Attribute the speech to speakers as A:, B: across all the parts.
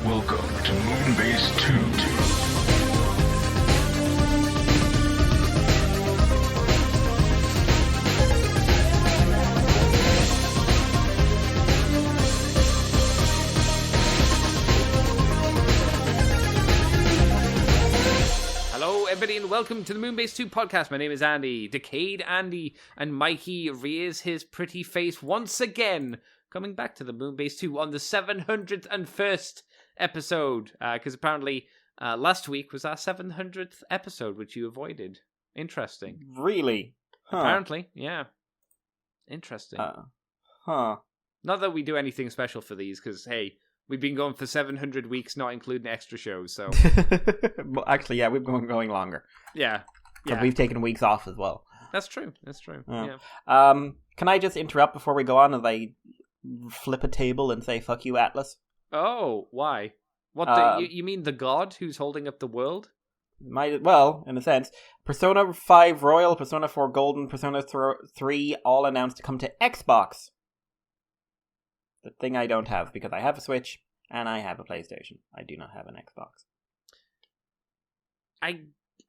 A: Welcome to Moonbase 2.
B: Hello, everybody, and welcome to the Moonbase 2 podcast. My name is Andy, Decayed Andy, and Mikey rears his pretty face once again, coming back to the Moonbase 2 on the 701st episode, because apparently last week was our 700th episode, which you avoided. Interesting.
C: Really? Huh.
B: Apparently, yeah. Interesting.
C: Huh.
B: Not that we do anything special for these, because, hey, we've been going for 700 weeks, not including extra shows, so...
C: Well, actually, yeah, we've been going longer.
B: Yeah.
C: Because we've taken weeks off as well.
B: That's true. Yeah.
C: Can I just interrupt before we go on as I flip a table and say, fuck you, Atlas?
B: Oh, why? What, you mean the god who's holding up the world?
C: Well, in a sense. Persona 5 Royal, Persona 4 Golden, Persona 3 all announced to come to Xbox. The thing I don't have, because I have a Switch and I have a PlayStation. I do not have an Xbox.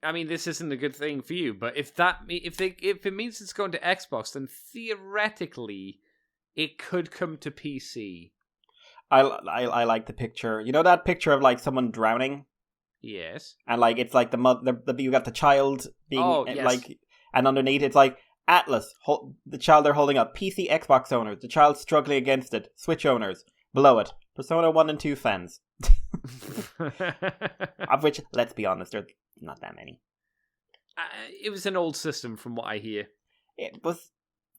B: I mean, this isn't a good thing for you, but if it means it's going to Xbox, then theoretically it could come to PC.
C: I like the picture. You know that picture of like someone drowning?
B: Yes. And
C: like it's like you got the child being
B: yes.
C: like, and underneath it's like Atlas, the child they're holding up, PC Xbox owners, the child struggling against it, Switch owners, below it, Persona 1 and 2 fans. Of which, let's be honest, there's not that many.
B: It was an old system from what I hear.
C: It was,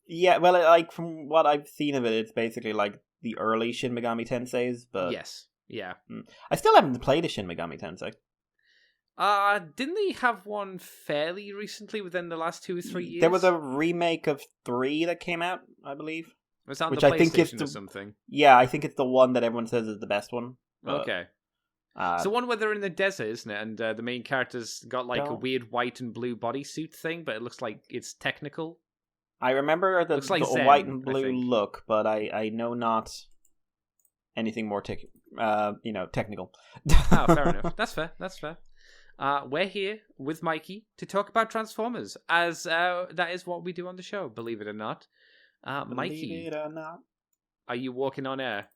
C: yeah, well, like from what I've seen of it, it's basically like the early Shin Megami Tenseis, but...
B: Yes, yeah.
C: I still haven't played a Shin Megami Tensei.
B: Didn't they have one fairly recently within the last 2 or 3 years?
C: There was a remake of 3 that came out, I believe.
B: Was that on
C: which
B: the
C: I think is
B: PlayStation or something?
C: Yeah, I think it's the one that everyone says is the best one.
B: Okay. It's the one where they're in the desert, isn't it? And the main character's got like a weird white and blue bodysuit thing, but it looks like it's technical.
C: I remember the
B: Zen,
C: white and blue look, but I know not anything more technical.
B: Oh, fair enough. That's fair. We're here with Mikey to talk about Transformers, as that is what we do on the show, believe it or not. Mikey,
C: believe it or not.
B: Are you walking on air?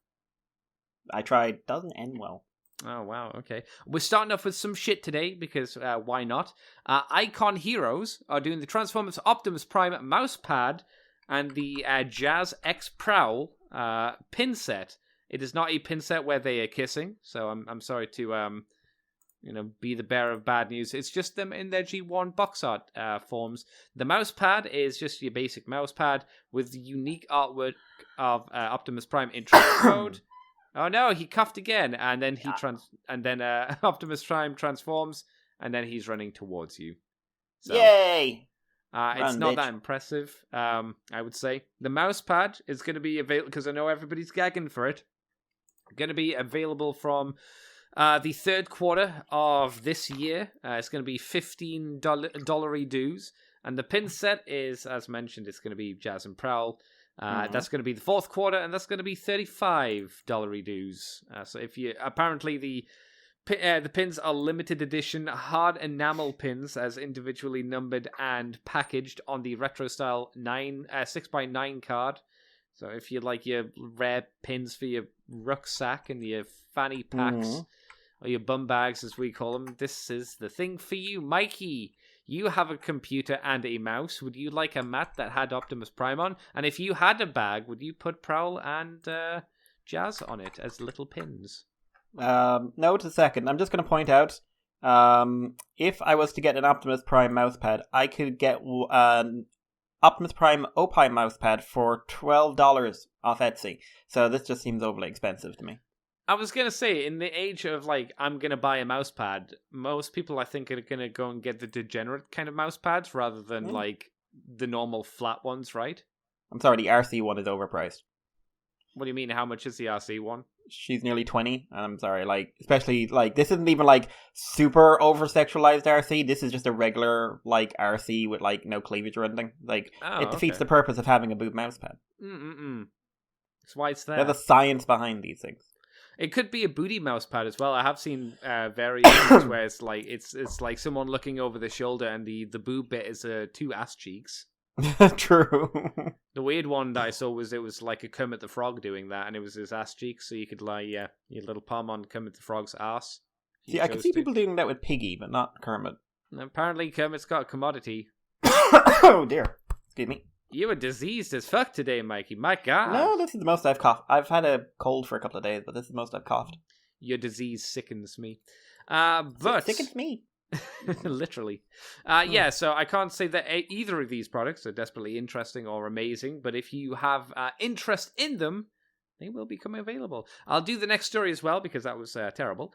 C: I tried. Doesn't end well.
B: Oh, wow, okay. We're starting off with some shit today, because why not? Icon Heroes are doing the Transformers Optimus Prime mousepad and the Jazz X Prowl pin set. It is not a pin set where they are kissing, so I'm sorry to be the bearer of bad news. It's just them in their G1 box art forms. The mousepad is just your basic mousepad with the unique artwork of Optimus Prime in trench mode. Oh no, he cuffed again, and then Optimus Prime transforms, and then he's running towards you. So,
C: yay!
B: It's not that impressive, I would say. The mousepad is going to be available, because I know everybody's gagging for it. Going to be available from the third quarter of this year. It's going to be $15 dues, and the pin set is, as mentioned, it's going to be Jazz and Prowl. That's going to be the fourth quarter, and that's going to be $35 dues. So if you apparently the pins are limited edition hard enamel pins, as individually numbered and packaged on the retro style 6x9 card. So if you like your rare pins for your rucksack and your fanny packs, or your bum bags as we call them, this is the thing for you. Mikey, you have a computer and a mouse. Would you like a mat that had Optimus Prime on? And if you had a bag, would you put Prowl and Jazz on it as little pins?
C: No, it's a second. I'm just going to point out, if I was to get an Optimus Prime mousepad, I could get an Optimus Prime Opie mousepad for $12 off Etsy. So this just seems overly expensive to me.
B: I was going to say, in the age of, I'm going to buy a mousepad, most people, I think, are going to go and get the degenerate kind of mousepads rather than, the normal flat ones, right?
C: I'm sorry, the RC one is overpriced.
B: What do you mean, how much is the RC one?
C: She's nearly 20, and I'm sorry, especially, this isn't even, super over-sexualized RC, this is just a regular, RC with, no cleavage or anything. It defeats the purpose of having a boob mousepad.
B: That's why it's there.
C: There's the science behind these things.
B: It could be a booty mouse pad as well. I have seen variations where it's like someone looking over the shoulder and the boob bit is two ass cheeks.
C: True.
B: The weird one that I saw was it was like a Kermit the Frog doing that, and it was his ass cheeks, so you could lie your little palm on Kermit the Frog's ass.
C: See, I can see people doing that with Piggy, but not Kermit.
B: And apparently, Kermit's got a commodity.
C: Oh dear. Excuse me.
B: You were diseased as fuck today, Mikey. My God.
C: No, this is the most I've coughed. I've had a cold for a couple of days, but this is the most I've coughed.
B: Your disease sickens me. But
C: sickens me.
B: Literally. Yeah, so I can't say that either of these products are desperately interesting or amazing, but if you have interest in them, they will become available. I'll do the next story as well, because that was terrible.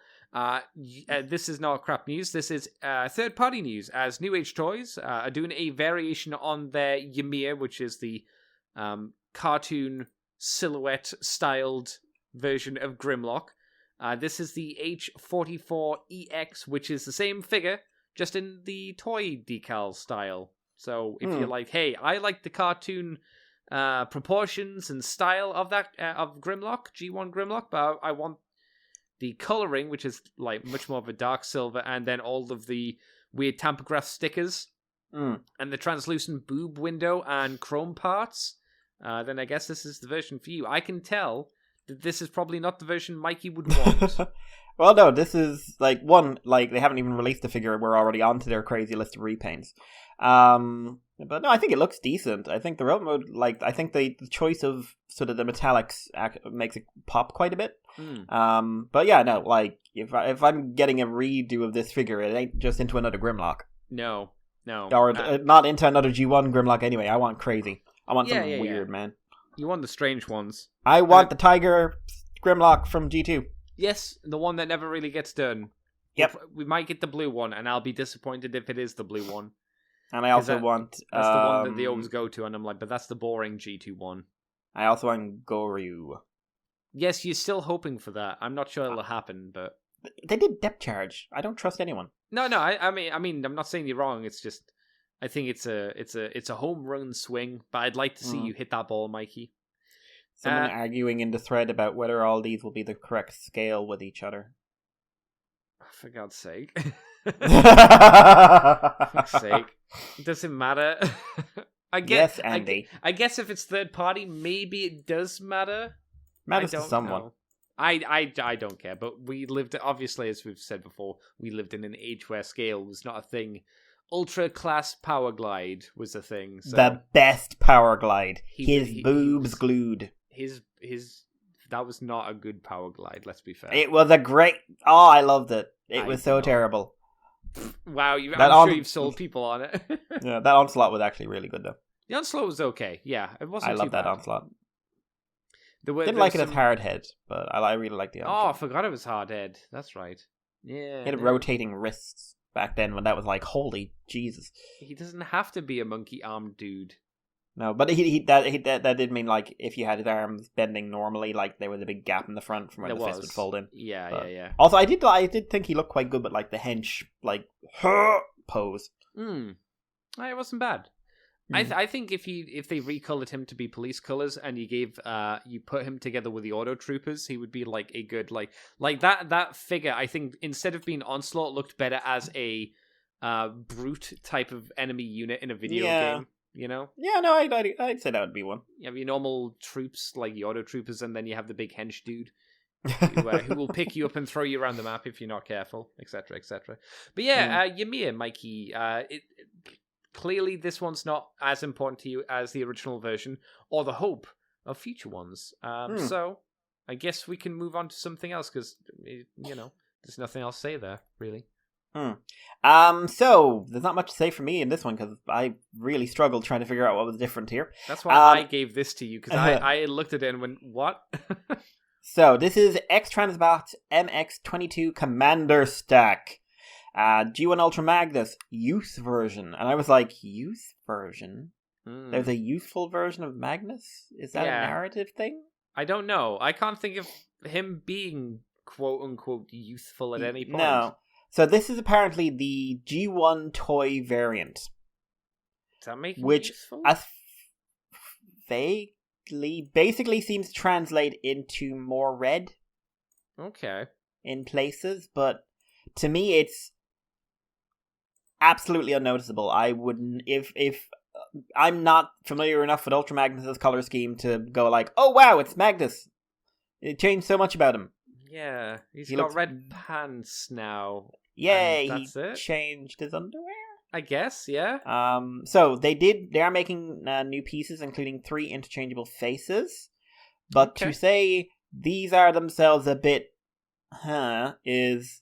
B: This is not crap news. This is third-party news, as New Age Toys are doing a variation on their Ymir, which is the cartoon silhouette-styled version of Grimlock. This is the H44EX, which is the same figure, just in the toy decal style. So if you're like, hey, I like the cartoon proportions and style of that of Grimlock, G1 Grimlock, but I want the coloring, which is like much more of a dark silver, and then all of the weird tampograph stickers and the translucent boob window and chrome parts, then I guess this is the version for you. I can tell that this is probably not the version Mikey would want.
C: Well, no, this is, like, they haven't even released the figure. We're already onto their crazy list of repaints. But no, I think it looks decent. I think the road mode, I think the choice of sort of the metallics makes it pop quite a bit. But yeah, no, if I'm getting a redo of this figure, it ain't just into another Grimlock.
B: No.
C: Or not into another G1 Grimlock anyway. I want crazy. I want something weird, man.
B: You want the strange ones.
C: I want the Tiger Grimlock from G2.
B: Yes, the one that never really gets done.
C: Yep.
B: We might get the blue one, and I'll be disappointed if it is the blue one.
C: And I also want...
B: That's the one that they always go to, and I'm like, but that's the boring G2 one.
C: I also want Goryu.
B: Yes, you're still hoping for that. I'm not sure it'll happen, but...
C: They did depth charge. I don't trust anyone.
B: No, I mean, I'm not saying you're wrong. It's just... I think it's a home run swing, but I'd like to see you hit that ball, Mikey.
C: Someone arguing in the thread about whether all these will be the correct scale with each other.
B: For God's sake. For fuck's sake. Does it matter?
C: Yes, Andy.
B: I guess if it's third party, maybe it does matter.
C: Matters to someone.
B: Know. I don't care, but we lived, obviously, as we've said before, we lived in an age where scale was not a thing. Ultra class power glide was a thing. So
C: the best power glide. His boobs glued.
B: His that was not a good power glide, let's be fair.
C: It was a great... Oh, I loved it. It was so terrible.
B: Wow, I'm sure you've sold people on it.
C: Yeah, that Onslaught was actually really good, though.
B: The Onslaught was okay, yeah. It wasn't too bad.
C: I love that Onslaught. Didn't
B: like
C: like it as Hardhead, but I really liked the Onslaught.
B: Oh, I forgot it was Hardhead. That's right. Yeah.
C: He had rotating wrists back then when that was like, holy Jesus.
B: He doesn't have to be a monkey-armed dude.
C: No, but that did mean, like, if you had his arms bending normally, like, there was a big gap in the front from where the fist would fold in.
B: Yeah.
C: Also, I did think he looked quite good, but, like, the hench, like, pose.
B: It wasn't bad. I think if they recolored him to be police colors and you put him together with the Auto Troopers, he would be like a good like that figure. I think instead of being Onslaught, looked better as a brute type of enemy unit in a video game. You know?
C: Yeah, no, I'd say that would be one.
B: You have your normal troops like the Auto Troopers, and then you have the big hench dude who will pick you up and throw you around the map if you're not careful, etc., etc. But yeah, Ymir, Mikey. Clearly, this one's not as important to you as the original version or the hope of future ones. So, I guess we can move on to something else because, there's nothing else to say there, really.
C: So, there's not much to say for me in this one because I really struggled trying to figure out what was different here.
B: That's why I gave this to you because I looked at it and went, what?
C: So, this is X-Transbot MX22 Commander Stack. G1 Ultra Magnus youth version, and I was like, youth version? There's a youthful version of Magnus? Is that a narrative thing?
B: I don't know. I can't think of him being quote unquote youthful at any point.
C: No. So this is apparently the G1 toy variant.
B: Does that make him
C: Which
B: useful?
C: basically seems to translate into more red.
B: Okay.
C: in places, but to me it's absolutely unnoticeable. I wouldn't, if I'm not familiar enough with Ultra Magnus's color scheme to go like, oh wow, it's Magnus. It changed so much about him.
B: Yeah, he got
C: looks...
B: red pants now.
C: Yay,
B: that's
C: he
B: it?
C: changed his underwear?
B: I guess, yeah.
C: So they are making new pieces, including 3 interchangeable faces. But to say these are themselves a bit, is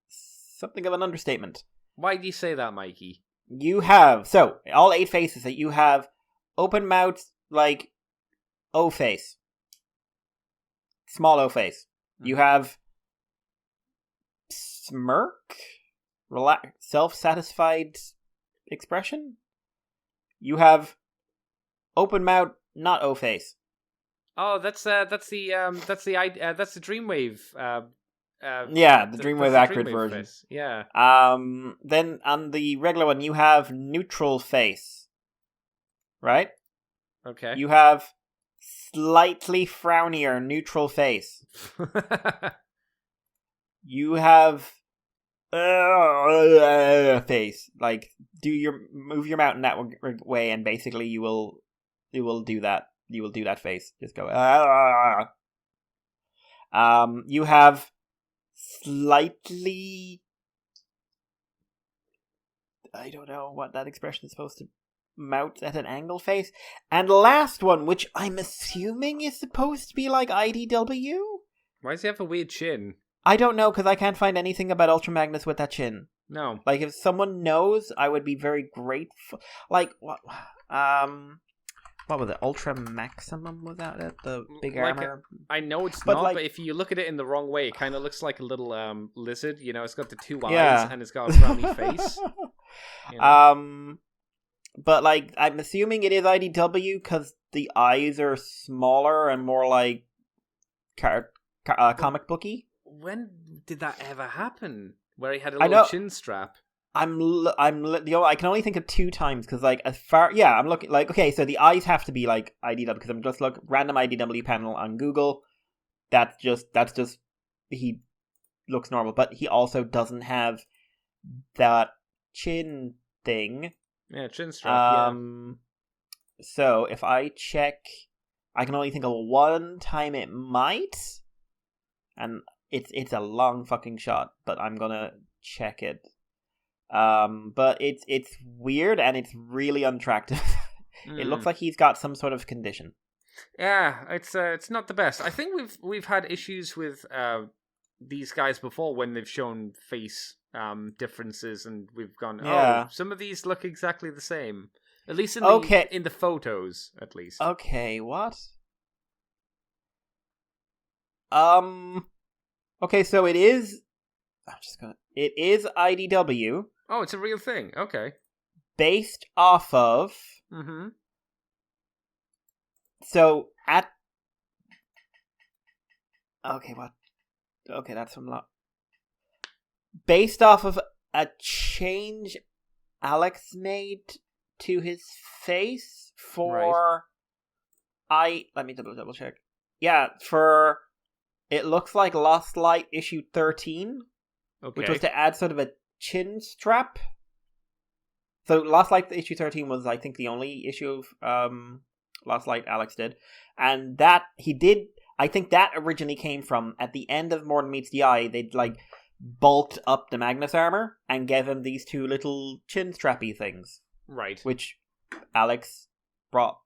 C: something of an understatement.
B: Why do you say that, Mikey?
C: You have, so, all 8 faces that you have, open mouth, like, O face. Small O face. You have smirk, self-satisfied expression. You have open mouth, not O face.
B: Oh, that's the Dreamwave.
C: Yeah, the Dreamwave accurate
B: Dreamwave
C: version.
B: face. Yeah.
C: Then on the regular one, you have neutral face, right?
B: Okay.
C: You have slightly frownier neutral face. You have face, like move your mouth in that way, and basically you will do that. You will do that face. Just go. You have slightly, I don't know what that expression is supposed to mouth at an angle face. And the last one, which I'm assuming is supposed to be like IDW.
B: Why does he have a weird chin?
C: I don't know, because I can't find anything about Ultra Magnus with that chin.
B: No.
C: Like, if someone knows, I would be very grateful. Like, what was it? Ultra Maximum was that it? The big armor?
B: I know it's not, but if you look at it in the wrong way, it kind of looks like a little lizard. You know, it's got the 2 eyes and it's got a frowny face. You know?
C: But, like, I'm assuming it is IDW because the eyes are smaller and more like comic booky.
B: When did that ever happen? Where he had a little chin strap?
C: I can only think of 2 times because, like, I'm looking like, okay, so the eyes have to be like IDW because I'm just random IDW panel on Google. That's just he looks normal, but he also doesn't have that chin thing.
B: Yeah, chin strap.
C: So if I check, I can only think of 1 time it might, and it's a long fucking shot, but I'm gonna check it. But it's weird and it's really unattractive. It looks like he's got some sort of condition.
B: Yeah, it's not the best. I think we've had issues with these guys before when they've shown face differences, and we've gone, some of these look exactly the same. At least in the photos, at least.
C: Okay, what? Okay, so it is. It is IDW.
B: Oh, it's a real thing. Okay.
C: Based off of.
B: Mm-hmm.
C: So Okay, what? Okay, that's from based off of a change Alex made to his face for. Right. Let me double check. Yeah, for. It looks like Lost Light issue 13, which was to add sort of a chin strap. So Lost Light issue 13 was, I think, the only issue of Lost Light Alex did. And that he did, I think that originally came from, at the end of More Than Meets the Eye, they'd like bulked up the Magnus armor and gave him these 2 little chin strappy things.
B: Right.
C: Which Alex brought.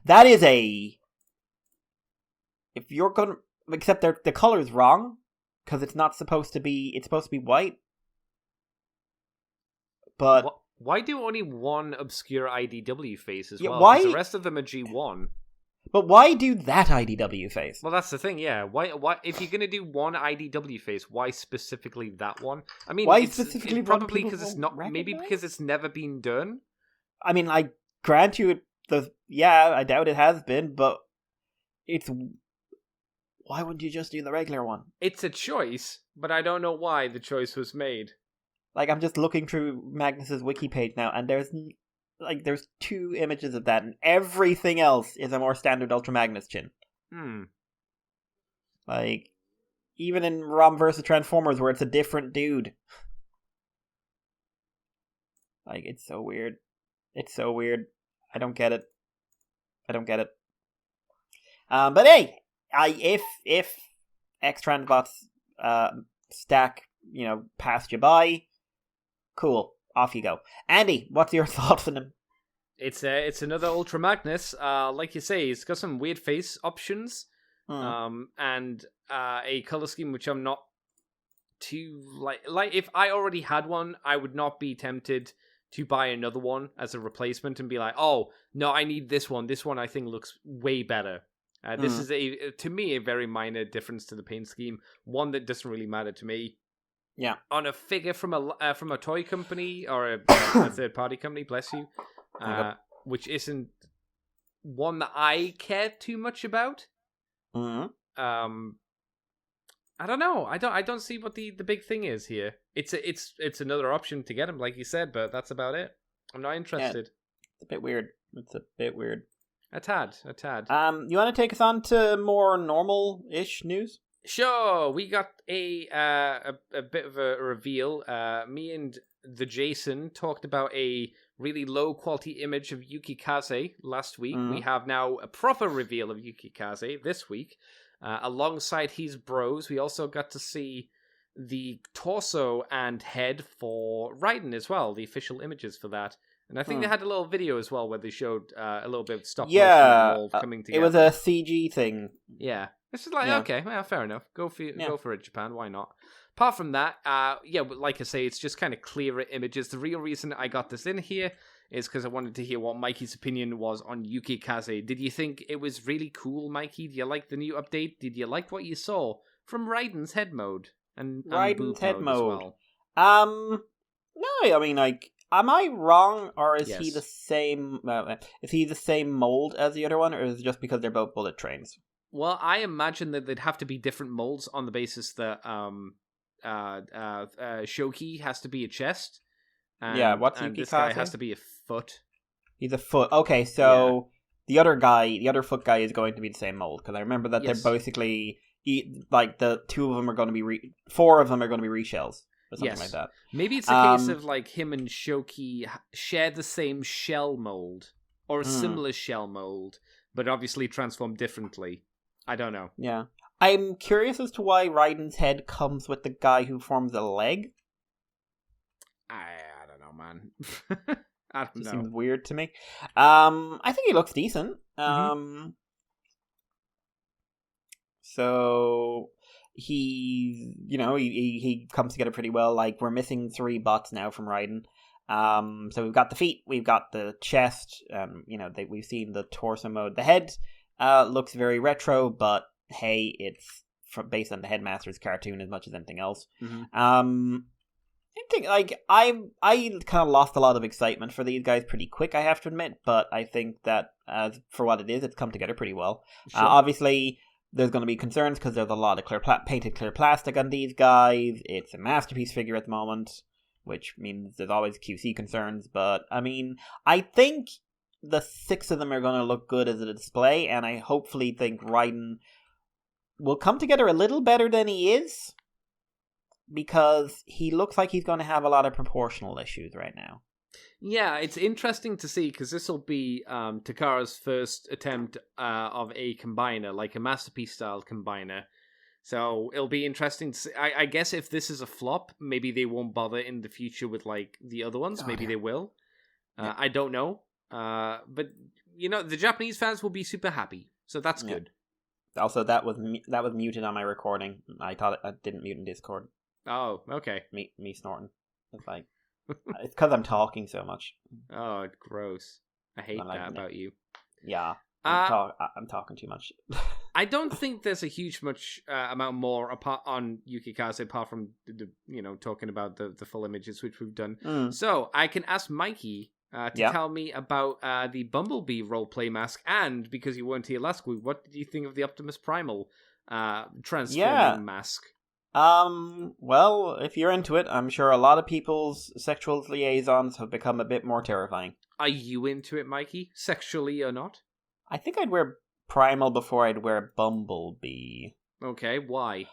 C: That is if you're gonna... Except the color's wrong, because it's supposed to be white. But
B: why do only 1 obscure IDW face as well?
C: Why?
B: Because the rest of them are G1.
C: But why do that IDW face?
B: Well, that's the thing, yeah. Why? If you're gonna do 1 IDW face, why specifically that one? I mean,
C: why specifically?
B: Probably because it's not. Maybe because it's never been done.
C: I mean, I grant you, I doubt it has been, but it's. Why wouldn't you just do the regular one?
B: It's a choice, but I don't know why the choice was made.
C: Like, I'm just looking through Magnus's wiki page now, and there's 2 images of that, and everything else is a more standard Ultra Magnus chin. Like, Even in Rom vs. Transformers, where it's a different dude. Like, it's so weird. It's so weird. I don't get it. But hey, if X-Transbots stack, passed you by, cool. Off you go. Andy, what's your thoughts on him?
B: It's another Ultra Magnus. Like you say, it's got some weird face options. And a color scheme which I'm not too like if I already had one, I would not be tempted to buy another one as a replacement and be like, oh no, I need this one. This one I think looks way better. This is to me a very minor difference to the paint scheme, one that doesn't really matter to me.
C: Yeah,
B: on a figure from a toy company or a third party company, bless you, which isn't one that I care too much about. I don't know. I don't see what the big thing is here. It's another option to get him, like you said, but that's about it. I'm not interested.
C: Yeah, it's a bit weird.
B: A tad.
C: You want to take us on to more normal-ish news?
B: Sure. We got a bit of a reveal. Me and the Jason talked about a really low quality image of Yuki Kaze last week. We have now a proper reveal of Yuki Kaze this week. Alongside his bros, we also got to see the torso and head for Raiden as well, the official images for that. And I think they had a little video as well where they showed a little bit of stop motion all coming together.
C: It was a CG thing.
B: Yeah. It's just like, okay, well, fair enough. Go for it, Japan. Why not? Apart from that, but like I say, it's just kind of clearer images. The real reason I got this in here is because I wanted to hear what Mikey's opinion was on Yuki Kaze. Did you think it was really cool, Mikey? Do you like the new update? Did you like what you saw from Raiden's head mode and
C: Raiden's head mode?
B: As well?
C: No, I mean, like, am I wrong, or is
B: Yes.
C: he the same? Is he the same mold as the other one, or is it just because they're both bullet trains?
B: Well, I imagine that they'd have to be different molds on the basis that Shoki has to be a chest. And,
C: what's
B: and
C: Yuki
B: this guy
C: Kaze?
B: has to be a foot.
C: He's a foot. Okay, so the other foot guy is going to be the same mold, because I remember that they're basically like the two of them are going to be four of them are going to be reshells or something like that.
B: Maybe it's a case of like him and Shoki share the same shell mold or a similar shell mold, but obviously transform differently. I don't know.
C: Yeah. I'm curious as to why Raiden's head comes with the guy who forms a leg.
B: I don't know, man. I don't know.
C: Seems weird to me. I think he looks decent. So he comes together pretty well. Like, we're missing 3 bots now from Raiden. So we've got the feet, we've got the chest. We've seen the torso mode. The head looks very retro, but hey, it's based on the Headmaster's cartoon as much as anything else. I think, like, I kind of lost a lot of excitement for these guys pretty quick, I have to admit, but I think that for what it is, it's come together pretty well. Sure. Obviously, there's going to be concerns because there's a lot of painted clear plastic on these guys. It's a masterpiece figure at the moment, which means there's always QC concerns, but I mean, I think the 6 of them are going to look good as a display, and I hopefully think Raiden will come together a little better than he is, because he looks like he's going to have a lot of proportional issues right now.
B: Yeah, it's interesting to see, because this will be Takara's first attempt of a combiner, like a Masterpiece-style combiner. So it'll be interesting to see. I guess if this is a flop, maybe they won't bother in the future with, like, the other ones. Maybe they will. I don't know. But, the Japanese fans will be super happy. So that's good.
C: Also, that was muted on my recording. I thought I didn't mute in Discord.
B: Oh, okay.
C: Me snorting. It's like, it's because I'm talking so much.
B: Oh, gross. I hate that about you.
C: Yeah. I'm talking too much.
B: I don't think there's a huge amount more on Yuki Kaze apart from the talking about the full images which we've done. So I can ask Mikey to tell me about the Bumblebee roleplay mask, and because you weren't here last week, what did you think of the Optimus Primal transforming mask?
C: Well, if you're into it, I'm sure a lot of people's sexual liaisons have become a bit more terrifying.
B: Are you into it, Mikey? Sexually or not?
C: I think I'd wear Primal before I'd wear Bumblebee.
B: Okay, why?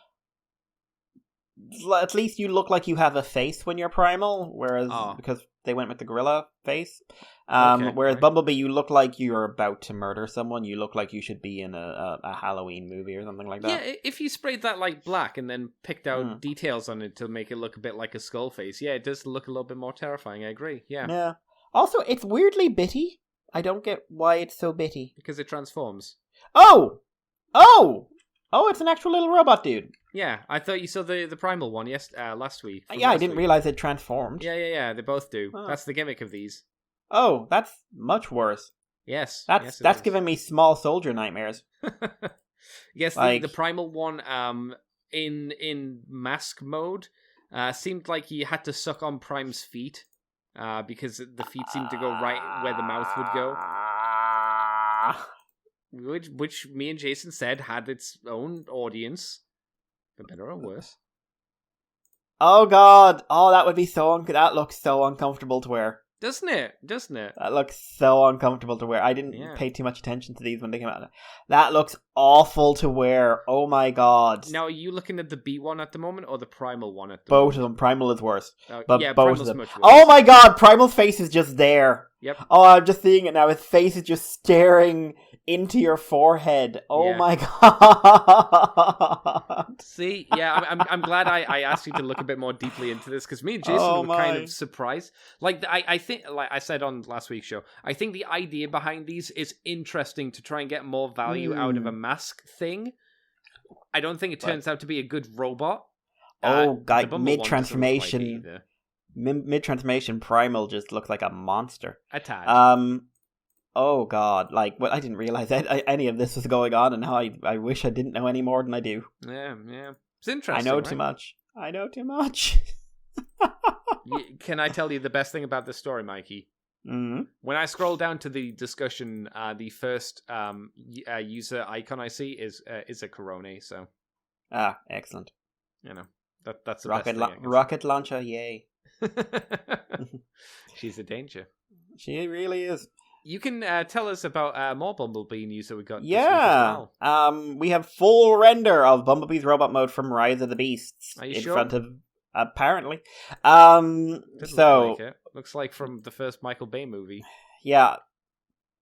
C: at least you look like you have a face when you're Primal, whereas because they went with the gorilla face. Whereas right. Bumblebee, you look like you're about to murder someone. You look like you should be in a Halloween movie or something like that.
B: Yeah, if you sprayed that like black and then picked out details on it to make it look a bit like a skull face, yeah, it does look a little bit more terrifying. I agree. Yeah.
C: Also, it's weirdly bitty. I don't get why it's so bitty.
B: Because it transforms.
C: Oh, it's an actual little robot dude.
B: Yeah, I thought you saw the Primal one last week.
C: Yeah, I didn't realize it transformed.
B: Yeah, they both do. Oh. That's the gimmick of these.
C: Oh, that's much worse.
B: Yes.
C: That's giving me small soldier nightmares.
B: Yes, like... the Primal one in mask mode seemed like you had to suck on Prime's feet because the feet seemed to go right where the mouth would go. Which me and Jason said had its own audience, for better or worse.
C: Oh God! Oh, that would be that looks so uncomfortable to wear.
B: Doesn't it?
C: That looks so uncomfortable to wear. I didn't pay too much attention to these when they came out. That looks awful to wear. Oh my God!
B: Now, are you looking at the B one at the moment or the Primal one at the
C: moment? Both of them. Primal is worse. But
B: yeah,
C: both
B: Primal's
C: of them.
B: Much worse.
C: Oh my God! Primal's face is just there.
B: Yep.
C: Oh, I'm just seeing it now. His face is just staring into your forehead. Oh my God!
B: See, yeah, I'm glad I asked you to look a bit more deeply into this because me and Jason were kind of surprised. Like I think, like I said on last week's show, I think the idea behind these is interesting to try and get more value out of a mask thing. I don't think it turns out to be a good robot.
C: Mid-transformation. Mid-transformation, Primal just looks like a monster.
B: A tad.
C: Oh God! I didn't realize any of this was going on, and now I wish I didn't know any more than I do.
B: Yeah. It's interesting.
C: I know too much.
B: Can I tell you the best thing about this story, Mikey?
C: Mm-hmm.
B: When I scroll down to the discussion, the first user icon I see is a Corona. So.
C: Excellent.
B: You know that's the
C: rocket
B: best thing
C: rocket launcher, yay!
B: She's a danger.
C: She really is.
B: You can tell us about more Bumblebee news that we got.
C: Yeah,
B: this week as well.
C: We have full render of Bumblebee's robot mode from Rise of the Beasts.
B: Are you
C: in
B: sure?
C: front of apparently.
B: Looks like from the first Michael Bay movie.
C: Yeah.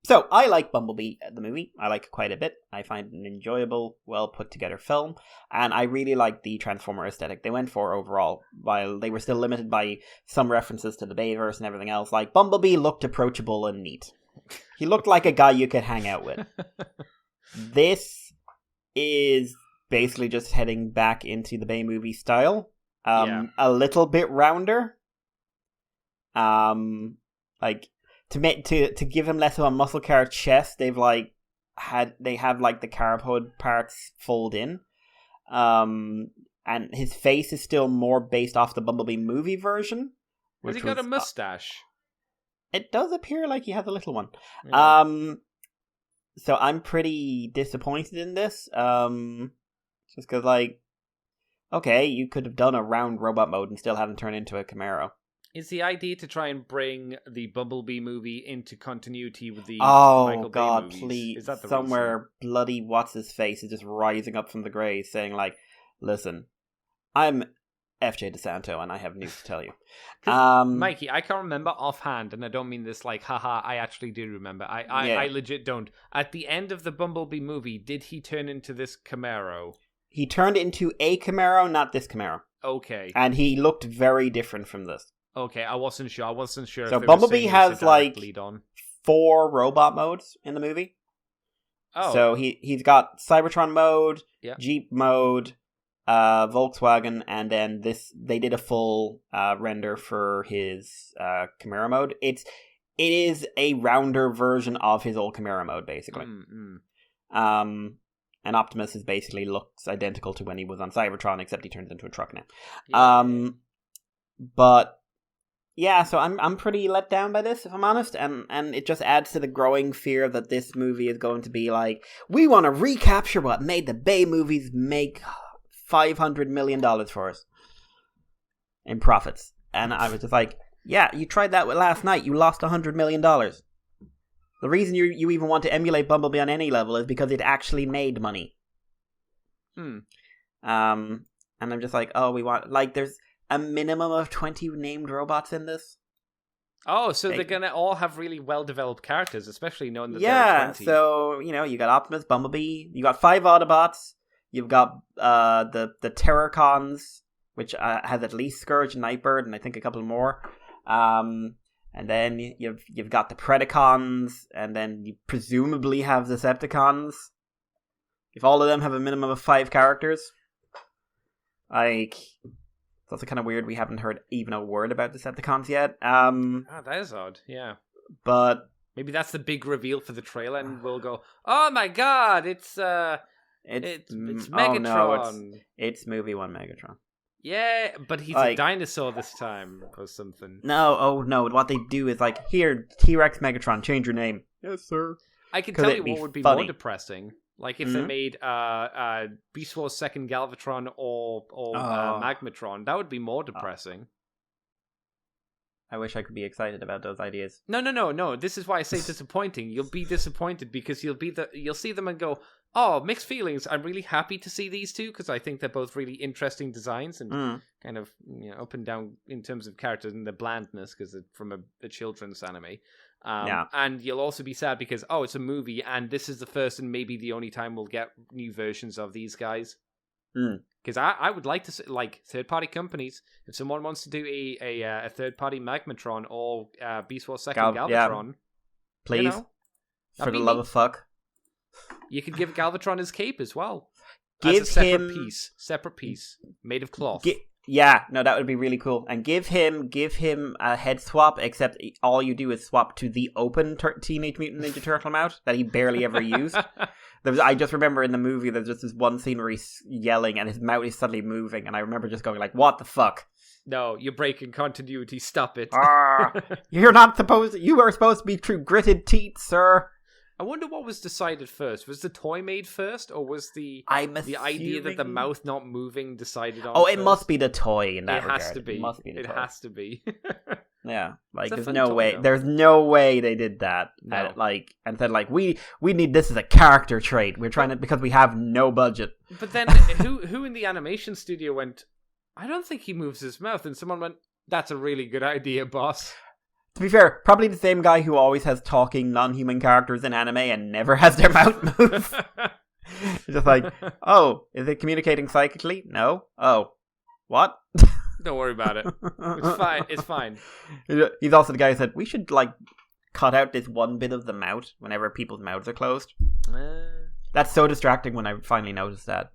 C: So I like Bumblebee the movie. I like it quite a bit. I find it an enjoyable, well put together film, and I really like the Transformer aesthetic they went for overall. While they were still limited by some references to the Bayverse and everything else, like Bumblebee looked approachable and neat. He looked like a guy you could hang out with. This is basically just heading back into the Bay movie style. A little bit rounder. To give him less of a muscle car chest, they have the carb hood parts fold in. And his face is still more based off the Bumblebee movie version.
B: Has he got a mustache?
C: It does appear like he has a little one.
B: Yeah.
C: So I'm pretty disappointed in this. Just because, okay, you could have done a round robot mode and still haven't turned into a Camaro.
B: Is the idea to try and bring the Bumblebee movie into continuity with the Michael Bay movies?
C: Please.
B: Is that the
C: somewhere
B: reason?
C: Bloody what's-his face is just rising up from the grave saying, listen, I'm FJ DeSanto and I have news to tell you.
B: Mikey, I can't remember offhand, and I don't mean this haha, I actually do remember. I legit don't. At the end of the Bumblebee movie, did he turn into this Camaro?
C: He turned into a Camaro, not this Camaro.
B: Okay.
C: And he looked very different from this.
B: Okay, I wasn't sure.
C: So Bumblebee has 4 robot modes in the movie.
B: Oh.
C: So he's got Cybertron mode,
B: yeah.
C: Jeep mode, Volkswagen, and then they did a full render for his Camaro mode. It is a rounder version of his old Camaro mode, basically. And Optimus basically looks identical to when he was on Cybertron, except he turns into a truck now.
B: Yeah.
C: But yeah, so I'm pretty let down by this, if I'm honest, and it just adds to the growing fear that this movie is going to be we want to recapture what made the Bay movies make $500 million for us in profits. And I was just yeah, you tried that with Last Night, you lost $100 million. The reason you even want to emulate Bumblebee on any level is because it actually made money. And I'm just like, oh, we want... Like, there's a minimum of 20 named robots in this.
B: Oh, so they're going to all have really well-developed characters, especially knowing that there are 20.
C: Yeah, so, you got Optimus, Bumblebee, you got 5 Autobots, you've got the Terrorcons, which has at least Scourge and Nightbird, and I think a couple more. And then you've got the Predacons, and then you presumably have the Decepticons. If all of them have a minimum of 5 characters, like, it's also kind of weird we haven't heard even a word about Decepticons yet.
B: That is odd, yeah.
C: But
B: maybe that's the big reveal for the trailer, and we'll go, oh my god, it's Megatron.
C: Oh no, it's movie 1 Megatron.
B: Yeah, but he's a dinosaur this time, or something.
C: No, what they do is like, here, T-Rex Megatron, change your name. Yes, sir.
B: I can tell you what would be more depressing. Like if they made Beast Wars 2nd Galvatron or Magmatron, that would be more depressing.
C: I wish I could be excited about those ideas.
B: No. This is why I say disappointing. You'll be disappointed because you'll see them and go, oh, mixed feelings. I'm really happy to see these two because I think they're both really interesting designs and kind of up and down in terms of characters and the blandness because it's from a children's anime. And you'll also be sad because, it's a movie and this is the first and maybe the only time we'll get new versions of these guys. Because I would like to see, like, third-party companies, if someone wants to do a third-party Magmatron or Beast Wars 2nd Galvatron,
C: please, for the love of fuck.
B: You could give Galvatron his cape as well.
C: Give
B: as a
C: him
B: separate piece, made of cloth.
C: That would be really cool. And give him a head swap, except all you do is swap to the open Teenage Mutant Ninja Turtle mouth that he barely ever used. I just remember in the movie there's just this one scene where he's yelling and his mouth is suddenly moving, and I remember just going like, what the fuck?
B: No, you're breaking continuity, stop it.
C: You are supposed to be true gritted teeth, sir.
B: I wonder what was decided first. Was the toy made first, or was the idea that the mouth not moving decided on?
C: It must be the toy in that regard. It must be the toy.
B: It has to be.
C: Yeah, like there's no way. Though. There's no way they did that. No. And said like we need this as a character trait. We're trying to because we have no budget.
B: But then who in the animation studio went? I don't think he moves his mouth, and someone went, "That's a really good idea, boss."
C: To be fair, probably the same guy who always has talking non-human characters in anime and never has their mouth move. It's just like, is it communicating psychically? No. Oh, what?
B: Don't worry about it. It's fine. It's fine.
C: He's also the guy who said, we should, cut out this one bit of the mouth whenever people's mouths are closed. That's so distracting when I finally noticed that.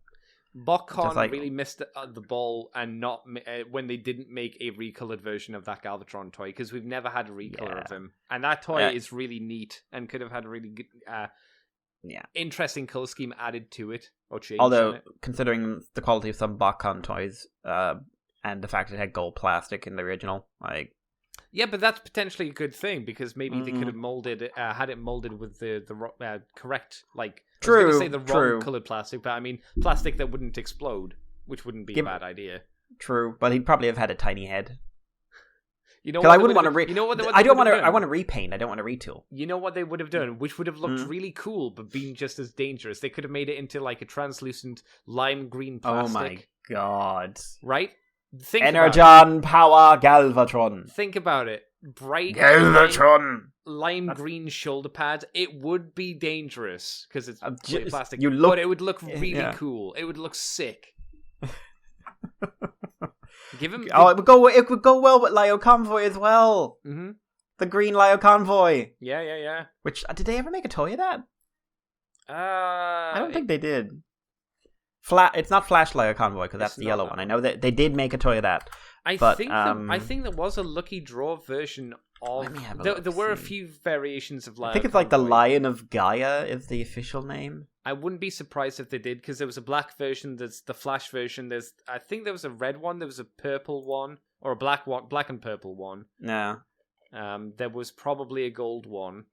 B: BotCon really missed the ball and not when they didn't make a recolored version of that Galvatron toy, because we've never had a recolor of him, and that toy is really neat and could have had a really good, interesting color scheme added to it or changed.
C: Although, considering the quality of some BotCon toys and the fact it had gold plastic in the original,
B: yeah, but that's potentially a good thing because maybe they could have had it molded with the correct
C: True.
B: I was going to say the wrong colored plastic, but I mean plastic that wouldn't explode, which wouldn't be a bad idea.
C: True, but he'd probably have had a tiny head.
B: You know what?
C: I wouldn't want to. I don't want to. I want to repaint. I don't want to retool.
B: You know what they would have done, which would have looked really cool, but been just as dangerous. They could have made it into a translucent lime green plastic.
C: Oh my god!
B: Right?
C: Energon Power Galvatron.
B: Think about it. Bright
C: Galvatron.
B: Lime green shoulder pads. It would be dangerous because it's plastic.
C: But
B: it would look really cool. It would look sick. Give him.
C: It would go well with Lio Convoy as well.
B: Mm-hmm.
C: The green Lio Convoy.
B: Yeah.
C: Which did they ever make a toy of that? I don't think they did. It's not Flash Lio Convoy because that's the yellow one. I know that they did make a toy of that.
B: I think there was a lucky draw version of. Let me have a look. There were a few variations of Lio.
C: I think it's the Lion of Gaia is the official name.
B: I wouldn't be surprised if they did because there was a black version. There's the Flash version. I think there was a red one. There was a purple one or a black and purple one.
C: No.
B: There was probably a gold one.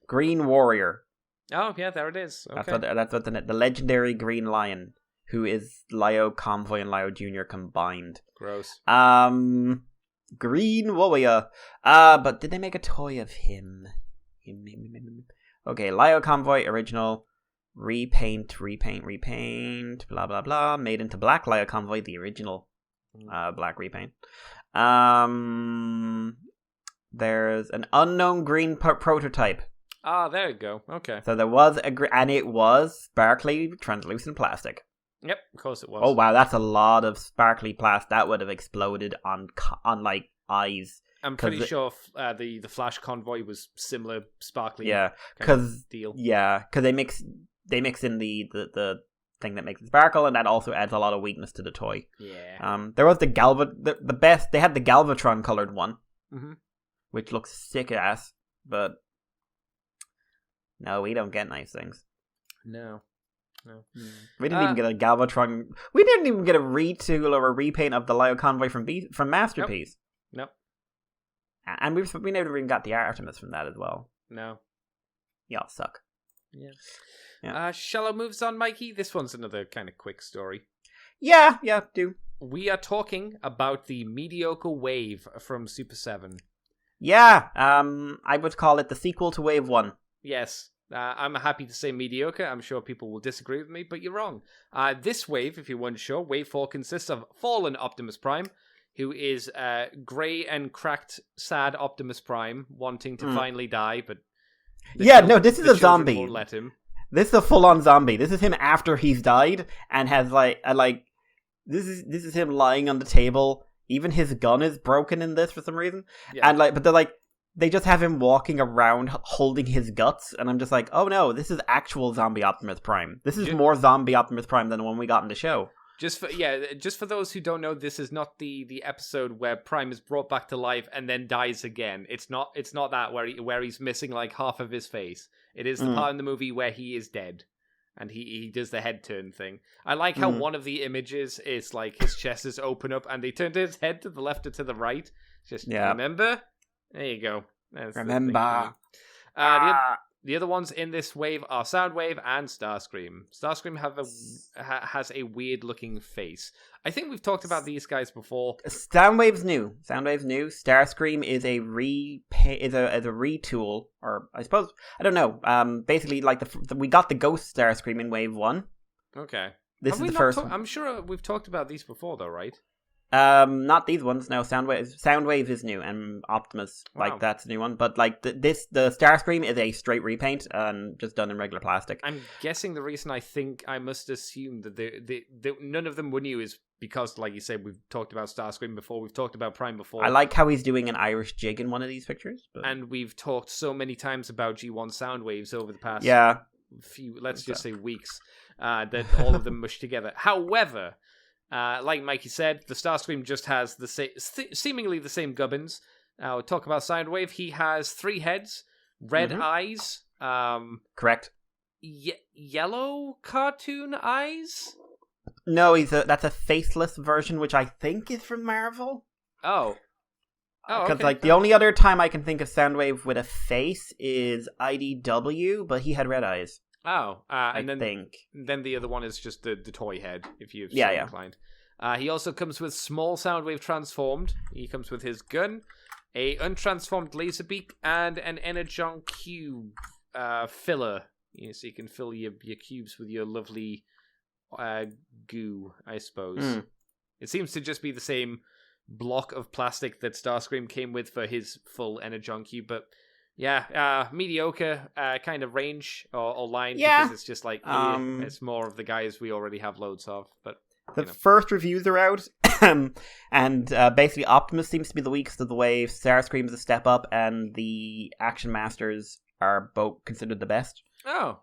C: Green Warrior.
B: Oh yeah, there it is. Okay.
C: That's what the legendary Green Lion, who is Lio Convoy and Lio Junior combined.
B: Gross.
C: Green Warrior. But did they make a toy of him? Okay, Lio Convoy original. repaint, blah, blah, blah. Made into black Lyo Convoy, the original black repaint. There's an unknown green prototype.
B: Ah, there you go. Okay.
C: So there was and it was sparkly translucent plastic.
B: Yep, of course it was.
C: Oh wow, that's a lot of sparkly plastic. That would have exploded on like eyes.
B: I'm pretty sure the Flash convoy was similar sparkly.
C: Yeah, because
B: deal.
C: Yeah, because they mix in the thing that makes it sparkle, and that also adds a lot of weakness to the toy.
B: Yeah.
C: There was the the best. They had the Galvatron colored one, which looks sick ass, but no, we don't get nice things.
B: No.
C: We didn't even get a Galvatron. We didn't even get a retool or a repaint of the Lyo Convoy from Masterpiece.
B: Nope.
C: And we never even got the Artemis from that as well.
B: No.
C: Y'all suck.
B: Yeah. Shallow moves on, Mikey. This one's another kind of quick story.
C: Yeah, do.
B: We are talking about the mediocre wave from Super 7.
C: Yeah, I would call it the sequel to Wave 1.
B: Yes. I'm happy to say mediocre. I'm sure people will disagree with me, but you're wrong. This wave, if you weren't sure, Wave 4 consists of fallen Optimus Prime, who is grey and cracked, sad Optimus Prime, wanting to finally die, but
C: this is a zombie.
B: Won't let him.
C: This is a full-on zombie. This is him after he's died, and has this is him lying on the table. Even his gun is broken in this for some reason, and but they're they just have him walking around holding his guts, and I'm just like, oh no, this is actual zombie Optimus Prime. This is more zombie Optimus Prime than the one we got in the show.
B: Just for those who don't know, this is not the episode where Prime is brought back to life and then dies again. It's not that where he's missing like half of his face. It is the part in the movie where he is dead, and he does the head turn thing. I like how one of the images is like his chest is open up and they turned his head to the left or to the right. Just remember. There you go. That's
C: remember.
B: The other ones in this wave are Soundwave and Starscream. Starscream has a weird looking face. I think we've talked about these guys before.
C: Soundwave's new. Starscream is a retool, or I suppose I don't know. Basically, like we got the Ghost Starscream in Wave 1.
B: Okay.
C: This is the first one.
B: I'm sure we've talked about these before, though, right?
C: Not these ones. No, Soundwave is new, and Optimus, that's a new one. But the Starscream is a straight repaint and just done in regular plastic.
B: I'm guessing the reason I must assume that none of them were new is because, like you said, we've talked about Starscream before, we've talked about Prime before.
C: I like how he's doing an Irish jig in one of these pictures. But...
B: And we've talked so many times about G1 Soundwaves over the past few, let's just say weeks, that all of them mushed together. However... like Mikey said, the Starscream just has seemingly the same gubbins. We'll talk about Soundwave. He has 3 heads, red eyes.
C: Correct.
B: Yellow cartoon eyes?
C: No, that's a faceless version, which I think is from Marvel.
B: Oh.
C: Because
B: okay.
C: The only other time I can think of Soundwave with a face is IDW, but he had red eyes.
B: Oh, and
C: then
B: the other one is just the toy head, if you're so inclined. He also comes with small Soundwave transformed. He comes with his gun, a untransformed laser beak, and an Energon cube filler. So you can fill your cubes with your lovely goo, I suppose. It seems to just be the same block of plastic that Starscream came with for his full Energon cube, but... Yeah, mediocre kind of range or line because it's just like it's more of the guys we already have loads of. But
C: the first reviews are out, and basically Optimus seems to be the weakest of the wave. Starscream is a step up, and the Action Masters are both considered the best.
B: Oh,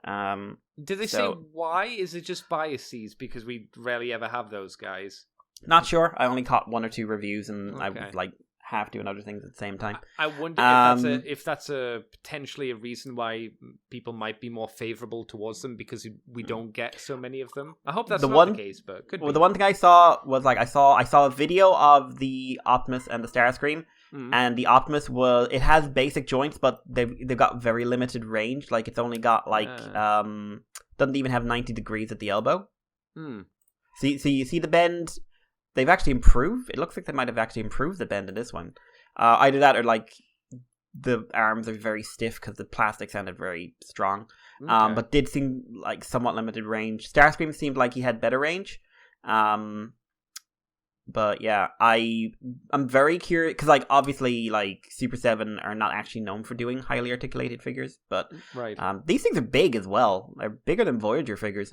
B: did they say why? Is it just biases because we rarely ever have those guys?
C: Not sure. I only caught 1 or 2 reviews, and I was half doing other things at the same time.
B: I wonder if that's a potentially a reason why people might be more favorable towards them because we don't get so many of them. I hope that's not the case, but could be.
C: The one thing I saw was I saw a video of the Optimus and the Starscream, and the Optimus it has basic joints, but they've got very limited range. Like it's only got doesn't even have 90 degrees at the elbow. So you see the bend. They've actually improved. It looks like they might have actually improved the bend in this one. Either that or the arms are very stiff because the plastic sounded very strong.
B: Okay.
C: But did seem like somewhat limited range. Starscream seemed like he had better range. But yeah, I'm very curious because like obviously like Super 7 are not actually known for doing highly articulated figures, but
B: right.
C: These things are big as well. They're bigger than Voyager figures.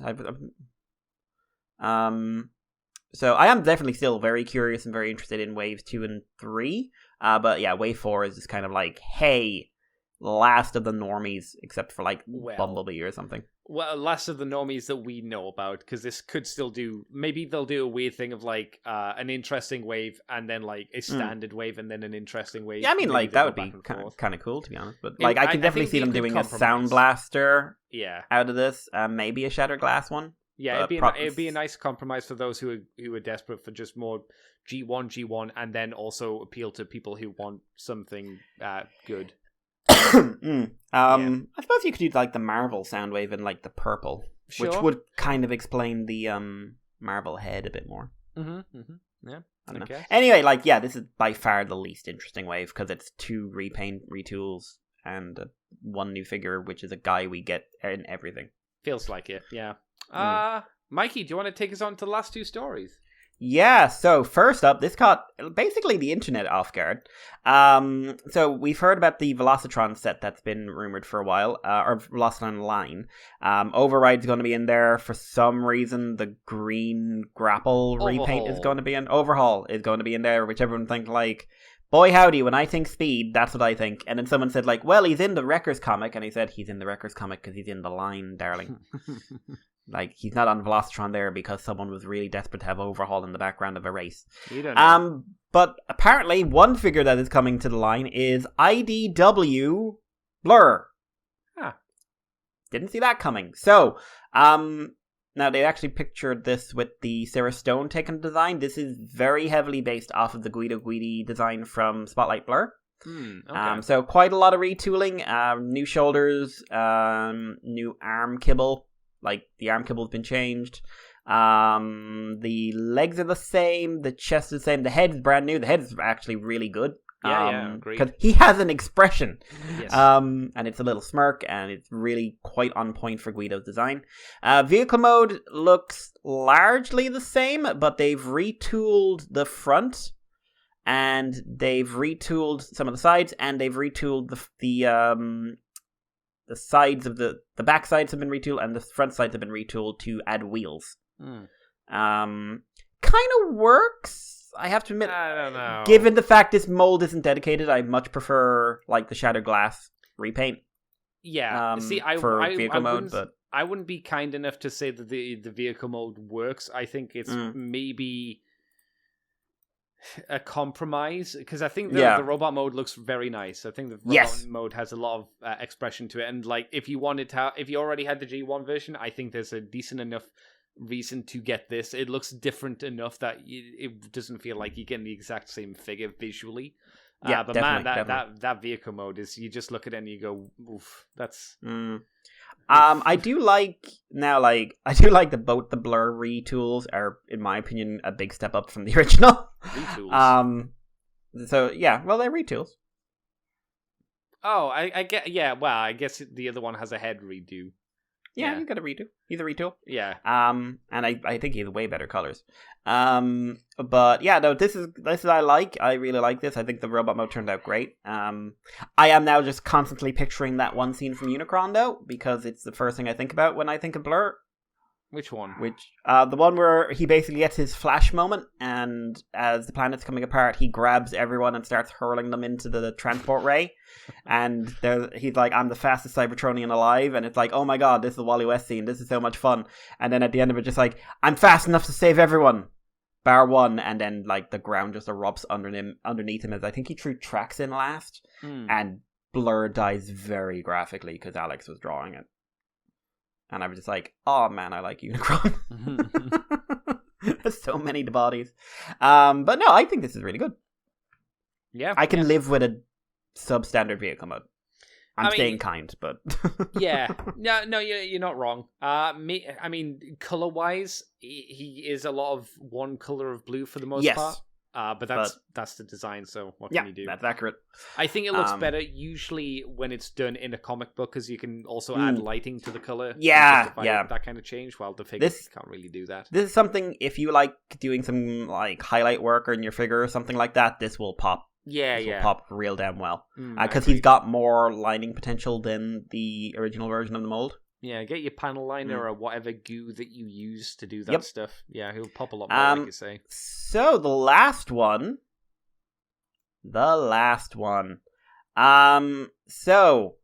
C: So I am definitely still very curious and very interested in waves 2 and 3. But yeah, wave 4 is just kind of like, hey, last of the normies, except for like Bumblebee or something.
B: Well, last of the normies that we know about, because this could still do. Maybe they'll do a weird thing of like an interesting wave and then like a standard wave and then an interesting wave.
C: Yeah, I mean, like that would be kind of cool to be honest. But like, I can definitely see them doing a Sound Blaster.
B: Yeah.
C: Out of this, maybe a Shattered Glass one.
B: Yeah, it'd be a nice compromise for those who are desperate for just more G1, and then also appeal to people who want something good.
C: I suppose you could do like the Marvel Soundwave in like the purple,
B: sure.
C: Which would kind of explain the Marvel head a bit more.
B: Yeah.
C: I don't know. Anyway, like this is by far the least interesting wave because it's 2 repaint retools and 1 new figure, which is a guy we get in everything.
B: Feels like it, yeah. Mikey, do you want to take us on to the last 2 stories?
C: Yeah, so first up, this caught basically the internet off guard. So we've heard about the Velocitron set that's been rumored for a while, or Velocitron line. Override's going to be in there for some reason. The green grapple repaint is going to be in. Overhaul is going to be in there, which everyone thinks like, boy howdy, when I think speed, that's what I think. And then someone said like, well, he's in the Wreckers comic, and he said he's in the Wreckers comic because he's in the line, darling. Like, he's not on Velocitron there because someone was really desperate to have Overhaul in the background of a race.
B: You don't know.
C: But apparently, one figure that is coming to the line is IDW Blur.
B: Huh.
C: Didn't see that coming. So, now they actually pictured this with the Sarah Stone taken design. This is very heavily based off of the Guido Guidi design from Spotlight Blur.
B: Okay.
C: So quite a lot of retooling, new shoulders, new arm kibble. Like, the arm kibble's been changed. The legs are the same. The chest is the same. The head is brand new. The head is actually really good.
B: Agreed.
C: Because he has an expression.
B: Yes.
C: And it's a little smirk, and it's really quite on point for Guido's design. Vehicle mode looks largely the same, but they've retooled the front, and they've retooled some of the sides, and they've retooled the sides of the back sides have been retooled, and the front sides have been retooled to add wheels. Kind of works, I have to admit.
B: I don't know.
C: Given the fact this mold isn't dedicated, I much prefer like the Shattered Glass repaint.
B: Yeah. See,
C: vehicle mode, but
B: I wouldn't be kind enough to say that the vehicle mode works. I think it's maybe a compromise, because I think the robot mode looks very nice. I think the robot mode has a lot of expression to it, and like if you already had the G1 version, I think there's a decent enough reason to get this. It looks different enough that it doesn't feel like you're getting the exact same figure visually. But
C: definitely.
B: that vehicle mode is, you just look at it and you go, oof, that's.
C: I do like both the Blur retools are, in my opinion, a big step up from the original.
B: Retools.
C: So yeah, well, they're retools.
B: Oh, I get. Yeah, well, I guess the other one has a head redo.
C: Yeah, you got a redo. He's a retool.
B: Yeah.
C: And I think he has way better colors. But yeah, no, this is I really like this. I think the robot mode turned out great. I am now just constantly picturing that one scene from Unicron though, because it's the first thing I think about when I think of Blur.
B: Which one?
C: The one where he basically gets his flash moment, and as the planet's coming apart, he grabs everyone and starts hurling them into the transport ray. And he's like, I'm the fastest Cybertronian alive. And it's like, oh my god, this is the Wally West scene. This is so much fun. And then at the end of it, just like, I'm fast enough to save everyone, bar one. And then like the ground just erupts underneath him, as I think he threw tracks in last. And Blur dies very graphically because Alex was drawing it. And I was just like, oh man, I like Unicron. There's so many bodies. But no, I think this is really good.
B: Yeah.
C: I can live with a substandard vehicle mode. I'm staying kind, but...
B: Yeah. No, you're not wrong. I mean, color-wise, he is a lot of one color of blue for the most part. But that's the design, so what
C: Yeah,
B: can you do?
C: that's accurate.
B: I think it looks better usually when it's done in a comic book, because you can also add lighting to the color.
C: Yeah,
B: that kind of change. While the figure can't really do that.
C: This is something, if you like doing some like highlight work in your figure or something like that, this will pop. Will pop real damn well, because he's got more lining potential than the original version of the mold.
B: Yeah, get your panel liner or whatever goo that you use to do that stuff. Yeah, he'll pop a lot more, like you say.
C: So, the last one. So,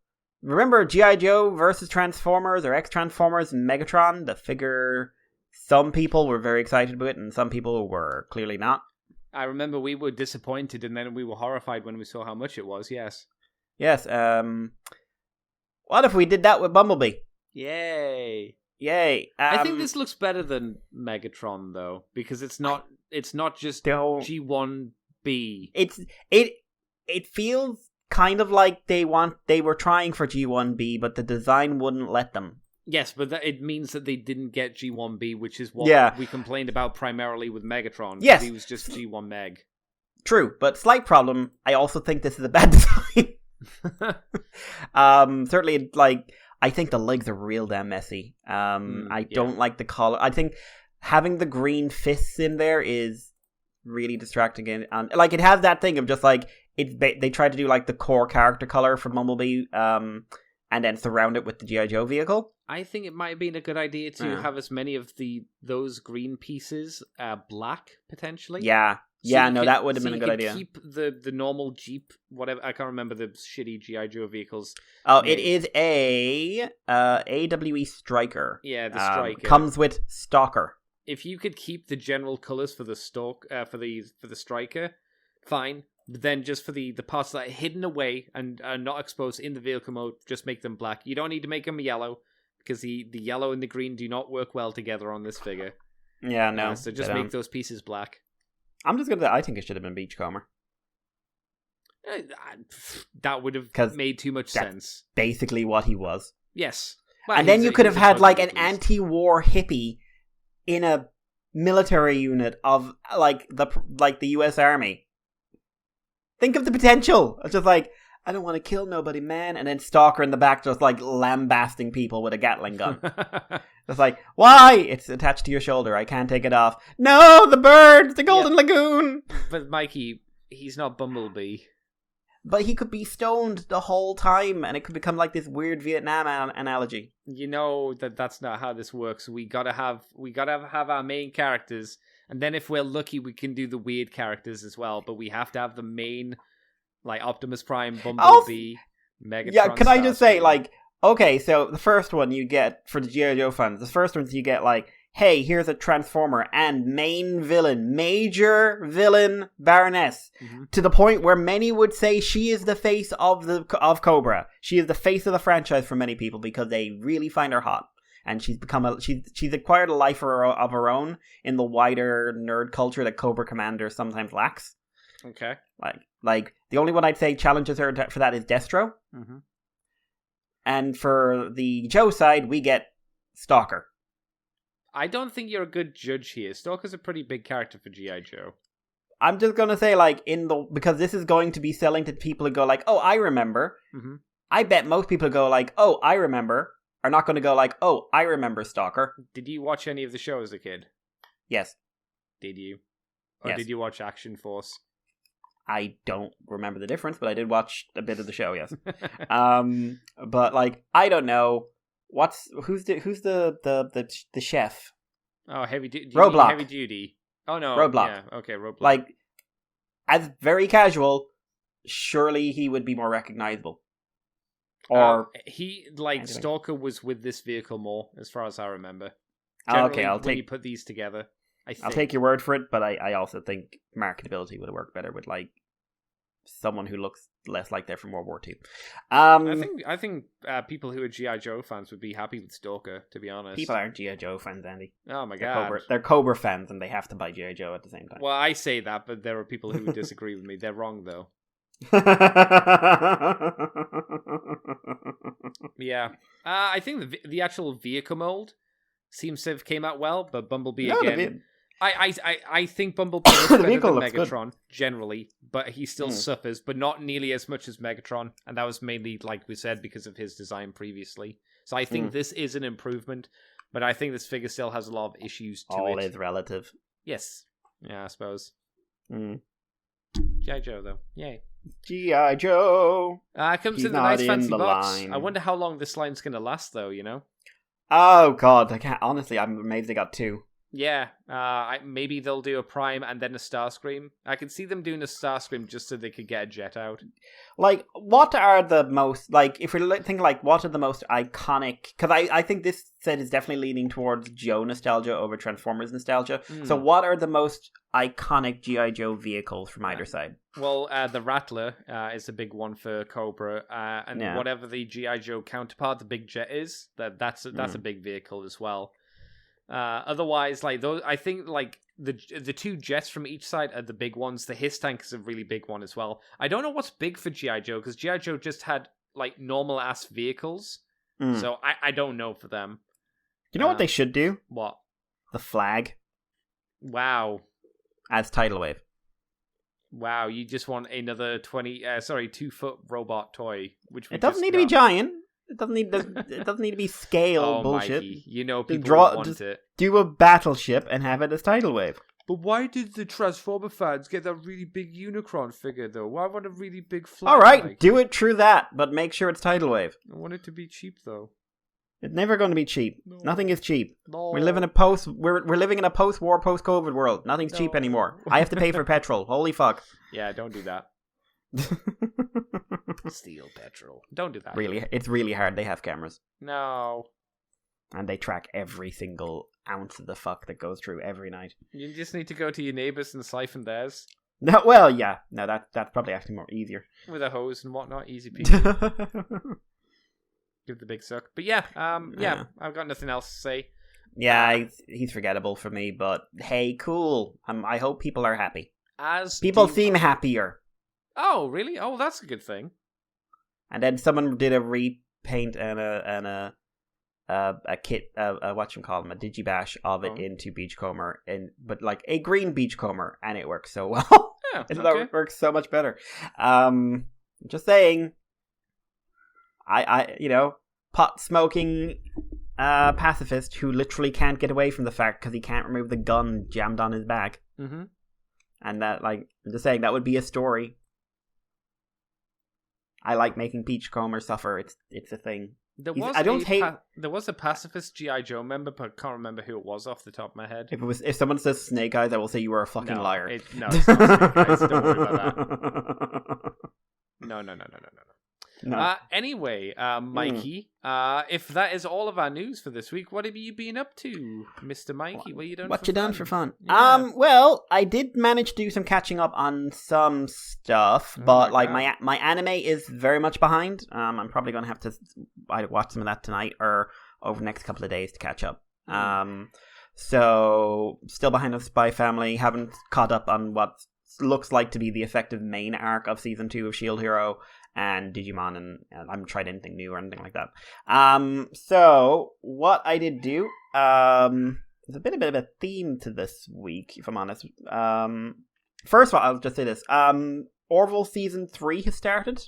C: remember G.I. Joe versus Transformers or X-Transformers Megatron? The figure, some people were very excited about it, and some people were clearly not.
B: I remember we were disappointed, and then we were horrified when we saw how much it was, yes.
C: Yes, what if we did that with Bumblebee?
B: Yay.
C: I
B: think this looks better than Megatron, though, because it's not just G1B.
C: It feels kind of like they were trying for G1B, but the design wouldn't let them.
B: Yes, but it means that they didn't get G1B, which is what we complained about primarily with Megatron.
C: Yes.
B: He was just G1 Meg.
C: True, but slight problem. I also think this is a bad design. Certainly, like, I think the legs are real damn messy. I don't like the collar. I think having the green fists in there is really distracting. And like, it has that thing of just like, they tried to do like the core character color for Bumblebee, and then surround it with the G.I. Joe vehicle.
B: I think it might have been a good idea to have as many of those green pieces black, potentially.
C: That would have been a good idea.
B: Keep the normal Jeep, whatever. I can't remember the shitty G.I. Joe vehicles.
C: Oh, it is a AWE Striker.
B: Yeah, the Striker
C: comes with Stalker.
B: If you could keep the general colors for the for the Striker, fine. But then just for the parts that are hidden away and are not exposed in the vehicle mode, just make them black. You don't need to make them yellow, because the yellow and the green do not work well together on this figure.
C: Yeah, no.
B: So just make those pieces black.
C: I think it should have been Beachcomber.
B: That would have made too much sense.
C: Basically what he was.
B: Yes.
C: Well, and then you could have had like an anti-war hippie in a military unit of like the US Army. Think of the potential. It's just like, I don't want to kill nobody, man. And then Stalker in the back just like lambasting people with a Gatling gun. It's like, why? It's attached to your shoulder. I can't take it off. No, the bird! The Golden Lagoon!
B: But Mikey, he's not Bumblebee.
C: But he could be stoned the whole time, and it could become like this weird Vietnam analogy.
B: You know that's not how this works. We gotta have our main characters, and then if we're lucky, we can do the weird characters as well. But we have to have the main, like Optimus Prime, Bumblebee, Megatron.
C: Yeah, can I just say, like, okay, so the first one you get for the G.I. Joe fans. The first ones you get like, hey, here's a Transformer and major villain Baroness, to the point where many would say she is the face of Cobra. She is the face of the franchise for many people because they really find her hot, and she's acquired a life of her own in the wider nerd culture that Cobra Commander sometimes lacks.
B: Okay,
C: like the only one I'd say challenges her for that is Destro, and for the Joe side we get Stalker.
B: I don't think you're a good judge here. Stalker's a pretty big character for G.I. Joe.
C: I'm just going to say, like, because this is going to be selling to people who go like, oh, I remember. I bet most people who go like, oh, I remember, are not going to go like, oh, I remember Stalker.
B: Did you watch any of the show as a kid?
C: Yes.
B: Did you? Or did you watch Action Force?
C: I don't remember the difference, but I did watch a bit of the show, yes. But, like, I don't know. Who's the chef?
B: Oh, heavy duty.
C: Roadblock.
B: Heavy duty. Oh no,
C: Roadblock.
B: Yeah, okay, Roadblock.
C: Like, as very casual, surely he would be more recognizable. Or
B: Stalker was with this vehicle more, as far as I remember.
C: Okay,
B: when you put these together,
C: I'll take your word for it, but I also think marketability would have worked better with like someone who looks less like they're from World War II.
B: I think people who are G.I. Joe fans would be happy with Stalker, to be honest.
C: People aren't G.I. Joe fans, Andy.
B: Oh my god.
C: They're Cobra fans, and they have to buy G.I. Joe at the same time.
B: Well, I say that, but there are people who disagree with me. They're wrong, though. Yeah. I think the actual vehicle mold seems to have came out well, but Bumblebee again. I think Bumblebee is better
C: vehicle
B: than
C: looks
B: Megatron generally, but he still suffers, but not nearly as much as Megatron, and that was mainly, like we said, because of his design previously. So I think this is an improvement, but I think this figure still has a lot of issues to it.
C: All is relative.
B: Yes. Yeah, I suppose. G.I. Joe, though. Yay.
C: G.I. Joe.
B: Comes in the nice fancy box. I wonder how long this line's going to last, though, you know?
C: Oh, God. I can't. Honestly, I'm amazed they got 2.
B: Yeah, maybe they'll do a Prime and then a Starscream. I could see them doing a Starscream just so they could get a jet out.
C: Like, what are the most, like, if we're thinking, like, what are the most iconic, because I think this set is definitely leaning towards Joe nostalgia over Transformers nostalgia. So what are the most iconic G.I. Joe vehicles from either side?
B: Well, the Rattler is a big one for Cobra, and whatever the G.I. Joe counterpart, the big jet is, that's a big vehicle as well. Otherwise, like those, I think like the 2 jets from each side are the big ones. The Hiss tank is a really big one as well. I don't know what's big for G.I. Joe because G.I. Joe just had like normal ass vehicles, so I don't know for them.
C: You know what they should do?
B: What?
C: The flag.
B: Wow.
C: As tidal wave.
B: Wow, you just want another 2-foot robot toy, which
C: it doesn't need to be giant. It doesn't need to be scale bullshit.
B: Mikey, you know people want it.
C: Do a battleship and have it as tidal wave.
B: But why did the Transformer fans get that really big Unicron figure though? Why want a really big flag?
C: All right, do it through that, but make sure it's tidal wave.
B: I want it to be cheap though.
C: It's never going to be cheap. No. Nothing is cheap.
B: No.
C: We're living in a post-war, post-COVID world. Nothing's cheap anymore. I have to pay for petrol. Holy fuck.
B: Yeah, don't do that. Steal petrol. Don't do that.
C: Really, it's really hard. They have cameras.
B: No.
C: And they track every single ounce of the fuck that goes through every night.
B: You just need to go to your neighbours and siphon theirs.
C: No, well, yeah. No, that's probably actually more easier.
B: With a hose and whatnot. Easy peasy. Give the big suck. But yeah, I've got nothing else to say.
C: Yeah, he's forgettable for me, but hey, cool. I hope people are happy. People seem happier.
B: Oh, really? Oh, that's a good thing.
C: And then someone did a repaint and a kit, a digibash of it into Beachcomber, but like a green Beachcomber, and it works so well.
B: Yeah,
C: It works so much better. Just saying. I pot smoking pacifist who literally can't get away from the fact because he can't remove the gun jammed on his back.
B: Mm-hmm.
C: And that, like, I'm just saying, that would be a story. I like making Beachcomber suffer. It's a thing.
B: There was a pacifist G.I. Joe member, but I can't remember who it was off the top of my head.
C: If someone says Snake Eyes, I will say you are a fucking liar.
B: It's not Snake Eyes. Don't worry about that. No.
C: No.
B: Anyway, Mikey, if that is all of our news for this week, what have you been up to, Mr. Mikey? What you done for fun?
C: Yeah. Well, I did manage to do some catching up on some stuff, but my anime is very much behind. I'm probably going to have to either watch some of that tonight or over the next couple of days to catch up. So, still behind on Spy Family, haven't caught up on what looks like to be the effective main arc of Season 2 of Shield Hero and Digimon, and I haven't tried anything new or anything like that. So, what I did do, there's a bit of a theme to this week, if I'm honest. First of all, I'll just say this. Orville Season 3 has started.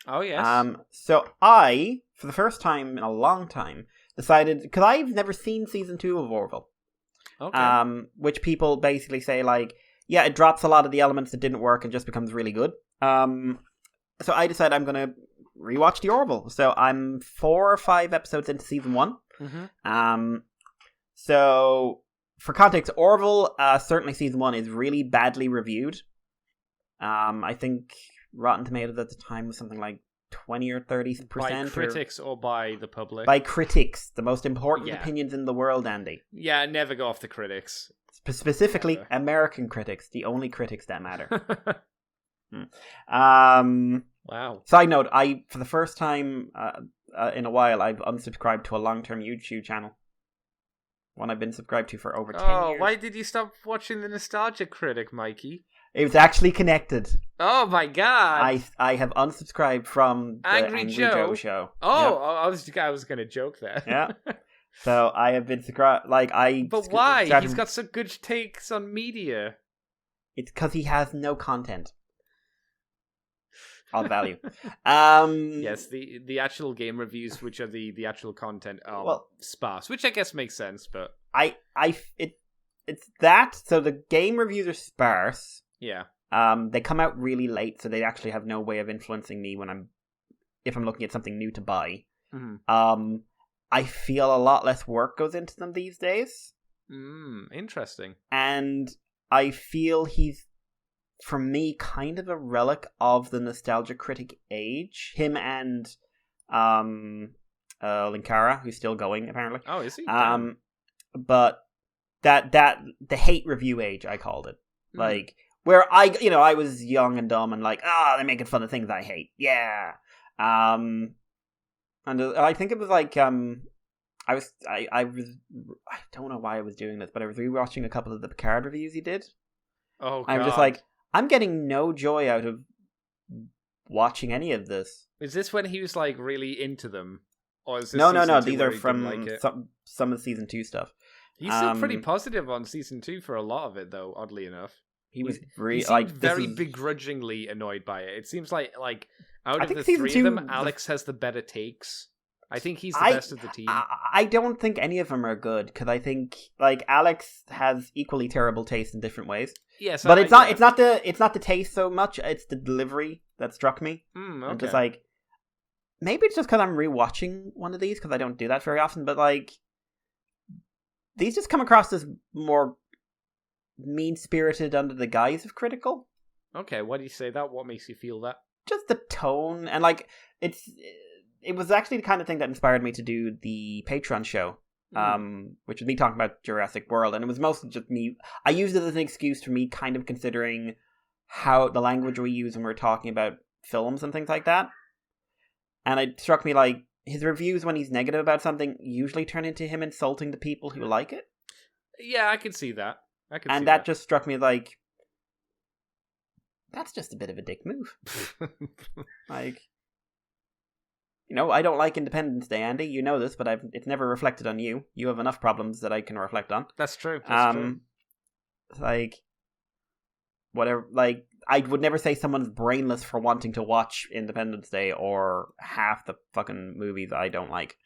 B: Oh, yes.
C: So I, for the first time in a long time, decided, because I've never seen Season 2 of Orville.
B: Okay.
C: Which people basically say, like, yeah, it drops a lot of the elements that didn't work and just becomes really good. So I decided I'm going to rewatch the Orville. So I'm 4 or 5 episodes into Season 1.
B: Mm-hmm.
C: So for context, Orville, certainly Season 1 is really badly reviewed. I think Rotten Tomatoes at the time was something like 20 or 30%.
B: By critics or by the public?
C: By critics. The most important opinions in the world, Andy.
B: Yeah, never go off the critics.
C: Specifically, American critics. The only critics that matter.
B: Wow.
C: Side note, for the first time in a while, I've unsubscribed to a long-term YouTube channel. One I've been subscribed to for over 10 years.
B: Oh, why did you stop watching the Nostalgia Critic, Mikey?
C: It was actually connected.
B: Oh my god!
C: I have unsubscribed from the Angry Joe show.
B: Oh, yep. I was going to joke there.
C: Yeah. So I have been
B: But why? He's got some good takes on media.
C: It's because he has no content of value.
B: Yes, the actual game reviews, which are the actual content, sparse, which I guess makes sense. But
C: it's that. So the game reviews are sparse.
B: Yeah.
C: They come out really late, so they actually have no way of influencing me if I'm looking at something new to buy.
B: Mm-hmm.
C: I feel a lot less work goes into them these days.
B: Interesting.
C: And I feel he's, for me, kind of a relic of the nostalgia critic age. Him and Linkara, who's still going apparently.
B: Oh, is he?
C: But that the hate review age, I called it. Like where I was young and dumb and like, they're making fun of things I hate. Yeah. And I think it was like I don't know why I was doing this, but I was rewatching a couple of the Picard reviews he did.
B: Oh, God.
C: I was just like, I'm getting no joy out of watching any of this.
B: Is this when he was like really into them, or is this
C: no?
B: These
C: are from some of the season 2 stuff.
B: He's still pretty positive on season 2 for a lot of it, though. Oddly enough,
C: he
B: seemed very begrudgingly annoyed by it. It seems like out of the three of them, Alex has the better takes. I think he's the best of the team.
C: I don't think any of them are good, because I think like Alex has equally terrible taste in different ways.
B: Yes,
C: but it's not the taste so much. It's the delivery that struck me.
B: Okay.
C: I'm just like, maybe it's just because I'm rewatching one of these, because I don't do that very often. But like, these just come across as more mean-spirited under the guise of critical.
B: Okay, why do you say that? What makes you feel that?
C: Just the tone, and like it was actually the kind of thing that inspired me to do the Patreon show, which was me talking about Jurassic World, and it was mostly just me. I used it as an excuse for me kind of considering how the language we use when we're talking about films and things like that. And it struck me like his reviews when he's negative about something usually turn into him insulting the people who like it.
B: Yeah, I can see that.
C: And that just struck me like, that's just a bit of a dick move. Like, I don't like Independence Day, Andy. You know this, but it's never reflected on you. You have enough problems that I can reflect on.
B: That's true. That's true.
C: Like, whatever. Like, I would never say someone's brainless for wanting to watch Independence Day or half the fucking movies I don't like.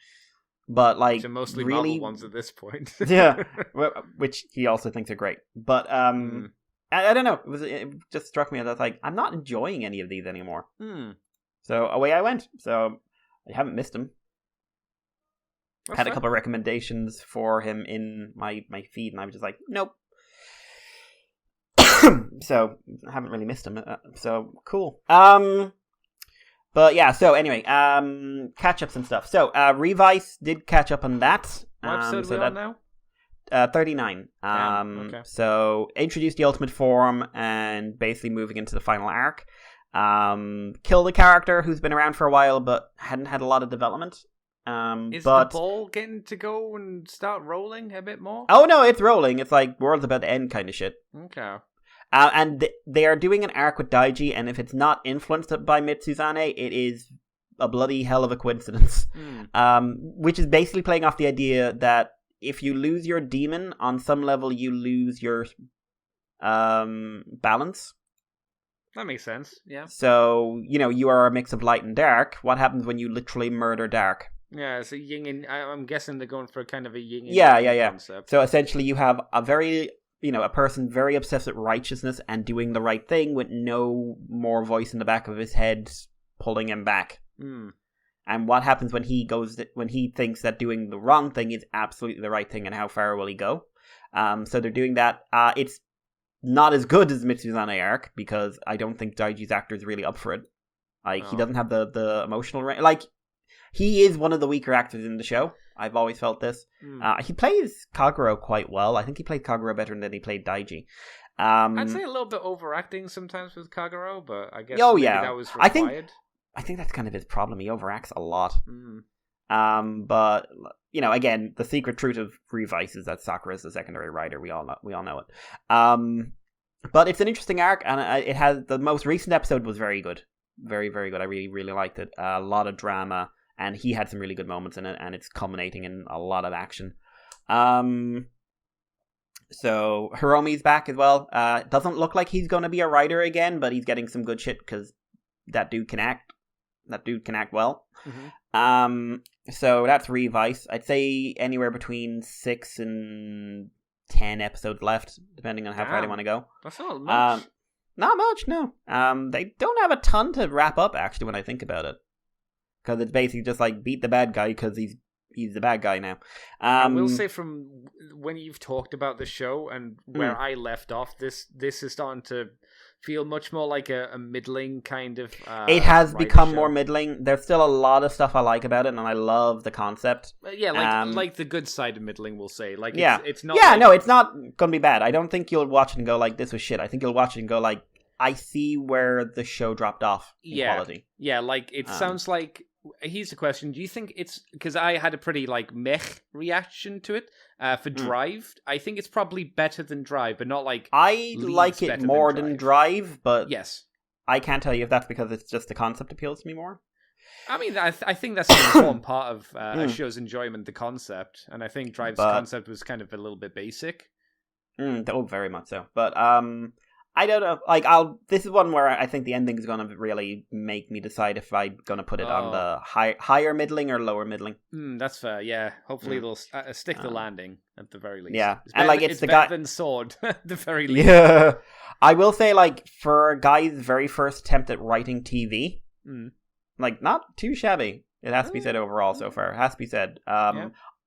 C: But like,
B: mostly
C: really,
B: Marvel ones at this point.
C: Yeah, which he also thinks are great. But I don't know. It just struck me as like, I'm not enjoying any of these anymore. So away I went. So I haven't missed him. I had a couple of recommendations for him in my feed, and I was just like, nope. So I haven't really missed him. So cool. But yeah. So anyway, catch-ups and stuff. So Revice did catch up on that.
B: What episode are we on now?
C: 39.
B: Okay.
C: So introduced the ultimate form and basically moving into the final arc. Killed a character who's been around for a while but hadn't had a lot of development.
B: Is the ball getting to go and start rolling a bit more?
C: Oh no, it's rolling. It's like world's about to end kind of shit.
B: Okay.
C: And they are doing an arc with Daiji, and if it's not influenced by Mitsuzane, it is a bloody hell of a coincidence. Which is basically playing off the idea that if you lose your demon, on some level you lose your balance.
B: That makes sense, yeah.
C: So, you are a mix of light and dark. What happens when you literally murder dark?
B: Yeah, so yin and... I'm guessing they're going for kind of a yin and
C: yeah.
B: concept.
C: So essentially you have a very... a person very obsessed with righteousness and doing the right thing with no more voice in the back of his head pulling him back. And what happens when he thinks that doing the wrong thing is absolutely the right thing, and how far will he go? So they're doing that. It's not as good as Mitsuzane arc, because I don't think Daiji's actor is really up for it. Like, he doesn't have the emotional range. Like, he is one of the weaker actors in the show. I've always felt this. He plays Kaguro quite well. I think he played Kaguro better than he played Daiji.
B: I'd say a little bit overacting sometimes with Kaguro, but I guess that was required.
C: I think that's kind of his problem. He overacts a lot. But again, the secret truth of Revice is that Sakura is the secondary writer. We all know it. But it's an interesting arc, and it has the most recent episode was very good, very very good. I really really liked it. A lot of drama, and he had some really good moments in it, and it's culminating in a lot of action. So Hiromi's back as well. Doesn't look like he's going to be a writer again, but he's getting some good shit because that dude can act. That dude can act well.
B: Mm-hmm.
C: So that's Revice. I'd say anywhere between 6 and 10 episodes left, depending on how far they want to go.
B: That's not much.
C: Not much, no. They don't have a ton to wrap up, actually, when I think about it. Because it's basically just like, beat the bad guy because he's the bad guy now.
B: I will say, from when you've talked about the show and where I left off, this is starting to feel much more like a middling kind of
C: it has become
B: show.
C: More middling. There's still a lot of stuff I like about it, and I love the concept.
B: Like the good side of middling, we'll say. Like, it's not.
C: Yeah, no, it's not gonna be bad. I don't think you'll watch it and go like, this was shit. I think you'll watch it and go like, I see where the show dropped off in quality.
B: Yeah, like it sounds like. Here's the question: do you think it's because I had a pretty like meh reaction to it for Drive? I think it's probably better than Drive, but not like
C: I like it more than Drive. But
B: yes,
C: I can't tell you if that's because it's just the concept appeals to me more.
B: I mean, I think that's an important part of a show's enjoyment, the concept, and I think Drive's concept was kind of a little bit basic.
C: Oh, very much so. But I don't know. Like, this is one where I think the ending is going to really make me decide if I'm going to put it on the higher middling or lower middling.
B: That's fair. Yeah, hopefully they'll stick the landing at the very least.
C: Yeah,
B: and
C: like it's the
B: better
C: guy
B: than Sword at the very least.
C: Yeah, I will say, like, for a guy's very first attempt at writing TV, like, not too shabby. It has to be said overall so far. It has to be said.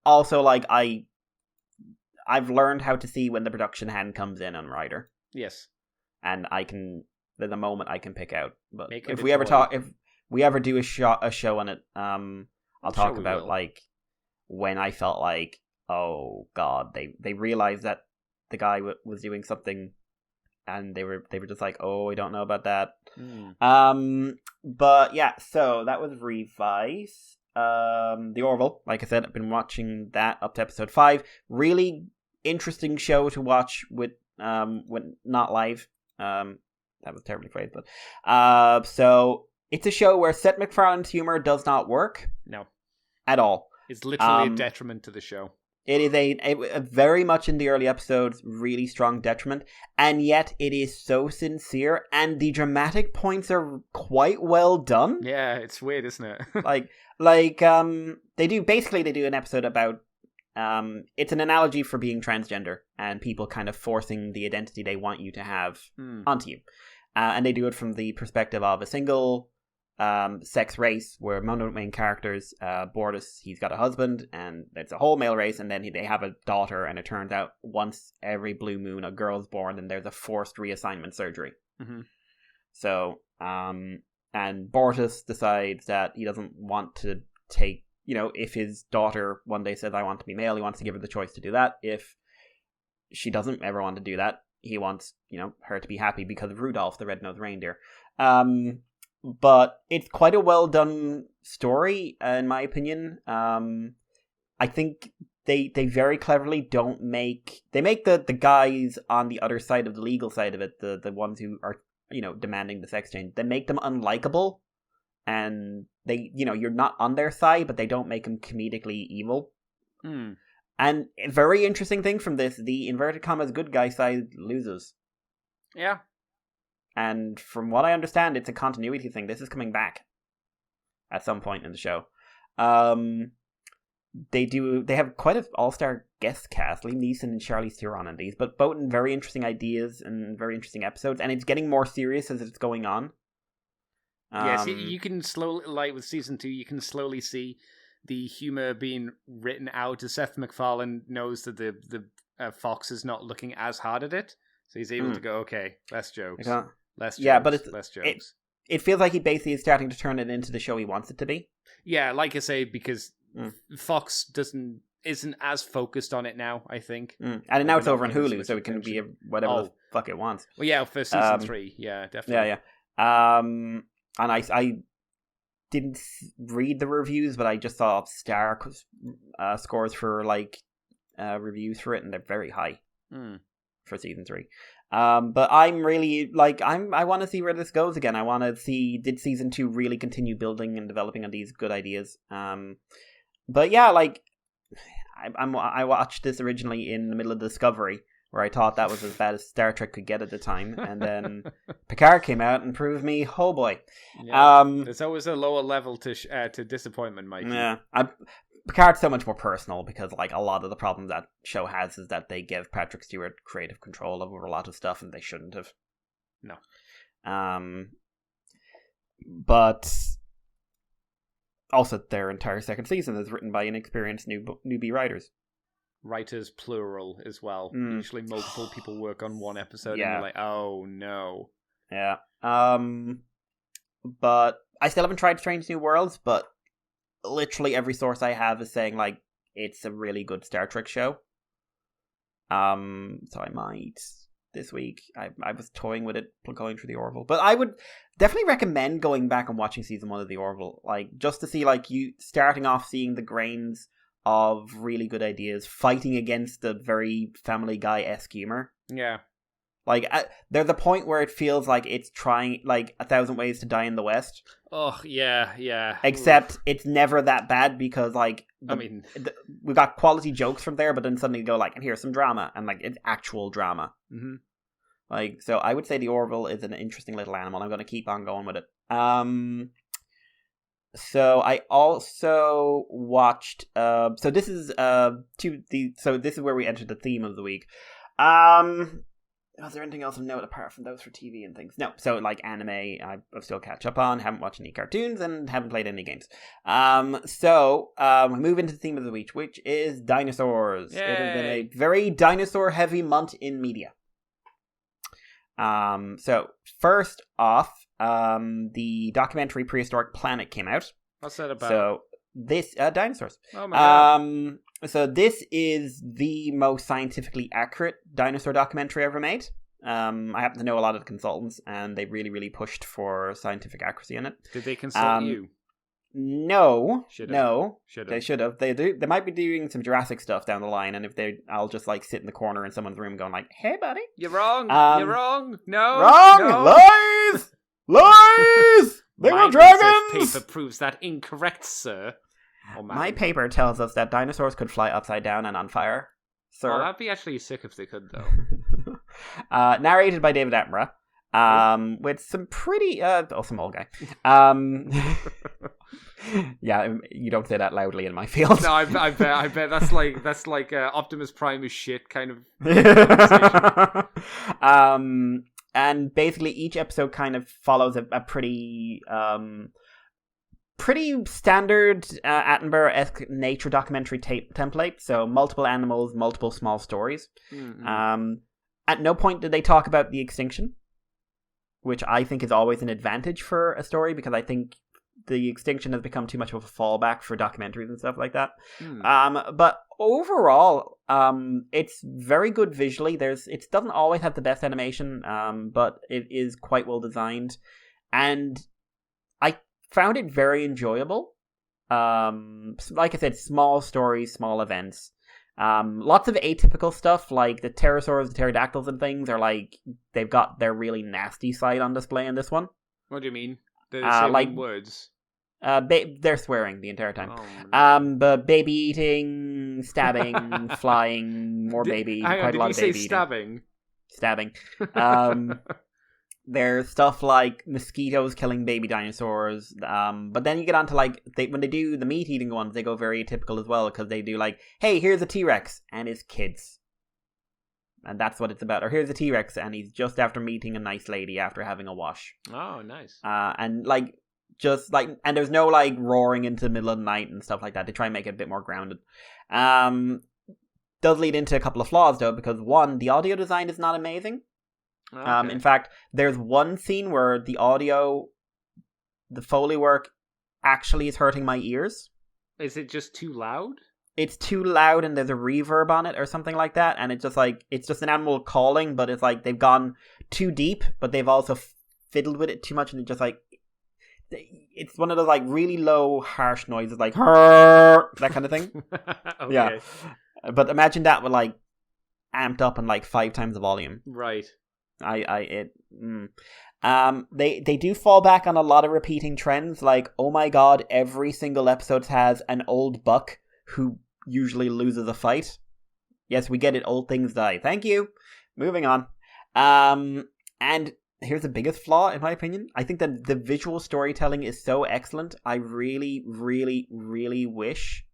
C: Also, like, I've learned how to see when the production hand comes in on writer.
B: Yes.
C: And there's a moment I can pick out. But
B: if
C: we ever do a show on it, I'll talk about like when I felt like, oh god, they realized that the guy was doing something, and they were just like, oh, I don't know about that. But yeah, so that was Revice. The Orville, like I said, I've been watching that up to episode 5. Really interesting show to watch with when not live. That was terribly phrased, but so it's a show where Seth MacFarlane's humor does not work.
B: No,
C: at all.
B: It's literally a detriment to the show.
C: It is a very much in the early episodes, really strong detriment, and yet it is so sincere, and the dramatic points are quite well done.
B: Yeah, it's weird, isn't it?
C: They do an episode about it's an analogy for being transgender and people kind of forcing the identity they want you to have onto you. And they do it from the perspective of a single sex race where one of the main characters, Bortus, he's got a husband and it's a whole male race, and then they have a daughter, and it turns out once every blue moon a girl's born and there's a forced reassignment surgery. So, and Bortus decides that he doesn't want to take, if his daughter one day says, I want to be male, he wants to give her the choice to do that. If she doesn't ever want to do that, he wants, her to be happy because of Rudolph, the red-nosed reindeer. But it's quite a well-done story, in my opinion. I think they very cleverly they make the guys on the other side of the legal side of it, the ones who are, demanding the sex change, they make them unlikable. And they, you're not on their side, but they don't make them comedically evil. And a very interesting thing from this, the inverted commas good guy side loses.
B: Yeah.
C: And from what I understand, it's a continuity thing. This is coming back at some point in the show. They have quite an all-star guest cast, Liam Neeson and Charlize Theron in these, but both in very interesting ideas and very interesting episodes, and it's getting more serious as it's going on.
B: Yes, you can slowly, like with season 2, you can slowly see the humor being written out as Seth MacFarlane knows that the Fox is not looking as hard at it, so he's able to go, okay, less jokes, less jokes,
C: yeah, but it's
B: less jokes.
C: It feels like he basically is starting to turn it into the show he wants it to be. Yeah,
B: like I say, because Fox isn't as focused on it now, I think.
C: And now it's over on Hulu, so it can be whatever the fuck it wants.
B: Well, yeah, for season 3, yeah, definitely.
C: Yeah. And I didn't read the reviews, but I just saw star scores for reviews for it, and they're very high for season 3. But I'm really, like, I want to see where this goes again. I want to see, did season 2 really continue building and developing on these good ideas? But yeah, like, I watched this originally in the middle of Discovery, where I thought that was as bad as Star Trek could get at the time, and then Picard came out and proved me, oh boy.
B: Yeah. There's always a lower level to disappointment, Mikey.
C: Yeah, Picard's so much more personal, because like a lot of the problem that show has is that they give Patrick Stewart creative control over a lot of stuff, and they shouldn't have.
B: No.
C: But also, their entire second season is written by inexperienced newbie writers.
B: Writers plural as well. Usually multiple people work on one episode, and you're like, oh no.
C: Yeah. But I still haven't tried Strange New Worlds, but literally every source I have is saying like it's a really good Star Trek show. So I might this week. I was toying with it, going through the Orville, but I would definitely recommend going back and watching season 1 of the Orville, like just to see like you starting off seeing the grains of really good ideas fighting against the very Family Guy-esque humor.
B: Yeah.
C: Like, there's a point where it feels like it's trying, like, 1,000 Ways to Die in the West.
B: Oh, yeah.
C: Except it's never that bad because, like, we got quality jokes from there, but then suddenly you go, like, and here's some drama, and, like, it's actual drama.
B: Mm-hmm.
C: Like, so I would say the Orville is an interesting little animal. I'm going to keep on going with it. So I also watched, so this is, so this is where we entered the theme of the week. Was there anything else of note apart from those for TV and things? No. So, like, anime, I've still catch up on, haven't watched any cartoons, and haven't played any games. So, we move into the theme of the week, which is dinosaurs.
B: Yay.
C: It has been a very dinosaur-heavy month in media. So, first off, the documentary Prehistoric Planet came out.
B: What's that about?
C: So, this, dinosaurs.
B: Oh my god.
C: So this is the most scientifically accurate dinosaur documentary ever made. I happen to know a lot of the consultants, and they really, really pushed for scientific accuracy in it.
B: Did they consult you?
C: No.
B: Should've.
C: No.
B: Should've.
C: They should have. They might be doing some Jurassic stuff down the line, and I'll just like sit in the corner in someone's room going like, "Hey, buddy,
B: you're wrong. You're wrong. No.
C: Wrong.
B: No.
C: Lies. Lies. They were dragons.
B: Paper proves that incorrect, sir. Oh,
C: my paper tells us that dinosaurs could fly upside down and on fire, sir.
B: Oh, that'd be actually sick if they could, though.
C: Narrated by David Attenborough, with some pretty, some old guy. Yeah, you don't say that loudly in my field.
B: No, I bet that's like Optimus Prime is shit kind of.
C: And basically each episode kind of follows a pretty standard Attenborough-esque nature documentary template. So multiple animals, multiple small stories. Mm-hmm. At no point did they talk about the extinction, which I think is always an advantage for a story, because I think the extinction has become too much of a fallback for documentaries and stuff like that. But overall, it's very good visually. It doesn't always have the best animation, but it is quite well designed, and I found it very enjoyable. Like I said, small stories, small events. Lots of atypical stuff, like the pterosaurs, the pterodactyls and things are like, they've got their really nasty side on display in this one.
B: What do you mean? They're saying
C: like
B: words?
C: They're swearing the entire time.
B: Oh, no.
C: But baby eating, stabbing, flying, more baby, quite a lot of baby eating. Stabbing. There's stuff like mosquitoes killing baby dinosaurs, but then you get onto like when they do the meat eating ones, they go very atypical as well, because they do like, hey, here's a T-Rex and his kids, and that's what it's about. Or here's a T-Rex and he's just after meeting a nice lady after having a wash.
B: Oh, nice.
C: And like just like, and there's no like roaring into the middle of the night and stuff like that. They try and make it a bit more grounded. Does lead into a couple of flaws though, because one, the audio design is not amazing. Okay. In fact, there's one scene where the audio, the Foley work, actually is hurting my ears.
B: Is it just too loud?
C: It's too loud and there's a reverb on it or something like that, and it's just like, it's just an animal calling, but it's like they've gone too deep, but they've also fiddled with it too much, and it's just like, it's one of those like really low, harsh noises, like that kind of thing.
B: Okay.
C: Yeah. But imagine that with like amped up and like 5 times the volume.
B: Right.
C: They do fall back on a lot of repeating trends, like, oh my god, every single episode has an old buck who usually loses a fight. Yes, we get it, old things die. Thank you. Moving on. And here's the biggest flaw, in my opinion. I think that the visual storytelling is so excellent. I really, really, really wish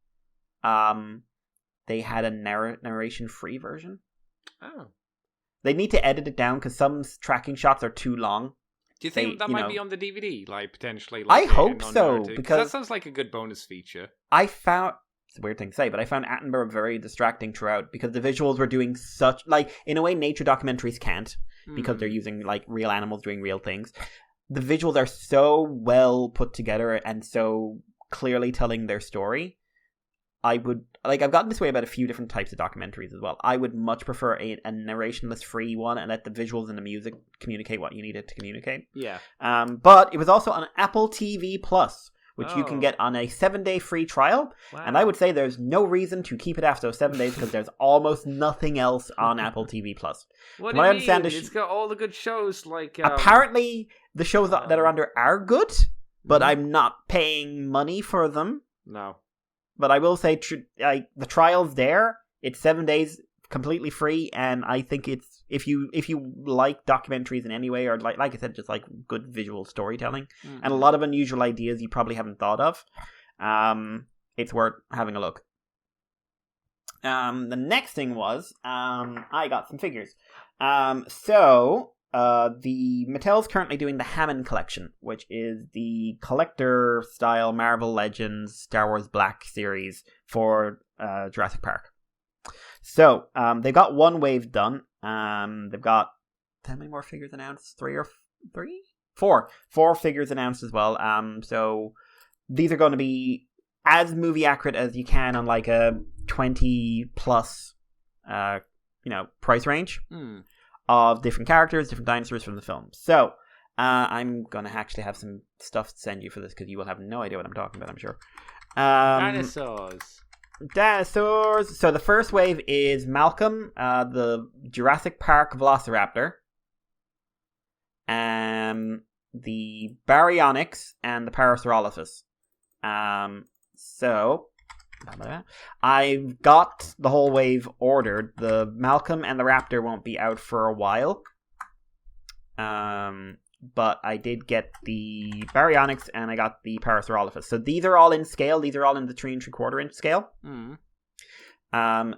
C: they had a narration-free version.
B: Oh.
C: They need to edit it down because some tracking shots are too long.
B: Do you think that might be on the DVD, like potentially?
C: I hope so, because
B: that sounds like a good bonus feature.
C: It's a weird thing to say, but I found Attenborough very distracting throughout because the visuals were doing such, like, in a way nature documentaries can't, because they're using, like, real animals doing real things. The visuals are so well put together and so clearly telling their story. I've gotten this way about a few different types of documentaries as well. I would much prefer a narrationless free one and let the visuals and the music communicate what you needed to communicate.
B: Yeah.
C: But it was also on Apple TV Plus, which you can get on a 7-day free trial. Wow. And I would say there's no reason to keep it after those 7 days because there's almost nothing else on Apple TV Plus.
B: What do you mean? It's got all the good shows like...
C: Apparently, the shows that are under are good, but I'm not paying money for them.
B: No.
C: But I will say the trial's there. It's 7 days completely free, and I think it's if you like documentaries in any way, or like I said, just like good visual storytelling and a lot of unusual ideas you probably haven't thought of, it's worth having a look. The next thing was I got some figures. The Mattel's currently doing the Hammond Collection, which is the collector style Marvel Legends Star Wars Black series for Jurassic Park. So they've got one wave done. They've got how many more figures announced? Four figures announced as well. So these are going to be as movie accurate as you can on like a 20 plus price range. Of different characters, different dinosaurs from the film. So, I'm going to actually have some stuff to send you for this because you will have no idea what I'm talking about, I'm sure. Dinosaurs. So, the first wave is Malcolm, the Jurassic Park Velociraptor, the Baryonyx, and the Parasaurolophus. I've got the whole wave ordered. The Malcolm and the Raptor won't be out for a while. But I did get the Baryonyx and I got the Parasaurolophus. So these are all in scale. These are all in the 3 3/4 inch scale.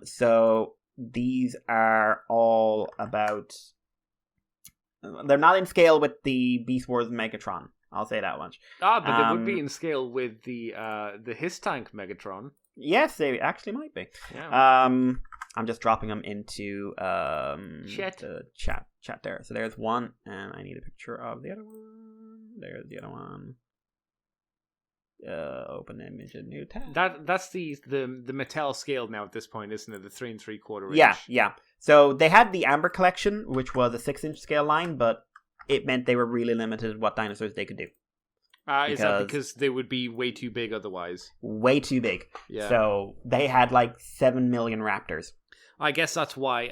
C: So these are all about... They're not in scale with the Beast Wars Megatron. I'll say that much.
B: But they would be in scale with the His Tank Megatron.
C: Yes, they actually might be. Yeah. I'm just dropping them into the chat there. So there's one, and I need a picture of the other one. There's the other one. Open image, a new tab.
B: That's the Mattel scale now at this point, isn't it? The 3 3/4 inch.
C: Yeah. So they had the Amber Collection, which was a 6-inch scale line, but it meant they were really limited what dinosaurs they could do.
B: Is that because they would be way too big otherwise? Way too big.
C: Yeah. So they had like 7 million raptors.
B: I guess that's why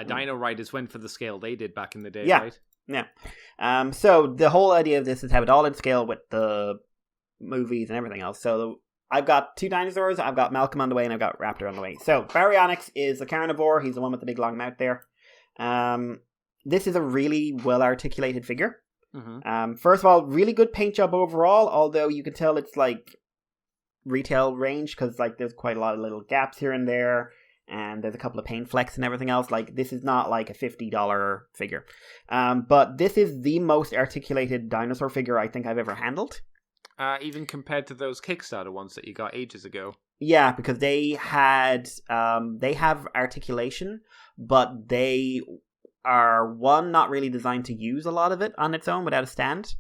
B: Dino Riders went for the scale they did back in the day, right?
C: Yeah. So the whole idea of this is have it all in scale with the movies and everything else. So I've got 2 dinosaurs. I've got Malcolm on the way and I've got Raptor on the way. So Baryonyx is the carnivore. He's the one with the big long mouth there. This is a really well-articulated figure. First of all, really good paint job overall, although you can tell it's like retail range because like there's quite a lot of little gaps here and there, and there's a couple of paint flecks and everything else. Like this is not like a $50 figure. But this is the most articulated dinosaur figure I think I've ever handled.
B: Even compared to those Kickstarter ones that you got ages ago.
C: Yeah, because they have articulation, but they are, one, not really designed to use a lot of it on its own without a stand,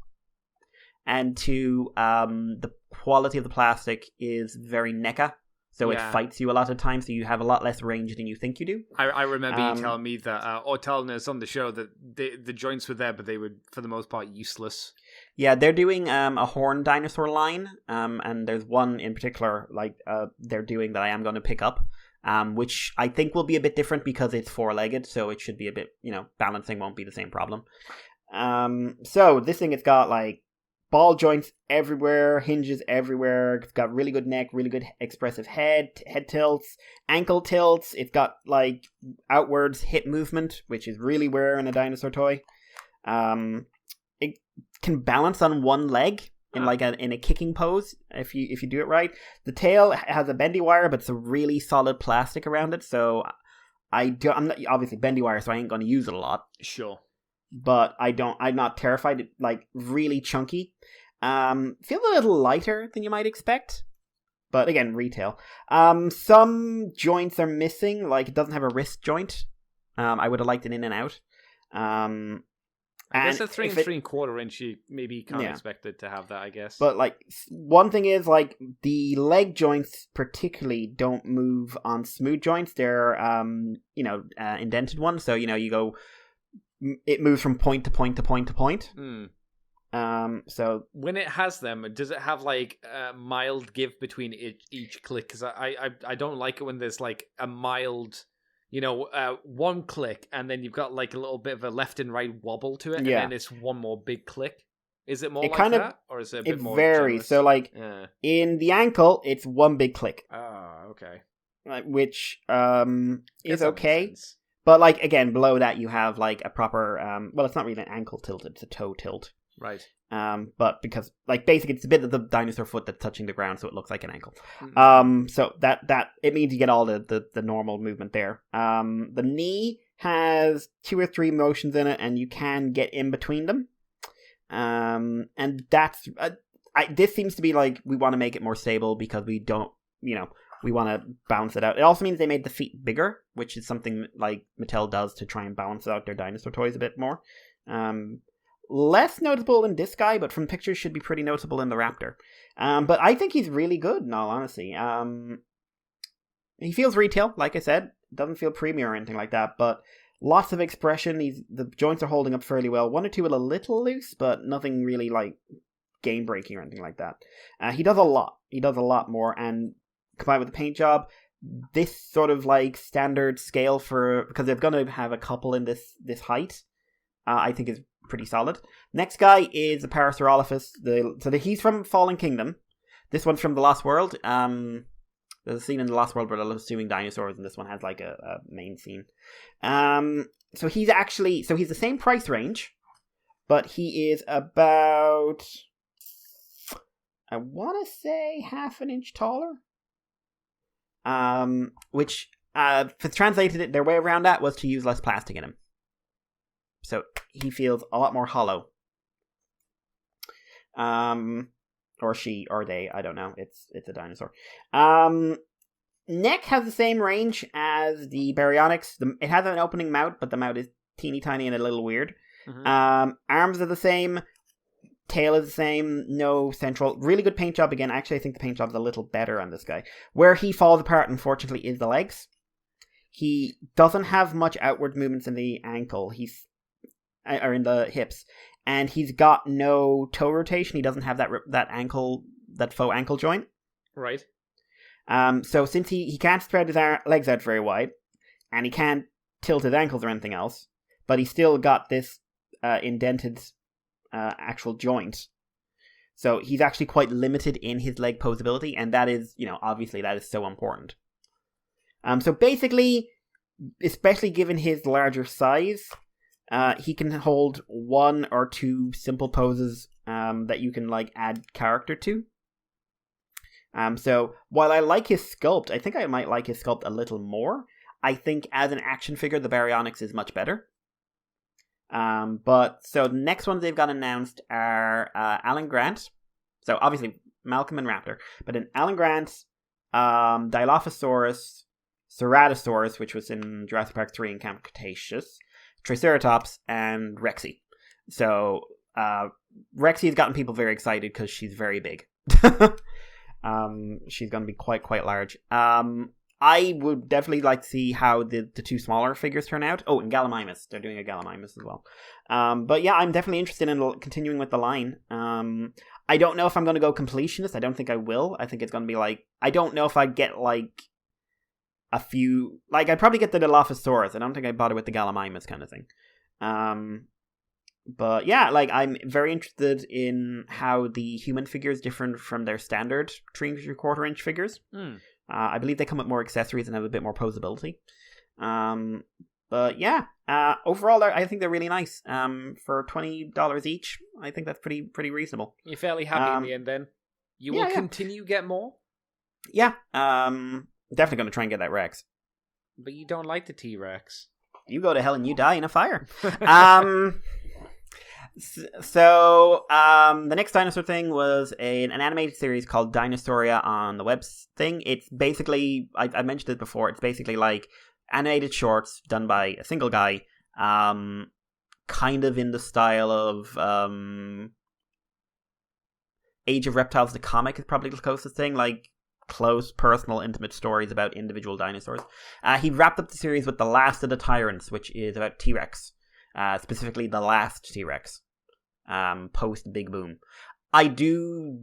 C: and 2, the quality of the plastic is very NECA, so it fights you a lot of times, so you have a lot less range than you think you do.
B: I remember you telling me that, or telling us on the show that the joints were there, but they were, for the most part, useless. Yeah,
C: they're doing a horned dinosaur line, and there's one in particular they're doing that I am going to pick up. which I think will be a bit different because it's four-legged, so it should be a bit, balancing won't be the same problem. So this thing, it's got like ball joints everywhere, hinges everywhere. It's got really good neck, really good expressive head tilts, ankle tilts. It's got like outwards hip movement, which is really rare in a dinosaur toy. It can balance on one leg in in a kicking pose if you do it right. The tail has a bendy wire, but it's a really solid plastic around it. So I'm not obviously bendy wire, so I ain't going to use it a lot.
B: Sure. But
C: I'm not terrified. It's like really chunky. Feels a little lighter than you might expect. But again, retail. Some joints are missing, like it doesn't have a wrist joint. I would have liked it in and out.
B: I guess a 3 3/4 inch, you maybe can't expect it to have that, I guess.
C: But like one thing is like the leg joints particularly don't move on smooth joints. They're indented ones. So you go. It moves from point to point to point to point. So
B: when it has them, does it have like a mild give between each click? Because I don't like it when there's like a mild, one click and then you've got like a little bit of a left and right wobble to it, and then it's one more big click. Is it more like that, or is it a bit more? It varies.
C: So like in the ankle, it's one big click.
B: Oh, okay.
C: Which is okay. But, like, again, below that you have, like, a proper, well, it's not really an ankle tilt, it's a toe tilt.
B: Right.
C: But because, like, basically it's a bit of the dinosaur foot that's touching the ground, so it looks like an ankle. Mm-hmm. So that it means you get all the normal movement there. The knee has 2 or 3 motions in it, and you can get in between them. And that's, this seems to be, like, we want to make it more stable because we don't, we want to balance it out. It also means they made the feet bigger, which is something like Mattel does to try and balance out their dinosaur toys a bit more. Less notable in this guy, but from pictures should be pretty notable in the Raptor. But I think he's really good, in all honesty. He feels retail, like I said. Doesn't feel premium or anything like that, but lots of expression. The joints are holding up fairly well. 1 or 2 a little loose, but nothing really like game-breaking or anything like that. He does a lot. He does a lot more, and combined with the paint job, this sort of like standard scale because they're going to have a couple in this height, I think is pretty solid. Next guy is the Parasaurolophus. He's from Fallen Kingdom. This one's from The Lost World. There's a scene in The Lost World where they're assuming dinosaurs, and this one has like a main scene. So he's the same price range, but he is about, I want to say, half an inch taller. Which, for translated it, their way around that was to use less plastic in him. So he feels a lot more hollow. Or she, or they, I don't know. It's a dinosaur. Neck has the same range as the Baryonyx. It has an opening mouth, but the mouth is teeny tiny and a little weird. Mm-hmm. Arms are the same. Tail is the same, no central. Really good paint job again. Actually, I think the paint job is a little better on this guy. Where he falls apart, unfortunately, is the legs. He doesn't have much outward movements in the ankle. Or in the hips. And he's got no toe rotation. He doesn't have that faux ankle joint.
B: Right.
C: So since he can't spread his legs out very wide, and he can't tilt his ankles or anything else, but he's still got this indented actual joint. So he's actually quite limited in his leg posability, and that is, obviously that is so important. So basically, especially given his larger size, he can hold 1 or 2 simple poses that you can like add character to. So while I like his sculpt, I think I might like his sculpt a little more. I think as an action figure, the Baryonyx is much better. But so the next ones they've got announced are Alan Grant. So obviously Malcolm and Raptor, but in Alan Grant, Dilophosaurus, Ceratosaurus, which was in Jurassic Park 3 in Camp Cretaceous, Triceratops, and Rexy. So Rexy has gotten people very excited because she's very big. She's going to be quite large. I would definitely like to see how the 2 smaller figures turn out. Oh, and Gallimimus. They're doing a Gallimimus as well. But yeah, I'm definitely interested in continuing with the line. I don't know if I'm going to go completionist. I don't think I will. I think it's going to be like... I don't know if I get like a few... Like, I'd probably get the Dilophosaurus. I don't think I'd bother with the Gallimimus kind of thing. But yeah, like, I'm very interested in how the human figures differ from their standard 3 3/4 inch figures. I believe they come with more accessories and have a bit more posability. But yeah, overall, I think they're really nice. For $20 each, I think that's pretty reasonable.
B: You're fairly happy in the end, then? You will continue get more?
C: Yeah, definitely going to try and get that Rex.
B: But you don't like the T-Rex.
C: You go to hell and you die in a fire. So, the next dinosaur thing was an animated series called Dinosauria on the web thing. It's basically, I mentioned it before, it's basically like animated shorts done by a single guy, kind of in the style of Age of Reptiles the comic is probably the closest thing, like close, personal, intimate stories about individual dinosaurs. He wrapped up the series with The Last of the Tyrants, which is about T-Rex. Specifically the last T-Rex, post Big Boom. I do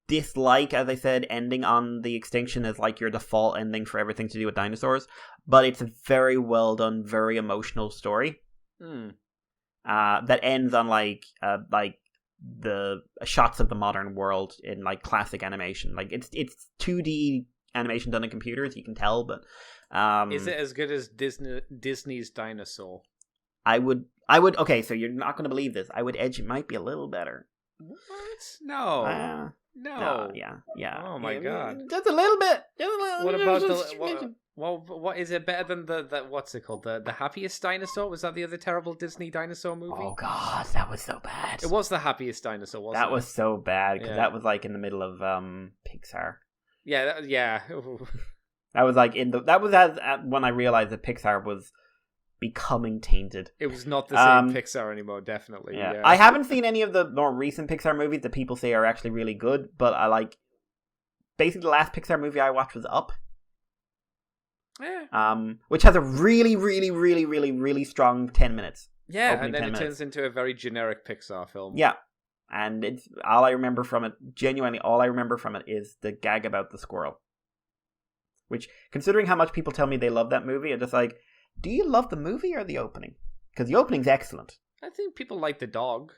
C: dislike, as I said, ending on the extinction as like your default ending for everything to do with dinosaurs, but it's a very well done, very emotional story. That ends on like the shots of the modern world in like classic animation. Like it's 2D animation done in computers, you can tell, but
B: is it as good as Disney's Dinosaur?
C: I would. Okay, so you're not going to believe this. I would edge it might be a little better.
B: What? No. No.
C: Yeah.
B: Oh my god.
C: Just a little bit.
B: What about what is it better than the what's it called? The Happiest Dinosaur? Was that the other terrible Disney dinosaur movie?
C: Oh god, that was so bad.
B: It was The Happiest Dinosaur, wasn't it?
C: That was so bad because that was like in the middle of Pixar.
B: Yeah.
C: That was like that was when I realized that Pixar was becoming tainted.
B: It was not the same Pixar anymore, definitely. Yeah.
C: I haven't seen any of the more recent Pixar movies that people say are actually really good, but I like... Basically, the last Pixar movie I watched was Up.
B: Yeah.
C: Which has a really, really, really, really, really strong 10 minutes.
B: Yeah, and then it turns into a very generic Pixar film.
C: Yeah. And it's all I remember from it, genuinely all I remember from it is the gag about the squirrel. Which, considering how much people tell me they love that movie, I'm just like... Do you love the movie or the opening? Because the opening's excellent.
B: I think people like the dog.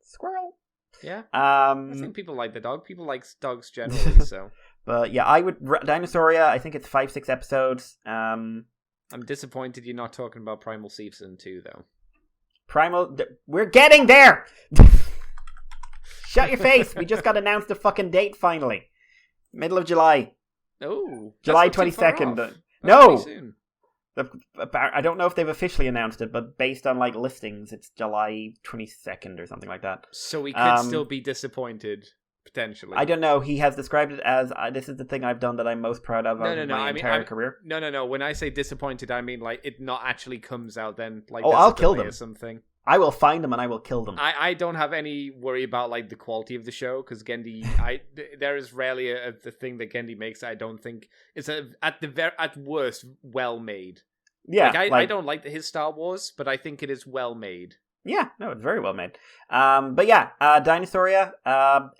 C: Squirrel.
B: Yeah. I think people like the dog. People like dogs generally, so.
C: But yeah, I would... Dinosauria, I think it's 5-6 episodes.
B: I'm disappointed you're not talking about Primal Season 2, though.
C: Primal... We're getting there! Shut your face! We just got announced the fucking date, finally. Middle of July.
B: Oh.
C: July 22nd.
B: No!
C: I don't know if they've officially announced it, but based on like listings, it's July 22nd or something like that.
B: So we could still be disappointed, potentially.
C: I don't know. He has described it as, this is the thing I've done that I'm most proud of my entire career.
B: No. When I say disappointed, I mean like it not actually comes out then. Like,
C: I'll kill them.
B: Or something.
C: I will find them and I will kill them.
B: I don't have any worry about like the quality of the show because Gendy, there is rarely the thing that Gendy makes that I don't think is at worst well made.
C: Yeah,
B: I don't like his Star Wars, but I think it is well made.
C: Yeah, no, it's very well made. But yeah, Dinosauria.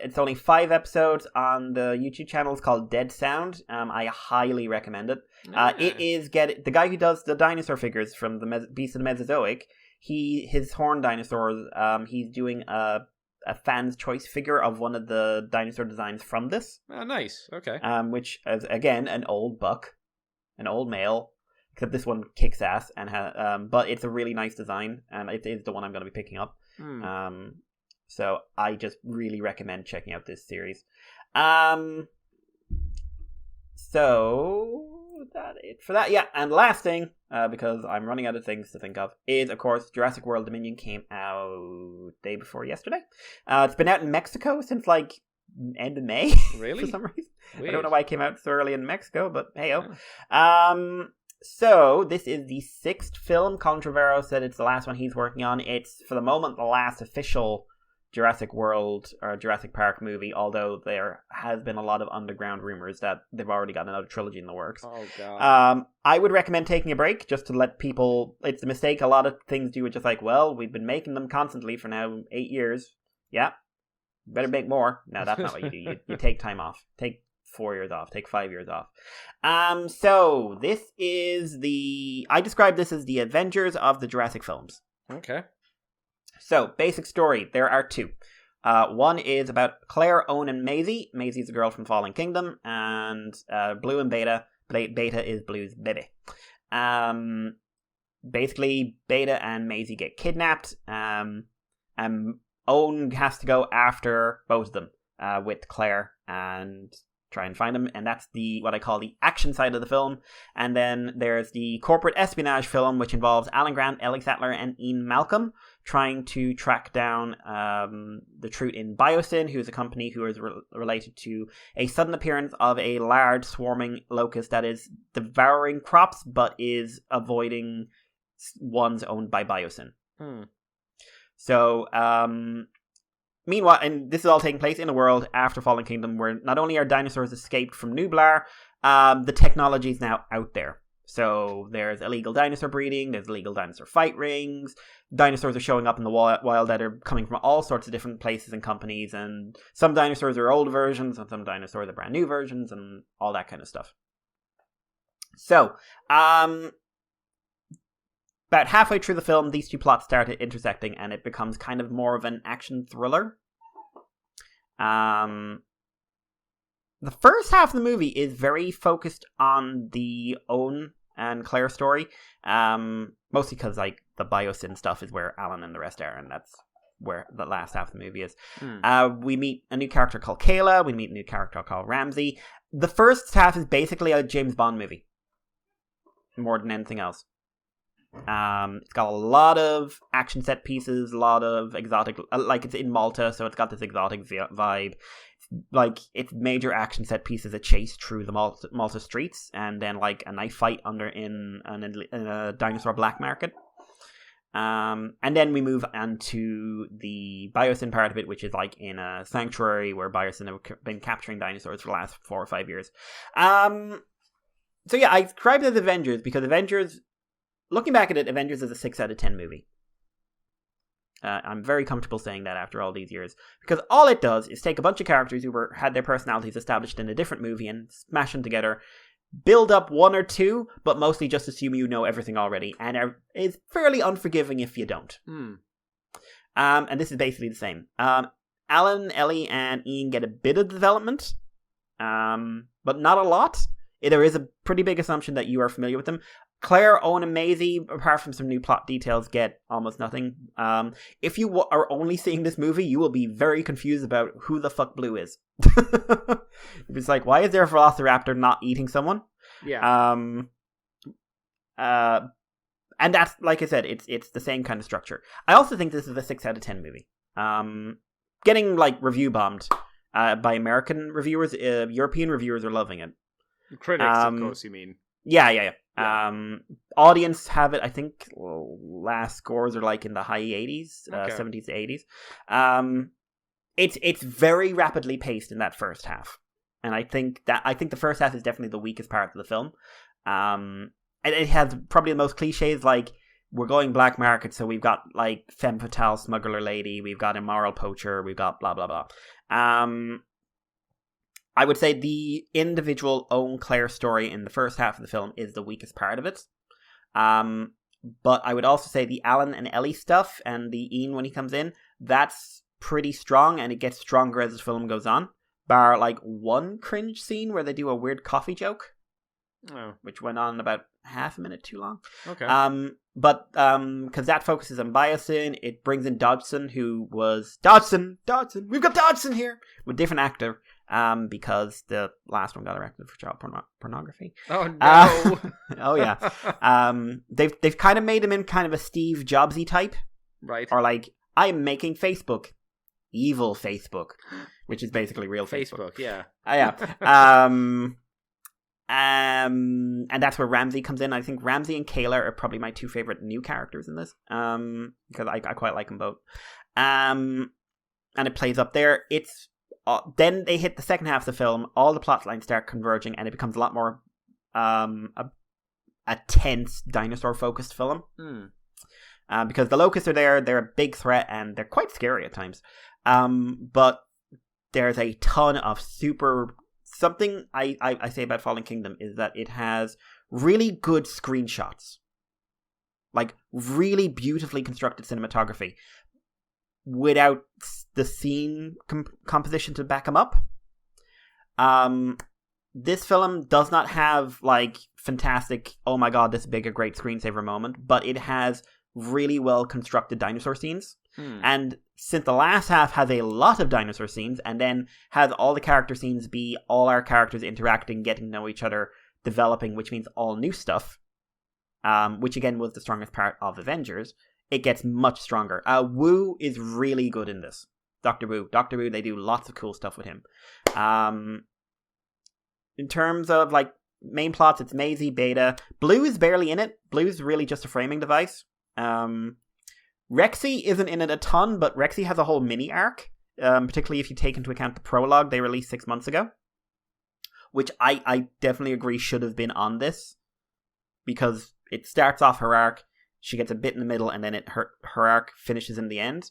C: It's only 5 episodes on the YouTube channel. It's called Dead Sound. I highly recommend it. It is the guy who does the dinosaur figures from the Beasts of the Mesozoic. His horned dinosaurs. He's doing a fan's choice figure of one of the dinosaur designs from this.
B: Oh, nice. Okay.
C: Which is again an old buck, an old male. Except this one kicks ass, but it's a really nice design, and it is the one I'm going to be picking up. So I just really recommend checking out this series. So that's it for that. Yeah, and last thing, because I'm running out of things to think of, is of course Jurassic World Dominion came out day before yesterday. It's been out in Mexico since like end of May.
B: Really?
C: For some reason.
B: Weird.
C: I don't know why it came out so early in Mexico, but hey-o. Yeah. So, this is the 6th film. Colin Trevorrow said it's the last one he's working on. It's, for the moment, the last official Jurassic World or Jurassic Park movie, although there has been a lot of underground rumors that they've already got another trilogy in the works.
B: Oh, God.
C: I would recommend taking a break just to let people... It's a mistake a lot of things do. It's just like, well, we've been making them constantly for now 8 years. Yeah. Better make more. No, that's not what you do. You take time off. Take 4 years off. Take 5 years off. So this is I describe this as the Avengers of the Jurassic films.
B: Okay.
C: So, basic story. There are two. One is about Claire, Owen, and Maisie. Maisie's a girl from Fallen Kingdom, and Blue and Beta. Beta is Blue's baby. Basically, Beta and Maisie get kidnapped. Owen has to go after both of them with Claire and try and find them, and that's what I call the action side of the film. And then there's the corporate espionage film, which involves Alan Grant, Ellie Sattler, and Ian Malcolm trying to track down the truth in Biosyn, who is a company who is related to a sudden appearance of a large swarming locust that is devouring crops but is avoiding ones owned by Biosyn. So, meanwhile, and this is all taking place in a world after Fallen Kingdom where not only are dinosaurs escaped from Nublar, the technology is now out there. So there's illegal dinosaur breeding, there's illegal dinosaur fight rings, dinosaurs are showing up in the wild that are coming from all sorts of different places and companies, and some dinosaurs are old versions, and some dinosaurs are brand new versions, and all that kind of stuff. So, about halfway through the film, these two plots started intersecting, and it becomes kind of more of an action thriller. The first half of the movie is very focused on the Owen and Claire story, mostly because like the Biosyn stuff is where Alan and the rest are, and that's where the last half of the movie is. We meet a new character called Kayla. We meet a new character called Ramsey. The first half is basically a James Bond movie, more than anything else. It's got a lot of action set pieces, a lot of exotic, like it's in Malta, so it's got this exotic vibe. Like, it's major action set pieces that chase through the Malta streets, and then like a knife fight in a dinosaur black market. And then we move on to the Biosyn part of it, which is like in a sanctuary where Biosyn have been capturing dinosaurs for the last 4 or 5 years. So yeah, I described it as Avengers because Avengers, looking back at it, Avengers is a 6 out of 10 movie. I'm very comfortable saying that after all these years, because all it does is take a bunch of characters who had their personalities established in a different movie and smash them together, build up one or two, but mostly just assume you know everything already, and is fairly unforgiving if you don't. And this is basically the same. Alan, Ellie, and Ian get a bit of development, but not a lot. There is a pretty big assumption that you are familiar with them. Claire, Owen, and Maisie, apart from some new plot details, get almost nothing. If you are only seeing this movie, you will be very confused about who the fuck Blue is. It's like, why is there a velociraptor not eating someone?
B: Yeah.
C: And that's, like I said, it's the same kind of structure. I also think this is a 6 out of 10 movie. Getting, like, review bombed by American reviewers. European reviewers are loving it.
B: Critics, of course, you mean.
C: Yeah. Audience have it, I think last scores are like in the high 80s, 70s to 80s. It's very rapidly paced in that first half. And I think the first half is definitely the weakest part of the film. And it has probably the most cliches, like, we're going black market, so we've got like femme fatale smuggler lady, we've got immoral poacher, we've got blah blah blah. I would say the individual Owen Claire story in the first half of the film is the weakest part of it. But I would also say the Alan and Ellie stuff and the Ian when he comes in, that's pretty strong, and it gets stronger as the film goes on. Bar like one cringe scene where they do a weird coffee joke. Which went on about half a minute too long. Okay. But because that focuses on Biosyn, it brings in Dodgson, who was Dodgson. We've got Dodgson here with a different actor. Because the last one got arrested for child pornography.
B: Oh no!
C: Oh yeah. They've kind of made him in kind of a Steve Jobsy type,
B: right?
C: Or like, I'm making Facebook, evil Facebook, which is basically real Facebook.
B: Yeah.
C: And that's where Ramsey comes in. I think Ramsey and Kayla are probably my two favorite new characters in this. Because I quite like them both. And it plays up there. Then they hit the second half of the film, all the plot lines start converging, and it becomes a lot more a tense dinosaur-focused film. Because the locusts are there, they're a big threat, and they're quite scary at times. But there's a ton of super something I say about Fallen Kingdom is that it has really good screenshots. Like, really beautifully constructed cinematography without the scene composition to back them up. This film does not have, like, fantastic, oh my god, this big a great screensaver moment, but it has really well constructed dinosaur scenes. And since the last half has a lot of dinosaur scenes, and then has all the character scenes be all our characters interacting, getting to know each other, developing, which means all new stuff, which again was the strongest part of Avengers, it gets much stronger. Wu is really good in this. Dr. Wu, they do lots of cool stuff with him. In terms of, like, main plots, it's Maisie, Beta. Blue is barely in it. Blue is really just a framing device. Rexy isn't in it a ton, but Rexy has a whole mini arc, particularly if you take into account the prologue they released 6 months ago, which I definitely agree should have been on this, because it starts off her arc, she gets a bit in the middle, and then her arc finishes in the end.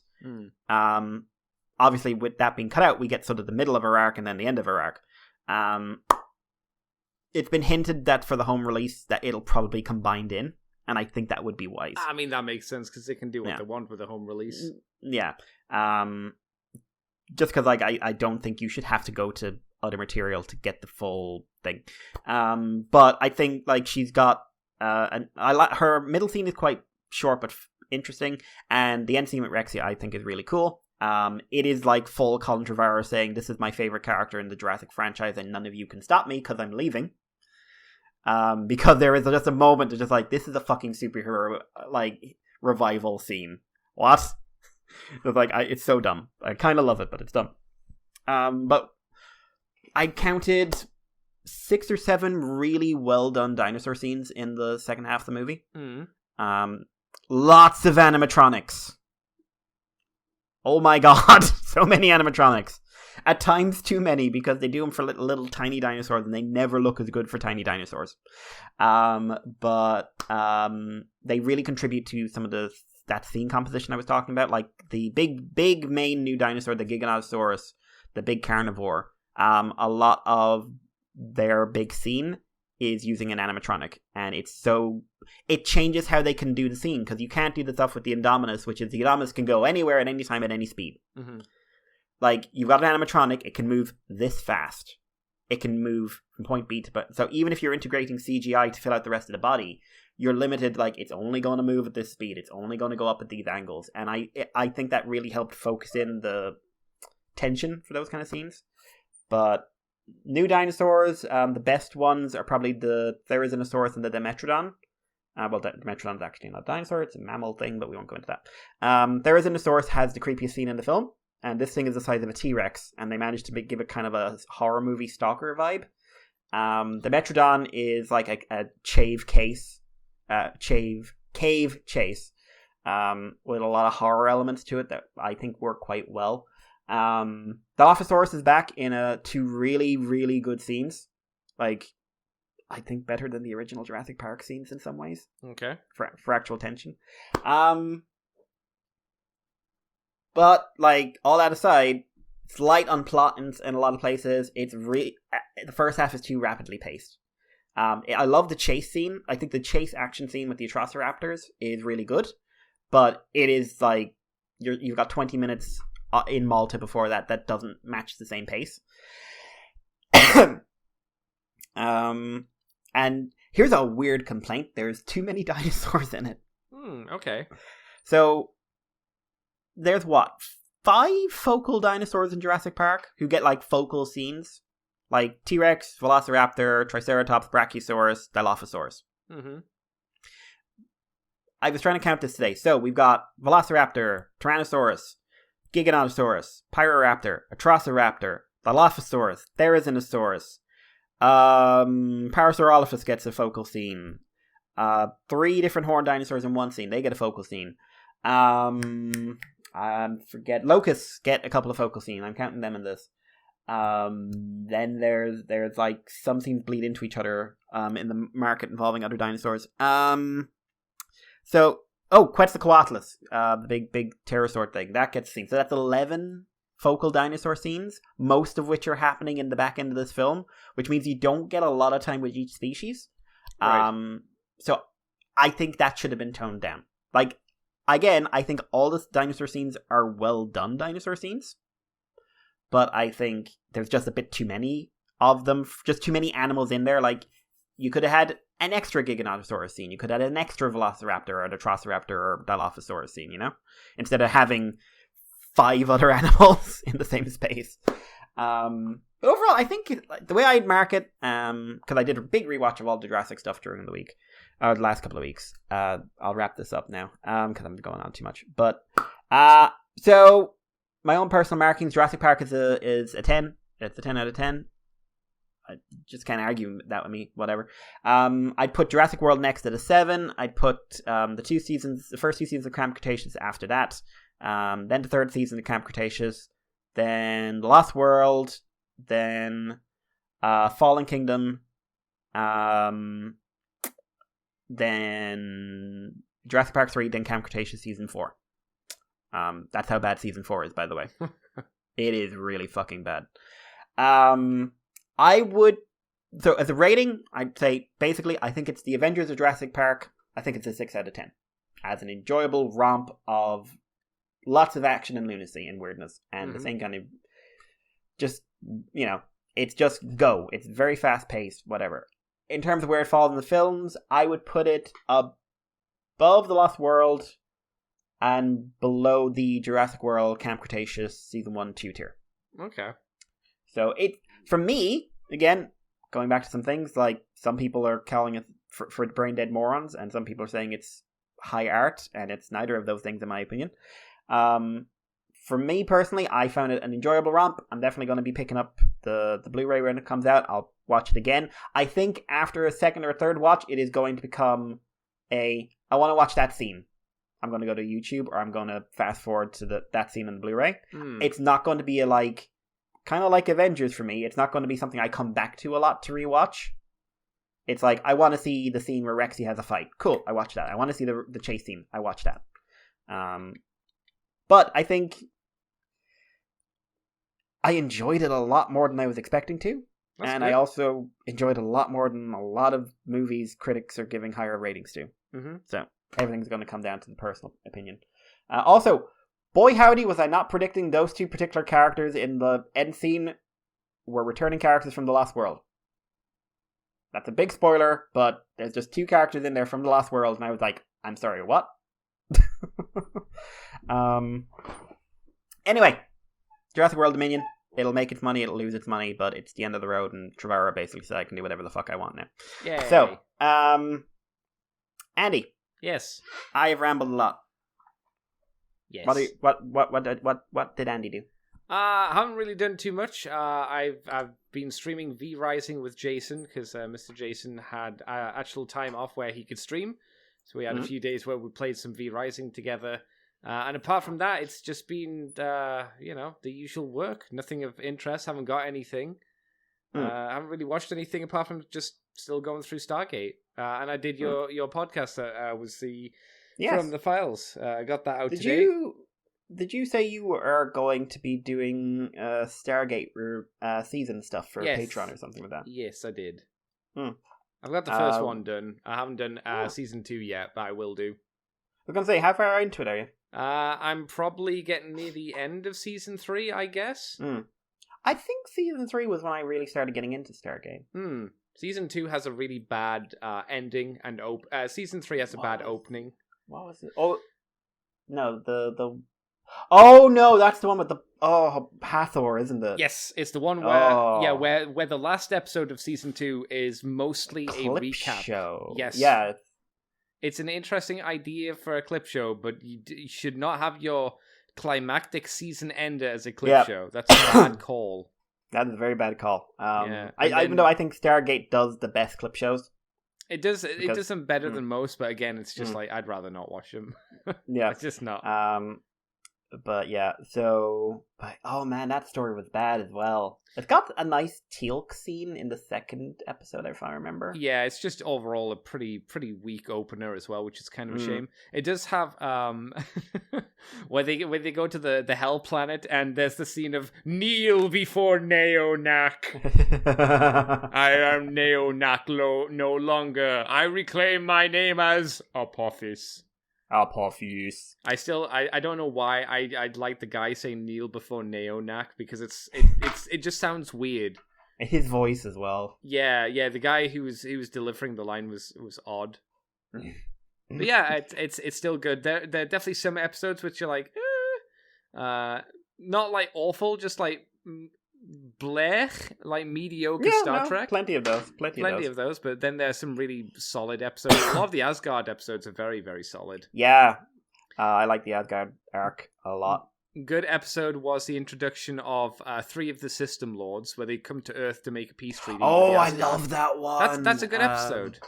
C: Obviously, with that being cut out, we get sort of the middle of her arc and then the end of her arc. It's been hinted that for the home release that it'll probably combined in, and I think that would be wise.
B: I mean, that makes sense, because they can do what they want with a home release.
C: Yeah. Just because, like, I don't think you should have to go to other material to get the full thing. But I think, like, she's got... her middle scene is quite short but interesting, and the end scene with Rexy I think is really cool. It is like full Colin Trevorrow saying, this is my favorite character in the Jurassic franchise and none of you can stop me because I'm leaving. Because there is just a moment of just like, this is a fucking superhero, like, revival scene. What? It's like, it's so dumb. I kind of love it, but it's dumb. But I counted 6 or 7 really well done dinosaur scenes in the second half of the movie. Lots of animatronics. Oh my god, so many animatronics. At times too many, because they do them for little tiny dinosaurs and they never look as good for tiny dinosaurs. But they really contribute to some of that scene composition I was talking about, like the big main new dinosaur, the Giganotosaurus, the big carnivore. A lot of their big scene is using an animatronic, and it changes how they can do the scene, because you can't do the stuff with the Indominus, which is the Indominus can go anywhere at any time at any speed. Like, you've got an animatronic, it can move this fast. It can move from point B to point. So even if you're integrating CGI to fill out the rest of the body, you're limited, like, it's only going to move at this speed, it's only going to go up at these angles. And I think that really helped focus in the tension for those kind of scenes. But new dinosaurs, the best ones are probably the Therizinosaurus and the Dimetrodon. Well, Dimetrodon is actually not a dinosaur, it's a mammal thing, but we won't go into that. Therizinosaurus has the creepiest scene in the film, and this thing is the size of a T-Rex, and they managed to give it kind of a horror movie Stalker vibe. Dimetrodon is like a cave chase, with a lot of horror elements to it that I think work quite well. The Dilophosaurus is back in 2 really, really good scenes. Like, I think better than the original Jurassic Park scenes in some ways. Okay. For actual tension. But, like, all that aside, it's light on plot in a lot of places. It's the first half is too rapidly paced. I love the chase scene. I think the chase action scene with the Atrociraptors is really good. But it is, like, you've got 20 minutes in Malta before that doesn't match the same pace. And here's a weird complaint. There's too many dinosaurs in it.
B: Okay.
C: So, there's 5 focal dinosaurs in Jurassic Park who get, like, focal scenes? Like T-Rex, Velociraptor, Triceratops, Brachiosaurus, Dilophosaurus. I was trying to count this today. So, we've got Velociraptor, Tyrannosaurus, Giganotosaurus, Pyroraptor, Atrociraptor, Dilophosaurus, Therizinosaurus, Parasaurolophus gets a focal scene. 3 different horned dinosaurs in one scene, they get a focal scene. Forget locusts get a couple of focal scenes. I'm counting them in this. Then there's like some scenes bleed into each other in the market involving other dinosaurs. Quetzalcoatlus, the big pterosaur thing, that gets seen. So that's 11 focal dinosaur scenes, most of which are happening in the back end of this film, which means you don't get a lot of time with each species.
B: Right.
C: So I think that should have been toned down. Like, again, I think all the dinosaur scenes are well done dinosaur scenes, but I think there's just a bit too many of them, just too many animals in there. Like, you could have had an extra Giganotosaurus scene, you could have had an extra Velociraptor or a Troceraptor or Dilophosaurus scene, you know? Instead of having 5 other animals in the same space. Overall, I think the way I'd mark it, because I did a big rewatch of all the Jurassic stuff during the week, the last couple of weeks. I'll wrap this up now, because I'm going on too much. But, so, my own personal markings, Jurassic Park is a 10. It's a 10 out of 10. I just can't argue that with me, whatever. I'd put Jurassic World next at a 7. I'd put the first 2 seasons of Camp Cretaceous after that. Then the third season of Camp Cretaceous. Then The Lost World. Then Fallen Kingdom. Then Jurassic Park 3. Then Camp Cretaceous Season 4. That's how bad Season 4 is, by the way. It is really fucking bad. So as a rating, I'd say, basically, I think it's the Avengers of Jurassic Park. I think it's a 6 out of 10. As an enjoyable romp of lots of action and lunacy and weirdness. And the same kind of, just, you know, it's just go. It's very fast-paced, whatever. In terms of where it falls in the films, I would put it above The Lost World and below the Jurassic World Camp Cretaceous Season 1, 2 tier.
B: Okay.
C: So for me, again, going back to some things, like some people are calling it for brain dead morons, and some people are saying it's high art, and it's neither of those things in my opinion. For me personally, I found it an enjoyable romp. I'm definitely going to be picking up the Blu-ray when it comes out. I'll watch it again. I think after a second or a third watch, it is going to become I want to watch that scene. I'm going to go to YouTube, or I'm going to fast forward to that scene on the Blu-ray. It's not going to be kind of like Avengers for me. It's not going to be something I come back to a lot to rewatch. It's like, I want to see the scene where Rexy has a fight. Cool, I watch that. I want to see the chase scene. I watch that. But I think I enjoyed it a lot more than I was expecting to. That's and good. I also enjoyed it a lot more than a lot of movies critics are giving higher ratings to. Mm-hmm. So everything's going to come down to the personal opinion. Also, boy howdy was I not predicting those 2 particular characters in the end scene were returning characters from The Lost World. That's a big spoiler, but there's just 2 characters in there from The Lost World, and I was like, I'm sorry, what? Anyway, Jurassic World Dominion. It'll make its money, it'll lose its money, but it's the end of the road, and Trevorrow basically said I can do whatever the fuck I want now.
B: Yay.
C: So, Andy.
B: Yes.
C: I have rambled a lot.
B: Yes.
C: What did Andy do?
B: I haven't really done too much. I've been streaming V Rising with Jason because Mr. Jason had actual time off where he could stream. So we had a few days where we played some V Rising together. And apart from that, it's just been, the usual work. Nothing of interest. Haven't got anything. I haven't really watched anything apart from just still going through Stargate. And I did your podcast that was the... Yes. From the files. I got that out today.
C: Did you say you are going to be doing Stargate season stuff for Patreon or something like that?
B: Yes, I did. I've got the first one done. I haven't done season 2 yet, but I will do.
C: I was going to say, how far into it are you?
B: I'm probably getting near the end of season 3, I guess.
C: I think season 3 was when I really started getting into Stargate.
B: Season 2 has a really bad ending, and season 3 has a bad opening.
C: What was it? Oh, no, Oh, no, that's the one with the... Oh, Hathor, isn't it?
B: Yes, it's the one where where the last episode of season 2 is mostly a recap.
C: Show.
B: Yes.
C: Yeah.
B: It's an interesting idea for a clip show, but you should not have your climactic season ender as a clip show. That's a bad call.
C: That is a very bad call. Even though I think Stargate does the best clip shows.
B: It does. It does them better than most, but again, it's just like I'd rather not watch them.
C: Yeah,
B: it's just not.
C: But yeah, oh man, that story was bad as well. It's got a nice Teal'c scene in the second episode, if I remember.
B: Yeah, it's just overall a pretty weak opener as well, which is kind of a shame. It does have where they go to the Hell Planet, and there's the scene of kneel before Neonac. I am Neonac no longer. I reclaim my name as Apophis.
C: Apophis.
B: I don't know why I'd like the guy saying kneel before Neonac, because it just sounds weird.
C: His voice as well.
B: Yeah, the guy who was delivering the line was odd. But yeah, it's still good. There are definitely some episodes which are like, not like awful, just like blech, like mediocre Star Trek.
C: Plenty of those.
B: Plenty of those. But then there's some really solid episodes. A lot of the Asgard episodes are very, very solid.
C: Yeah, I like the Asgard arc a lot.
B: Good episode was the introduction of 3 of the System Lords, where they come to Earth to make a peace treaty.
C: Oh, I love that one.
B: That's a good episode.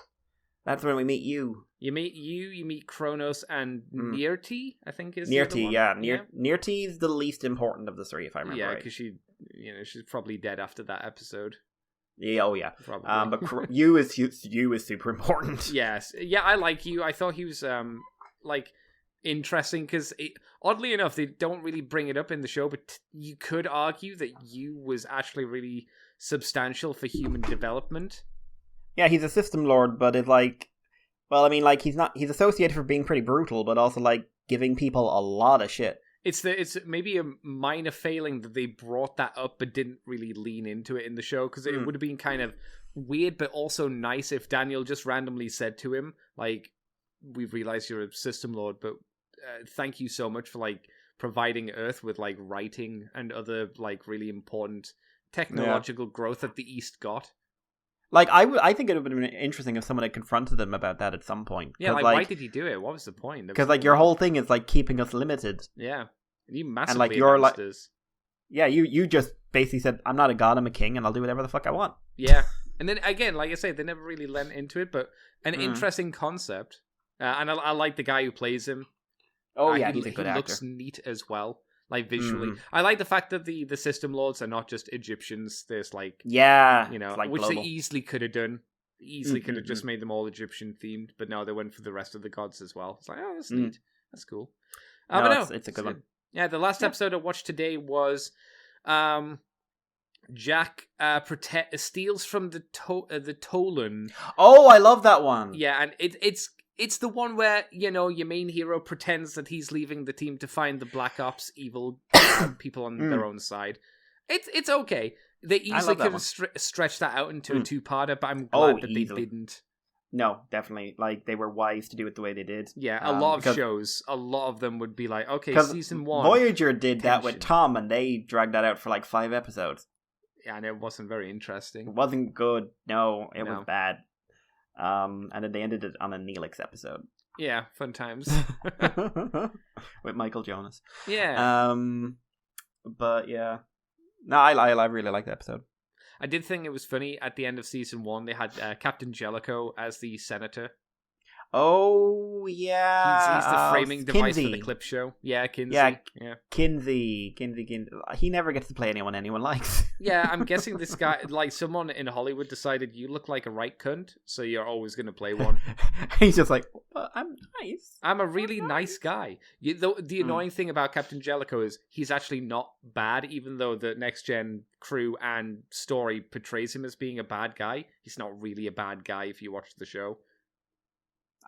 C: That's when we meet you.
B: You meet Kronos and Nirti, I think is
C: Nirti, yeah. Nirti is the least important of the 3, if I remember right.
B: Yeah, because she's probably dead after that episode.
C: Yeah, oh yeah.
B: Probably.
C: But you is super important.
B: Yes. Yeah, I like you. I thought he was interesting, because oddly enough, they don't really bring it up in the show, but you could argue that you was actually really substantial for human development.
C: Yeah, he's a system lord, but it's like, well, I mean, like, he's associated for being pretty brutal, but also like giving people a lot of shit.
B: It's maybe a minor failing that they brought that up but didn't really lean into it in the show, because it would have been kind of weird but also nice if Daniel just randomly said to him, like, we've realized you're a system lord, but thank you so much for like providing Earth with like writing and other like really important technological growth that the East got.
C: Like, I think it would have been interesting if someone had confronted them about that at some point.
B: Yeah, like why did he do it? What was the point?
C: Because like your whole thing is like keeping us limited.
B: Yeah, you massively
C: and like you're
B: like,
C: yeah, you just basically said, I'm not a god, I'm a king, and I'll do whatever the fuck I want.
B: Yeah, and then again, like I say, they never really lent into it, but an interesting concept. And I like the guy who plays him.
C: Oh yeah, he's a good actor.
B: He looks neat as well, like visually. I like the fact that the System Lords are not just Egyptians. There's like,
C: like
B: which
C: global.
B: they easily could have done. Easily could have just made them all Egyptian themed, but no, they went for the rest of the gods as well. It's like, oh, that's neat. That's cool.
C: It's a good one.
B: Yeah, the last episode I watched today was Jack steals from the Tolan.
C: Oh, I love that one.
B: Yeah, and it's the one where, your main hero pretends that he's leaving the team to find the Black Ops evil people on their own side. It's okay. They easily could have stretched that out into a 2-parter, but I'm glad that they didn't.
C: No, definitely. Like, they were wise to do it the way they did.
B: Yeah, a lot of shows, a lot of them would be like, okay, season 1.
C: Voyager did that with Tom, and they dragged that out for like 5 episodes.
B: Yeah, and it wasn't very interesting.
C: It wasn't good. No, it was bad. And then they ended it on a Neelix episode.
B: Yeah, fun times.
C: With Michael Jonas.
B: Yeah.
C: But yeah. No, I really liked the episode.
B: I did think it was funny at the end of season 1, they had Captain Jellicoe as the senator.
C: Oh, yeah.
B: He's the framing device
C: Kinsey.
B: for the clip show. Yeah, Kinsey.
C: Yeah. Kinsey. He never gets to play anyone likes.
B: Yeah, I'm guessing this guy, like someone in Hollywood decided you look like a right cunt, so you're always going to play one.
C: He's just like, well, I'm nice.
B: I'm a really nice guy. The annoying thing about Captain Jellicoe is he's actually not bad, even though the Next Gen crew and story portrays him as being a bad guy. He's not really a bad guy if you watch the show.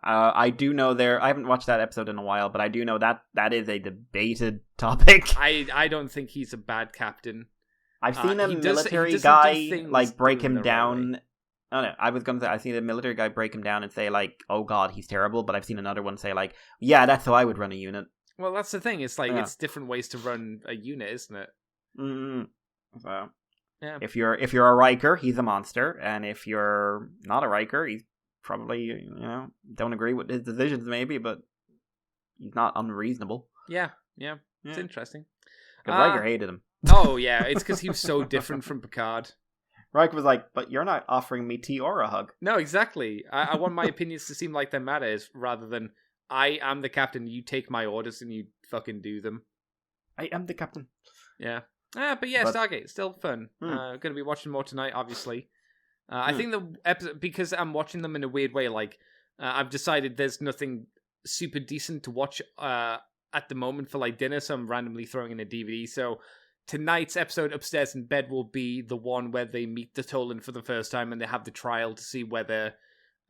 C: I do know I haven't watched that episode in a while, but I do know that is a debated topic.
B: I don't think he's a bad captain.
C: I've seen a military guy like break him down. Oh no, I was going to say I've seen a military guy break him down and say like, "Oh God, he's terrible." But I've seen another one say like, "Yeah, that's how I would run a unit."
B: Well, that's the thing. It's like it's different ways to run a unit, isn't it?
C: Mm-hmm. So,
B: yeah.
C: If you're a Riker, he's a monster, and if you're not a Riker, he's probably, don't agree with his decisions maybe, but he's not unreasonable.
B: Yeah. It's interesting.
C: Because Riker hated him.
B: Oh, yeah, it's because he was so different from Picard.
C: Riker was like, but you're not offering me tea or a hug.
B: No, exactly. I want my opinions to seem like they matter, rather than I am the captain, you take my orders and you fucking do them.
C: I am the captain.
B: Yeah. But Stargate, still fun. Going to be watching more tonight, obviously. I think the episode, because I'm watching them in a weird way, like, I've decided there's nothing super decent to watch at the moment for, like, dinner, so I'm randomly throwing in a DVD. So tonight's episode Upstairs in Bed will be the one where they meet the Tolan for the first time and they have the trial to see whether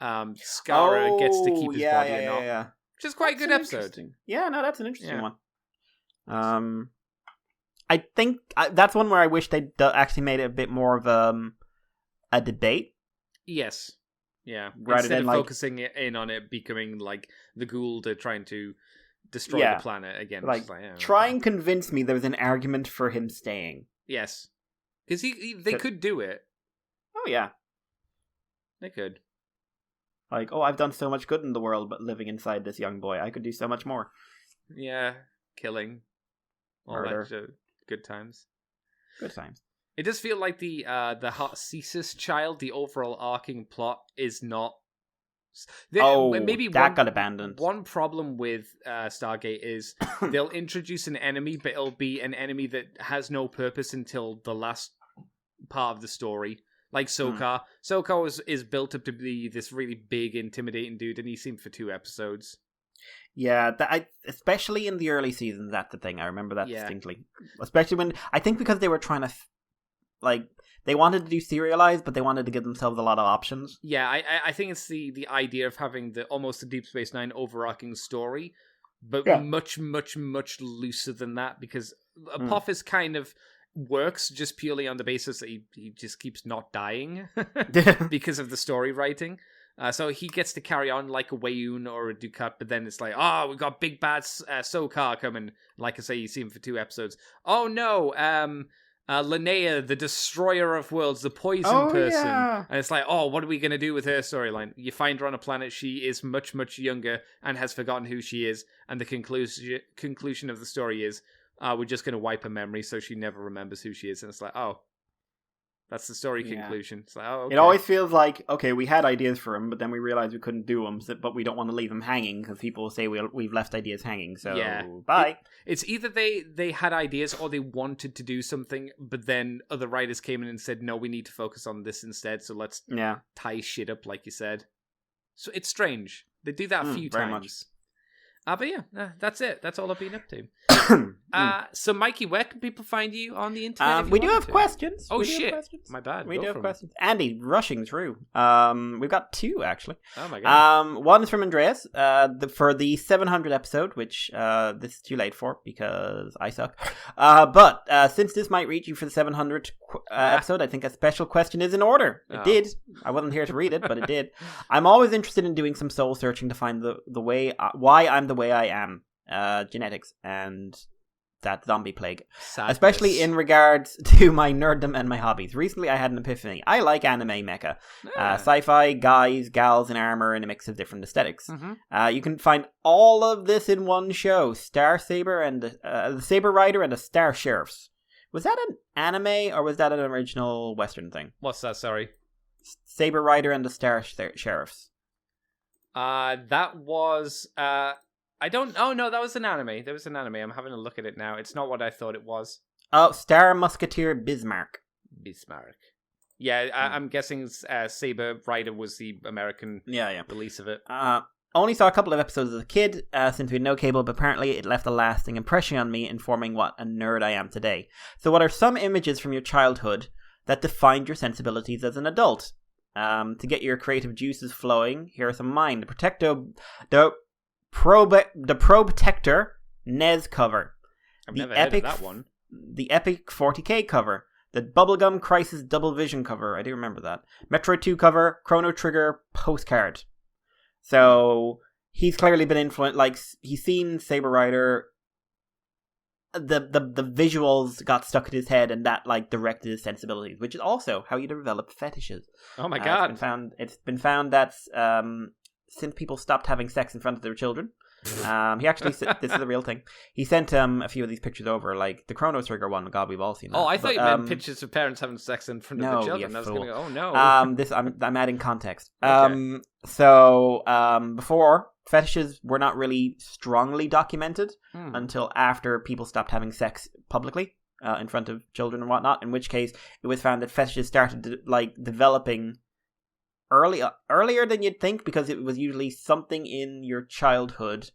B: Skara gets to keep his body or not.
C: Yeah.
B: Which is quite a good episode.
C: Yeah, no, that's an interesting one. I think that's one where I wish they'd actually made it a bit more of a debate.
B: Yes. Yeah.
C: Rather
B: Instead
C: than
B: of focusing in on it becoming like the Gould are trying to destroy the planet again.
C: Like, try and convince me there's an argument for him staying.
B: Yes. Because they could do it.
C: Oh, yeah.
B: They could.
C: Like, I've done so much good in the world, but living inside this young boy, I could do so much more.
B: Yeah. Killing. All
C: Murder.
B: that good times.
C: Good times.
B: It does feel like the Heartseasus child, the overall arcing plot is not...
C: that got abandoned.
B: One problem with Stargate is they'll introduce an enemy, but it'll be an enemy that has no purpose until the last part of the story. Like Sokar. Sokar is built up to be this really big, intimidating dude, and he's seen for 2 episodes.
C: Yeah, especially in the early seasons, that's the thing. I remember that distinctly. Especially when, I think because they were trying to, they wanted to do serialized, but they wanted to give themselves a lot of options.
B: Yeah, I think it's the idea of having almost a Deep Space Nine overarching story, but much, much, much looser than that, because Apophis kind of works just purely on the basis that he just keeps not dying because of the story writing. So he gets to carry on like a Wayoon or a Dukat, but then it's like, we got big bad Sokar coming. Like I say, you see him for 2 episodes. Oh no, Linnea, the destroyer of worlds, the poison person. Yeah. And it's like, what are we going to do with her storyline? You find her on a planet, she is much, much younger and has forgotten who she is. And the conclusion of the story is, we're just going to wipe her memory so she never remembers who she is. And it's like, that's the story conclusion. It's like, okay.
C: It always feels like, okay, we had ideas for him, but then we realized we couldn't do them, but we don't want to leave them hanging because people will say we've left ideas hanging, so bye.
B: It's either they had ideas or they wanted to do something, but then other writers came in and said, no, we need to focus on this instead, so let's tie shit up, like you said. So it's strange. They do that a few times. Much. But that's it. That's all I've been up to. So, Mikey, where can people find you on the internet?
C: We do have questions.
B: Oh, shit. My bad.
C: We do have questions. Andy, rushing through. We've got 2, actually.
B: Oh, my God.
C: One is from Andreas for the 700 episode, which this is too late for because I suck. But since this might reach you for the 700th episode, I think a special question is in order. It did. I wasn't here to read it, but it did. I'm always interested in doing some soul searching to find the way, why I'm the way I am. Genetics and that zombie plague. Sadness. Especially in regards to my nerddom and my hobbies. Recently I had an epiphany. I like anime mecha. Sci-fi, guys, gals in armor, and a mix of different aesthetics. You can find all of this in one show. Star Saber and the Saber Rider and the Star Sheriffs. Was that an anime or was that an original Western thing?
B: What's that, sorry?
C: Saber Rider and the Star Sheriffs.
B: That was... no, that was an anime. There was an anime. I'm having a look at it now. It's not what I thought it was.
C: Oh, Star Musketeer Bismarck.
B: Yeah, I'm guessing Saber Rider was the American release of it.
C: Only saw a couple of episodes as a kid, since we had no cable, but apparently it left a lasting impression on me, informing what a nerd I am today. So what are some images from your childhood that defined your sensibilities as an adult? To get your creative juices flowing, here are some of mine. The Probotector NES cover.
B: I've never heard of that one.
C: The Epic 40K cover. The Bubblegum Crisis Double Vision cover. I do remember that. Metroid 2 cover. Chrono Trigger postcard. So, he's clearly been influenced. Like, he's seen Saber Rider. The visuals got stuck in his head and that, like, directed his sensibilities. Which is also how you develop fetishes.
B: Oh my god.
C: It's been found that... since people stopped having sex in front of their children, he actually this is a real thing. He sent a few of these pictures over, like the Chrono Trigger one. God, we've all seen that.
B: Oh, I thought you meant pictures of parents having sex in front of their children. I was going to go, oh no.
C: I'm adding context.
B: Okay.
C: So before fetishes were not really strongly documented until after people stopped having sex publicly in front of children and whatnot. In which case, it was found that fetishes started developing earlier than you'd think, because it was usually something in your childhood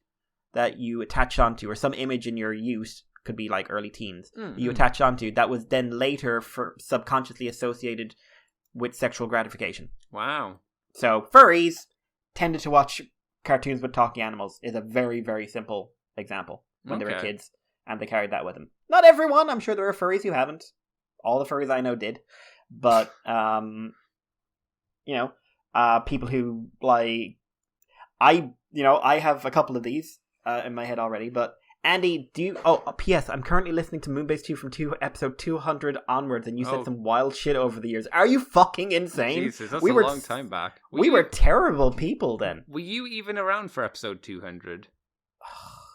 C: that you attached onto, or some image in your youth, could be like early teens, you attached onto, that was then later subconsciously associated with sexual gratification.
B: Wow.
C: So furries tended to watch cartoons with talking animals is a very, very simple example when they were kids, and they carried that with them. Not everyone, I'm sure there are furries who haven't. All the furries I know did. But, people who, like, I have a couple of these in my head already, but Andy, P.S. I'm currently listening to Moonbase 2 from episode 200 onwards, and you said some wild shit over the years. Are you fucking insane?
B: Jesus, that's a long time back.
C: We were terrible people then.
B: Were you even around for episode 200?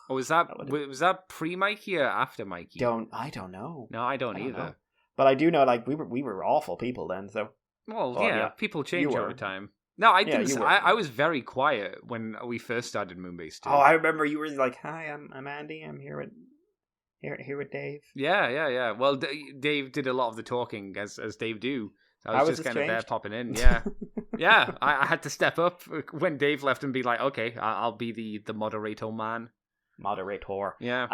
B: Or was that pre-Mikey or after Mikey?
C: I don't know.
B: No, I don't either.
C: Know. But I do know, like, we were awful people then, so...
B: Well, yeah, people change over time. No, I didn't. I was very quiet when we first started Moonbase 2.
C: Oh, I remember you were like, "Hi, I'm Andy. I'm here with Dave."
B: Yeah. Well, Dave did a lot of the talking, as Dave do. So I was just kind of there popping in. Yeah. I had to step up when Dave left and be like, "Okay, I'll be the moderator man."
C: Moderator.
B: Yeah.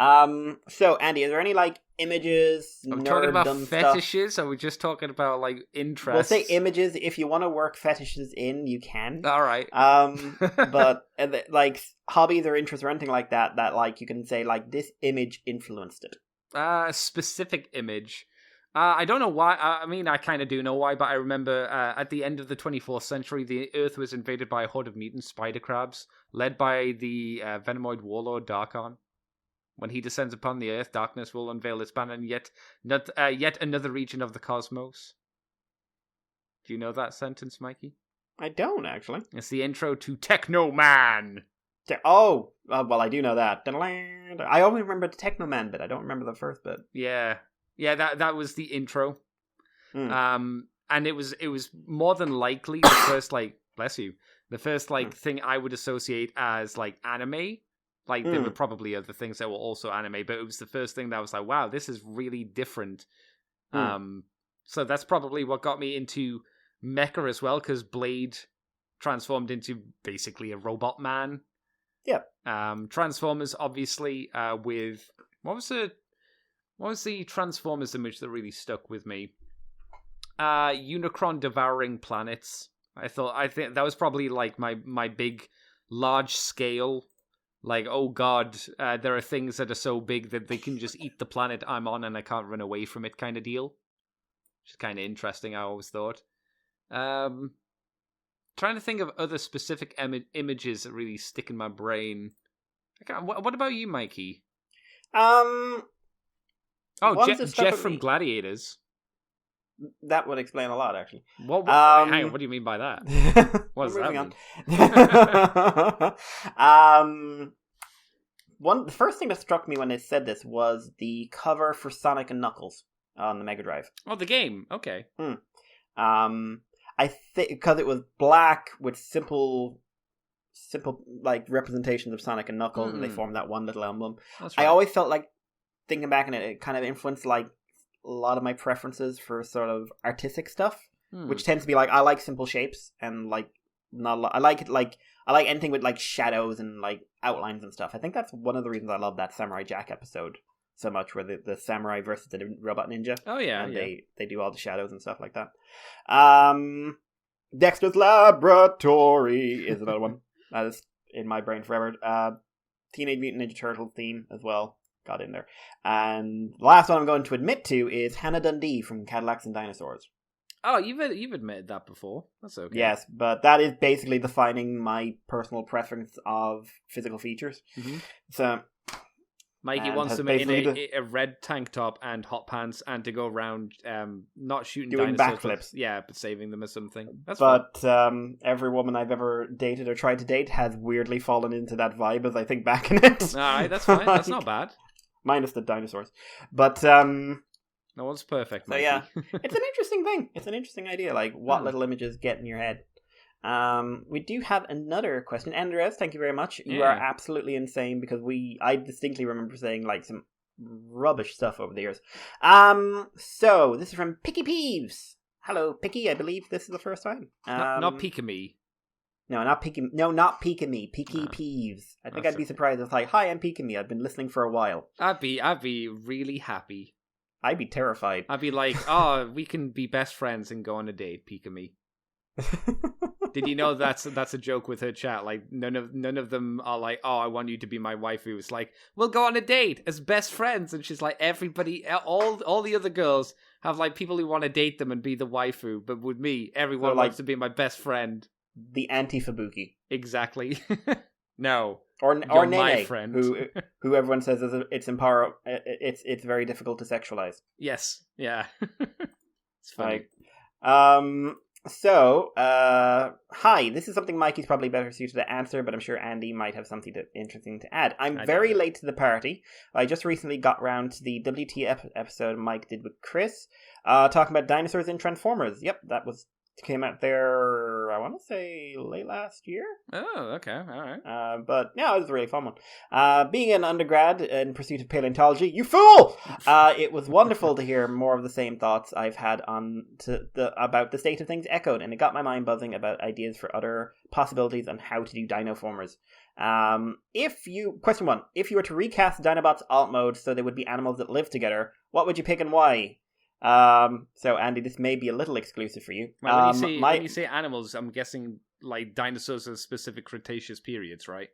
C: So, Andy, is there any, like, images,
B: Are we talking about fetishes,
C: stuff?
B: or are we just talking about, like, interests?
C: We'll say images. If you want to work fetishes in, you can.
B: All right.
C: But, like, hobbies or interests or anything like that, like, you can say, like, this image influenced it.
B: A specific image. I don't know why. I mean, I kind of do know why, but I remember at the end of the 24th century, the Earth was invaded by a horde of mutant spider crabs, led by the Venomoid warlord Darkon. When he descends upon the Earth, darkness will unveil its banner in yet another region of the cosmos. Do you know that sentence, Mikey?
C: I don't, actually.
B: It's the intro to Techno Man.
C: Well, I do know that. I only remember the Techno Man bit. I don't remember the first bit.
B: Yeah, that was the intro. And it was more than likely the first, like, bless you, the first, like, thing I would associate as, like, anime. Like, there were probably other things that were also anime, but it was the first thing that was like, wow, this is really different. So that's probably what got me into mecha as well, because Blade transformed into basically a robot man.
C: Yeah.
B: Transformers, obviously, with... What was the Transformers image that really stuck with me? Unicron devouring planets. I think that was probably like my big, large scale, like, oh god, there are things that are so big that they can just eat the planet I'm on and I can't run away from it kind of deal. Which is kind of interesting, I always thought. Trying to think of other specific images that really stick in my brain. What about you, Mikey? Jeff from Gladiators.
C: That would explain a lot, actually.
B: Hang on, what do you mean by that? What does that mean?
C: The first thing that struck me when they said this was the cover for Sonic and Knuckles on the Mega Drive.
B: Oh, the game. Okay.
C: I think because it was black with simple like representations of Sonic and Knuckles, and they formed that one little emblem. That's right. I always felt like, thinking back on it, it kind of influenced like a lot of my preferences for sort of artistic stuff, which tends to be like, I like simple shapes and like not a lot. I like anything with like shadows and like outlines and stuff. I think that's one of the reasons I love that Samurai Jack episode so much, where the samurai versus the robot ninja.
B: Oh yeah,
C: and they do all the shadows and stuff like that. Dexter's Laboratory is another one that is in my brain forever. Teenage Mutant Ninja Turtles theme as well got in there. And the last one I'm going to admit to is Hannah Dundee from Cadillacs and Dinosaurs.
B: Oh, you've admitted that before. That's okay.
C: Yes, but that is basically defining my personal preference of physical features.
B: Mm-hmm.
C: So,
B: Mikey wants to make a red tank top and hot pants and to go around not shooting
C: doing
B: dinosaurs,
C: backflips.
B: but saving them or something.
C: Every woman I've ever dated or tried to date has weirdly fallen into that vibe as I think back in it.
B: Alright, that's fine. That's not bad.
C: Minus the dinosaurs. But,
B: no one's perfect, Mikey.
C: So yeah, it's an interesting thing. It's an interesting idea, like what little images get in your head. We do have another question. Andres, thank you very much. You are absolutely insane because I distinctly remember saying like some rubbish stuff over the years. So this is from Picky Peeves. Hello, Picky. I believe this is the first time.
B: Not Pika-me.
C: No, not Picky. No, not Pika-me. Picky Peeves. I think I'd be surprised if it's like, hi, I'm Pika-me. I've been listening for a while.
B: I'd be really happy.
C: I'd be terrified.
B: I'd be like, oh, we can be best friends and go on a date, Pika-me. Did you know that's a joke with her chat? Like none of them are like, oh, I want you to be my waifu. It's like, we'll go on a date as best friends, and she's like, everybody, all the other girls have like people who want to date them and be the waifu, but with me, everyone wants to be my best friend.
C: The anti-Fubuki.
B: Exactly. No.
C: Or
B: Nene,
C: my
B: friend.
C: who everyone says it's very difficult to sexualize.
B: Yes. Yeah. It's funny.
C: So, hi, this is something Mikey's probably better suited to answer, but I'm sure Andy might have something interesting to add. I'm very late to the party. I just recently got round to the WTF episode Mike did with Chris, talking about dinosaurs in Transformers. Yep, that came out there, I want to say, late last year.
B: Oh, okay, all right.
C: But yeah, it was a really fun one. Being an undergrad in pursuit of paleontology, you fool! It was wonderful to hear more of the same thoughts I've had about the state of things echoed, and it got my mind buzzing about ideas for other possibilities on how to do dinoformers. Question 1, if you were to recast Dinobots alt mode so they would be animals that live together, what would you pick and why? So Andy, this may be a little exclusive for you.
B: Well, when you say animals, I'm guessing like dinosaurs of specific Cretaceous periods, right?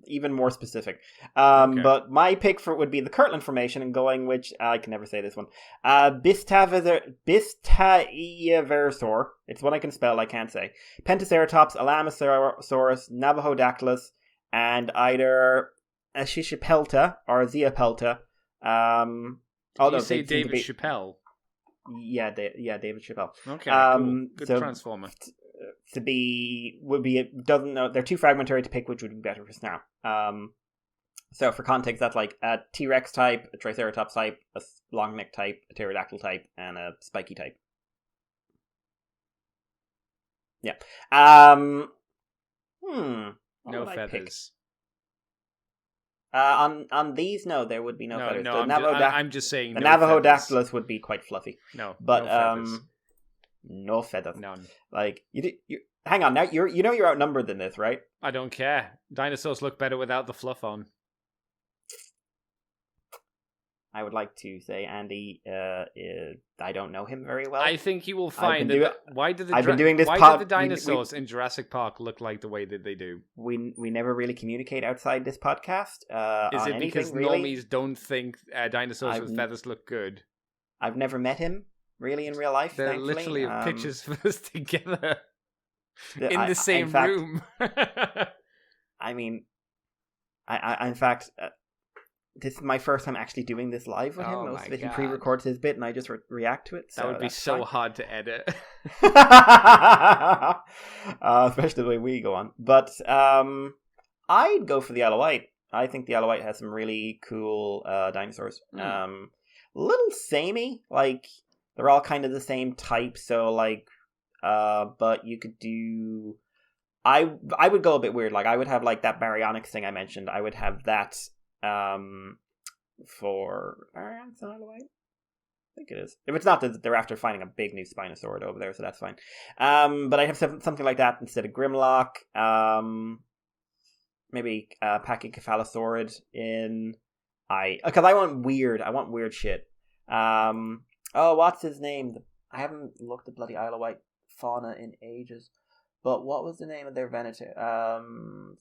C: Even more specific.
B: Okay.
C: But my pick for it would be the Kirtland Formation, and going which I can never say this one. Bistaverosaur. It's one I can spell. I can't say. Pentaceratops, Alamosaurus, Navahodactylus, and either Ashishapelta or Zeapelta.
B: Did you say David Chappelle?
C: Yeah, David Chappelle.
B: Okay, cool. Good transformer.
C: Doesn't know. They're too fragmentary to pick which would be better for now. So for context, that's like a T-Rex type, a Triceratops type, a long neck type, a pterodactyl type, and a spiky type. Yeah.
B: No feathers.
C: On these, no, there would be no feathers.
B: No, I'm just saying
C: the
B: no
C: Navahodactylus
B: feathers.
C: would be quite fluffy.
B: No,
C: but
B: no feathers.
C: No feathers.
B: None.
C: Like you hang on now. You're outnumbered in this, right?
B: I don't care. Dinosaurs look better without the fluff on.
C: I would like to say, Andy, I don't know him very well.
B: I think you will find why did the dinosaurs in Jurassic Park look like the way that they do?
C: We never really communicate outside this podcast.
B: Is it because normies don't think dinosaurs with feathers look good?
C: I've never met him really in real life.
B: They're
C: thankfully.
B: literally pictures of us together in the same room.
C: I mean, I in fact. This is my first time actually doing this live with him. Most of it he pre-records his bit and I just react to it. So
B: that would be so hard to edit.
C: Especially the way we go on. But I'd go for the Isle of Wight. I think the Isle of Wight has some really cool dinosaurs. Little samey. Like, they're all kind of the same type. So, like, but you could do... I would go a bit weird. Like, I would have, like, that baryonyx thing I mentioned. I would have that... for Arians and Isle of Wight? I think it is. If it's not, they're after finding a big new Spinosaurid over there, so that's fine. But I have something like that instead of Grimlock. Maybe Pachycephalosaurid in because I want weird shit. What's his name? I haven't looked at bloody Isle of Wight fauna in ages. But what was the name of their Venator?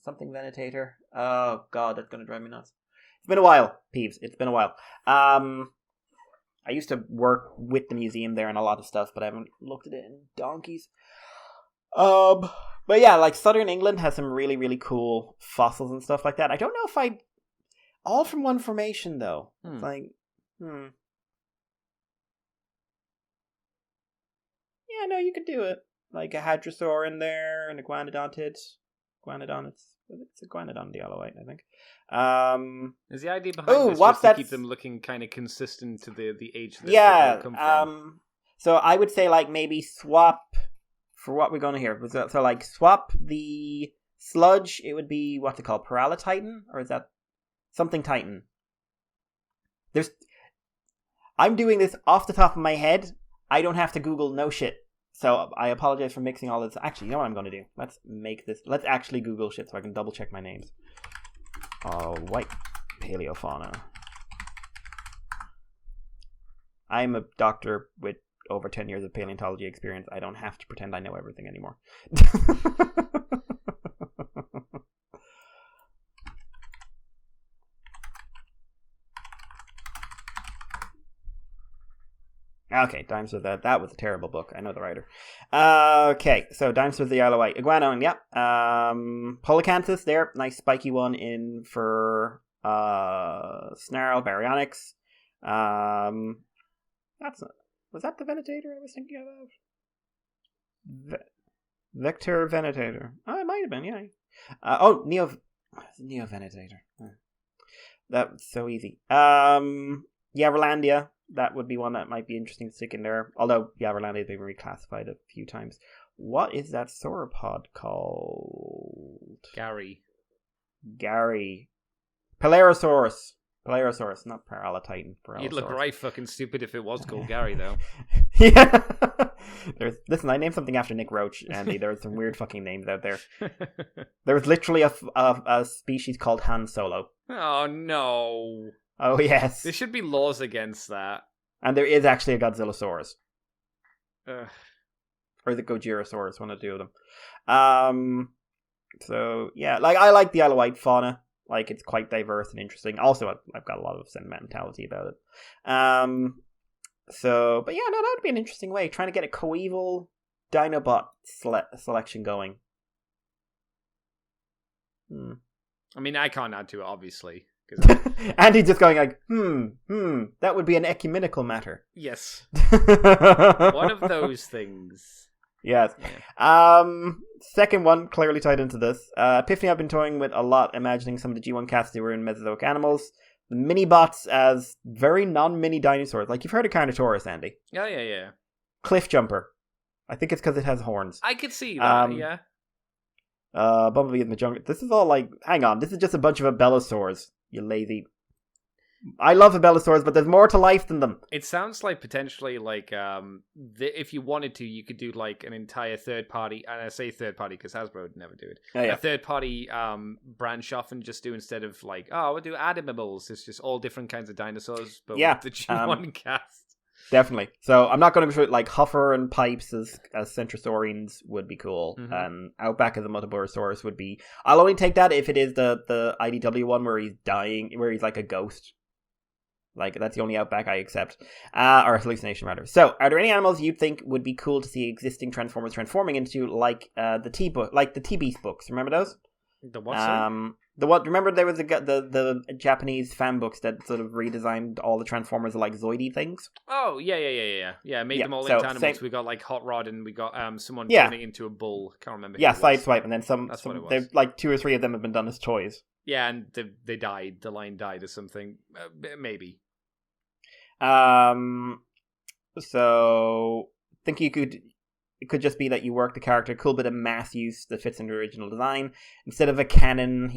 C: Something Venatator. Oh god, that's gonna drive me nuts. It's been a while, Peeves. It's been a while. I used to work with the museum there and a lot of stuff, but I haven't looked at it in donkeys. But yeah, like Southern England has some really, really cool fossils and stuff like that. I don't know if all from one formation though. Yeah, no, you could do it. Like a hadrosaur in there and a guanodontid. It's a guanodon, the Isle of Wight, I think.
B: Is the idea behind this just to keep them looking kind of consistent to the age that they come from?
C: So I would say like maybe swap for what we're going to hear. So like, swap the sludge, it would be, what's it called, Paralititan? Or is that something Titan? I'm doing this off the top of my head. I don't have to Google no shit. So I apologize for mixing all this. Actually, you know what I'm going to do? Let's actually Google shit so I can double check my names. White paleofauna. I'm a doctor with over 10 years of paleontology experience. I don't have to pretend I know everything anymore. Okay, Dinosaurs. That was a terrible book. I know the writer. Okay, so Dinosaurs of the Isle of Wight. Iguanodon, yep. Polacanthus there. Nice spiky one in for Snarl, Baryonyx. Was that the Venetator I was thinking about? Vector Venetator. Oh, it might have been, yeah. Neo Venetator. That was so easy. Rolandia. That would be one that might be interesting to stick in there. Although, Rolandia has been reclassified a few times. What is that sauropod called?
B: Gary.
C: Polarosaurus, not Paralititan.
B: You'd look right fucking stupid if it was called Gary, though.
C: Yeah. Listen, I named something after Nick Roach, Andy. There's some weird fucking names out there. There was literally a species called Han Solo.
B: Oh, no.
C: Oh, yes.
B: There should be laws against that.
C: And there is actually a Godzillasaurus.
B: Ugh.
C: Or the Gojirasaurus, one of the two of them. So, yeah, like, I like the Isle of Wight fauna. Like, it's quite diverse and interesting. Also, I've got a lot of sentimentality about it. But yeah, no, that would be an interesting way. Trying to get a Coeval Dinobot selection going.
B: I mean, I can't add to it, obviously.
C: And he's just going like, that would be an ecumenical matter.
B: Yes. One of those things.
C: Yes. Yeah. Second one, clearly tied into this. Epiphany I've been toying with a lot, imagining some of the G1 cats who were in Mesozoic animals. Mini-bots as very non-mini dinosaurs. Like, you've heard of Carnotaurus, Andy.
B: Oh, yeah.
C: Cliff Jumper. I think it's because it has horns.
B: I could see that, yeah.
C: Bumblebee in the jungle. This is all like, hang on, this is just a bunch of Abelisaurs. You lazy. I love Abelisaurs, but there's more to life than them.
B: It sounds like potentially like if you wanted to, you could do like an entire third party, and I say third party because Hasbro would never do it. Oh, yeah. A third party branch off and just do instead of like, we'll do Animables. It's just all different kinds of dinosaurs, but with the G1 cast.
C: Definitely. So I'm not going to go through like Huffer and Pipes as Centrosaurians would be cool, and Outback as a Muttaburrasaurus would be. I'll only take that if it is the IDW one where he's dying, where he's like a ghost. Like, that's the only Outback I accept. Or hallucination, rather. So, are there any animals you think would be cool to see existing Transformers transforming into, like the T-Beast books? Remember those?
B: The what?
C: The what? Remember there was the Japanese fan books that sort of redesigned all the Transformers like Zoidy things?
B: Oh, yeah. Made them all into animals. We got like Hot Rod and we got someone turning into a bull. Can't remember.
C: Yeah, Sideswipe, and then some like 2 or 3 of them have been done as toys.
B: Yeah, and they died. The line died or something. Maybe.
C: So I think it could just be that you work the character, cool bit of mass use that fits in the original design. Instead of a cannon,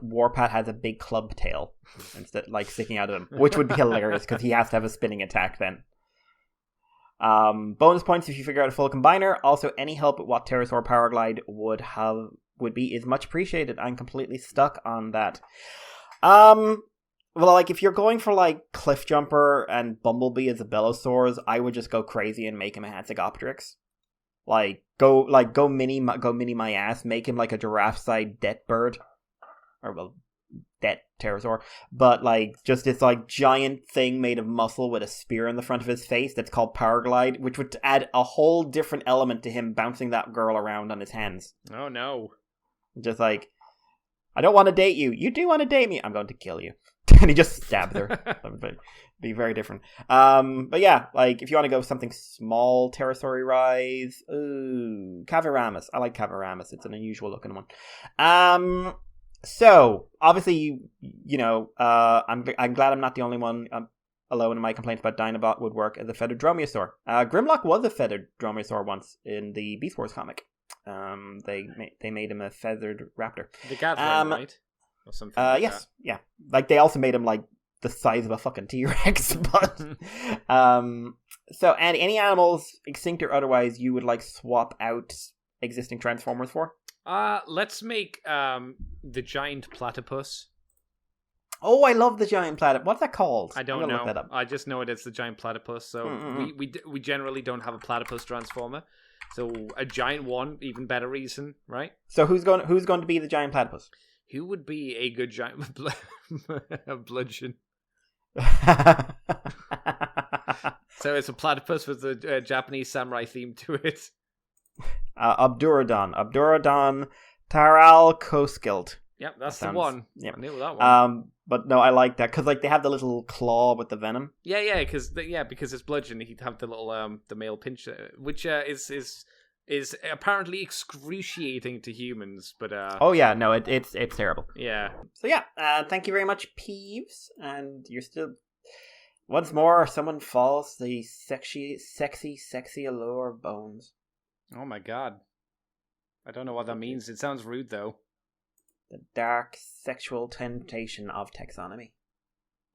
C: Warpath has a big club tail instead, like sticking out of him, which would be hilarious because he has to have a spinning attack then. Bonus points if you figure out a full combiner. Also, any help with what Pterosaur Powerglide would be is much appreciated. I'm completely stuck on that. Well, like, if you're going for, like, Cliff Jumper and Bumblebee as Abelisaurs, I would just go crazy and make him a Hatzegopteryx. Go mini my ass, make him, like, a giraffe-side det bird. Or, well, det pterosaur. But, like, just this, like, giant thing made of muscle with a spear in the front of his face that's called Powerglide, which would add a whole different element to him bouncing that girl around on his hands.
B: Oh, no.
C: Just like, I don't want to date you. You do want to date me. I'm going to kill you. And he just stabs her. That would be very different. But yeah, like, if you want to go with something small, Pterosauri rise, Caviramus. I like Caviramus. It's an unusual looking one. So obviously, I'm glad I'm not the only one. alone in my complaints about Dinobot would work as a feathered dromaeosaur. Grimlock was a feathered dromaeosaur once in the Beast Wars comic. They made him a feathered raptor.
B: The Gathering, right? Or something like
C: yes,
B: that.
C: yeah. Like, they also made him, like, the size of a fucking T-Rex, but... So, and any animals, extinct or otherwise, you would, like, swap out existing Transformers for?
B: Let's make the giant platypus.
C: Oh, I love the giant platypus. What's that called?
B: I don't know.
C: Look that up.
B: I just know it's the giant platypus. So we generally don't have a platypus transformer. So a giant one, even better reason, right?
C: So who's going to be the giant platypus?
B: Who would be a good giant bludgeon? So it's a platypus with a Japanese samurai theme to it.
C: Abduradon Taral Koskild.
B: Yep, that's the one.
C: Yep.
B: I knew that one.
C: But no, I like that because like they have the little claw with the venom.
B: Yeah, because it's bludgeon. He'd have the little the male pinch, which is apparently excruciating to humans. But
C: oh yeah, no, it's terrible.
B: Yeah.
C: So yeah, thank you very much, Peeves, and you're still. Once more, someone falls the sexy allure of bones.
B: Oh my god. I don't know what that means. It sounds rude, though.
C: The dark sexual temptation of taxonomy.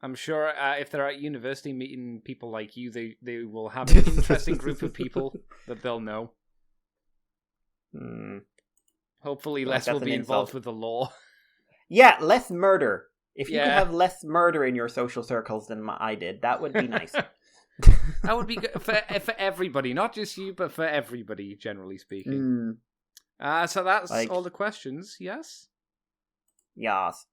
B: I'm sure if they're at university meeting people like you, they will have an interesting group of people that they'll know. Hopefully less will be involved with the law.
C: Yeah, less murder. If you could have less murder in your social circles than I did, that would be nice.
B: That would be good for everybody, not just you, but for everybody, generally speaking. So that's all the questions, yes?
C: Yes.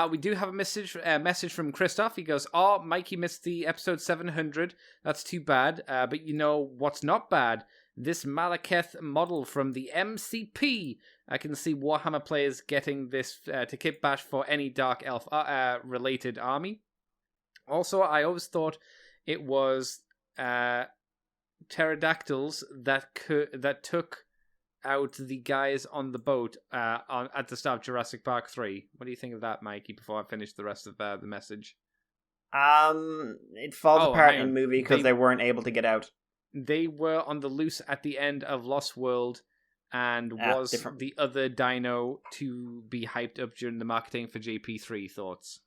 B: We do have a message from Christoph. He goes, "Oh, Mikey missed the episode 700. That's too bad. But you know what's not bad? This Malekith model from the MCP. I can see Warhammer players getting this to kit bash for any Dark Elf related army. Also, I always thought it was pterodactyls that took out the guys on the boat at the start of Jurassic Park 3. What do you think of that, Mikey, before I finish the rest of the message?
C: It falls apart in the movie because they weren't able to get out.
B: They were on the loose at the end of Lost World and was the other dino to be hyped up during the marketing for JP3. Thoughts?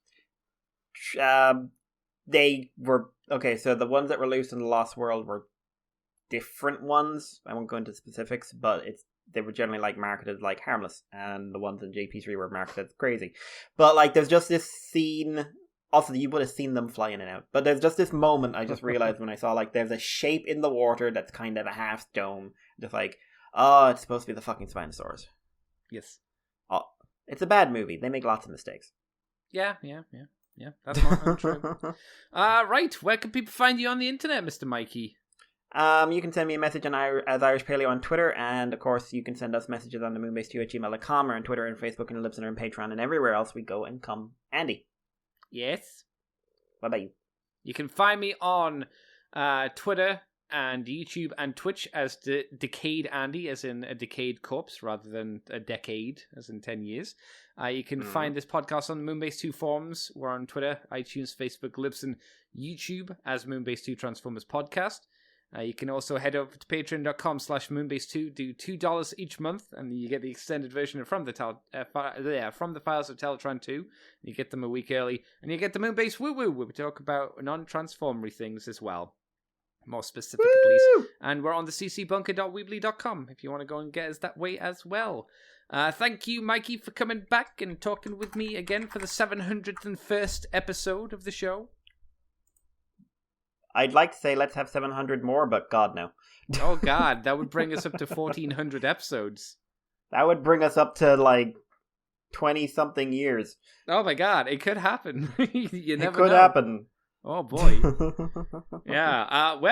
C: They were... Okay, so the ones that were loose in the Lost World were different ones. I won't go into specifics, but they were generally like marketed like harmless, and the ones in JP3 were marketed crazy. But like, there's just this scene. Also, you would have seen them fly in and out. But there's just this moment I just realized when I saw, like, there's a shape in the water that's kind of a half dome. Just like, oh, it's supposed to be the fucking Spinosaurus.
B: Yes.
C: Oh, it's a bad movie. They make lots of mistakes.
B: Yeah. That's not untrue. Right, where can people find you on the internet, Mr. Mikey?
C: You can send me a message as Irish Paleo on Twitter, and of course you can send us messages on the moonbase2@gmail.com or on Twitter and Facebook and Libsyn and Patreon and everywhere else we go and come. Andy.
B: Yes?
C: What about you?
B: You can find me on Twitter and YouTube and Twitch as Decayed Andy, as in a decayed corpse, rather than a decade, as in 10 years. You can find this podcast on the Moonbase 2 forums. We're on Twitter, iTunes, Facebook, Libsyn, YouTube as Moonbase 2 Transformers Podcast. You can also head over to patreon.com/moonbase2, do $2 each month, and you get the extended version from the Files of Teletron 2. You get them a week early, and you get the Moonbase Woo Woo, where we talk about non-transformery things as well. More specific, at least. And we're on the ccbunker.weebly.com if you want to go and get us that way as well. Thank you, Mikey, for coming back and talking with me again for the 701st episode of the show.
C: I'd like to say let's have 700 more, but God, no.
B: Oh, God, that would bring us up to 1,400 episodes.
C: That would bring us up to, like, 20-something years.
B: Oh, my God, it could happen. You never know.
C: It could happen.
B: Oh, boy. Yeah,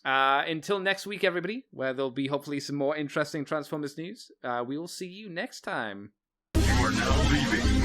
B: until next week, everybody, where there'll be hopefully some more interesting Transformers news, we will see you next time.
A: You are now leaving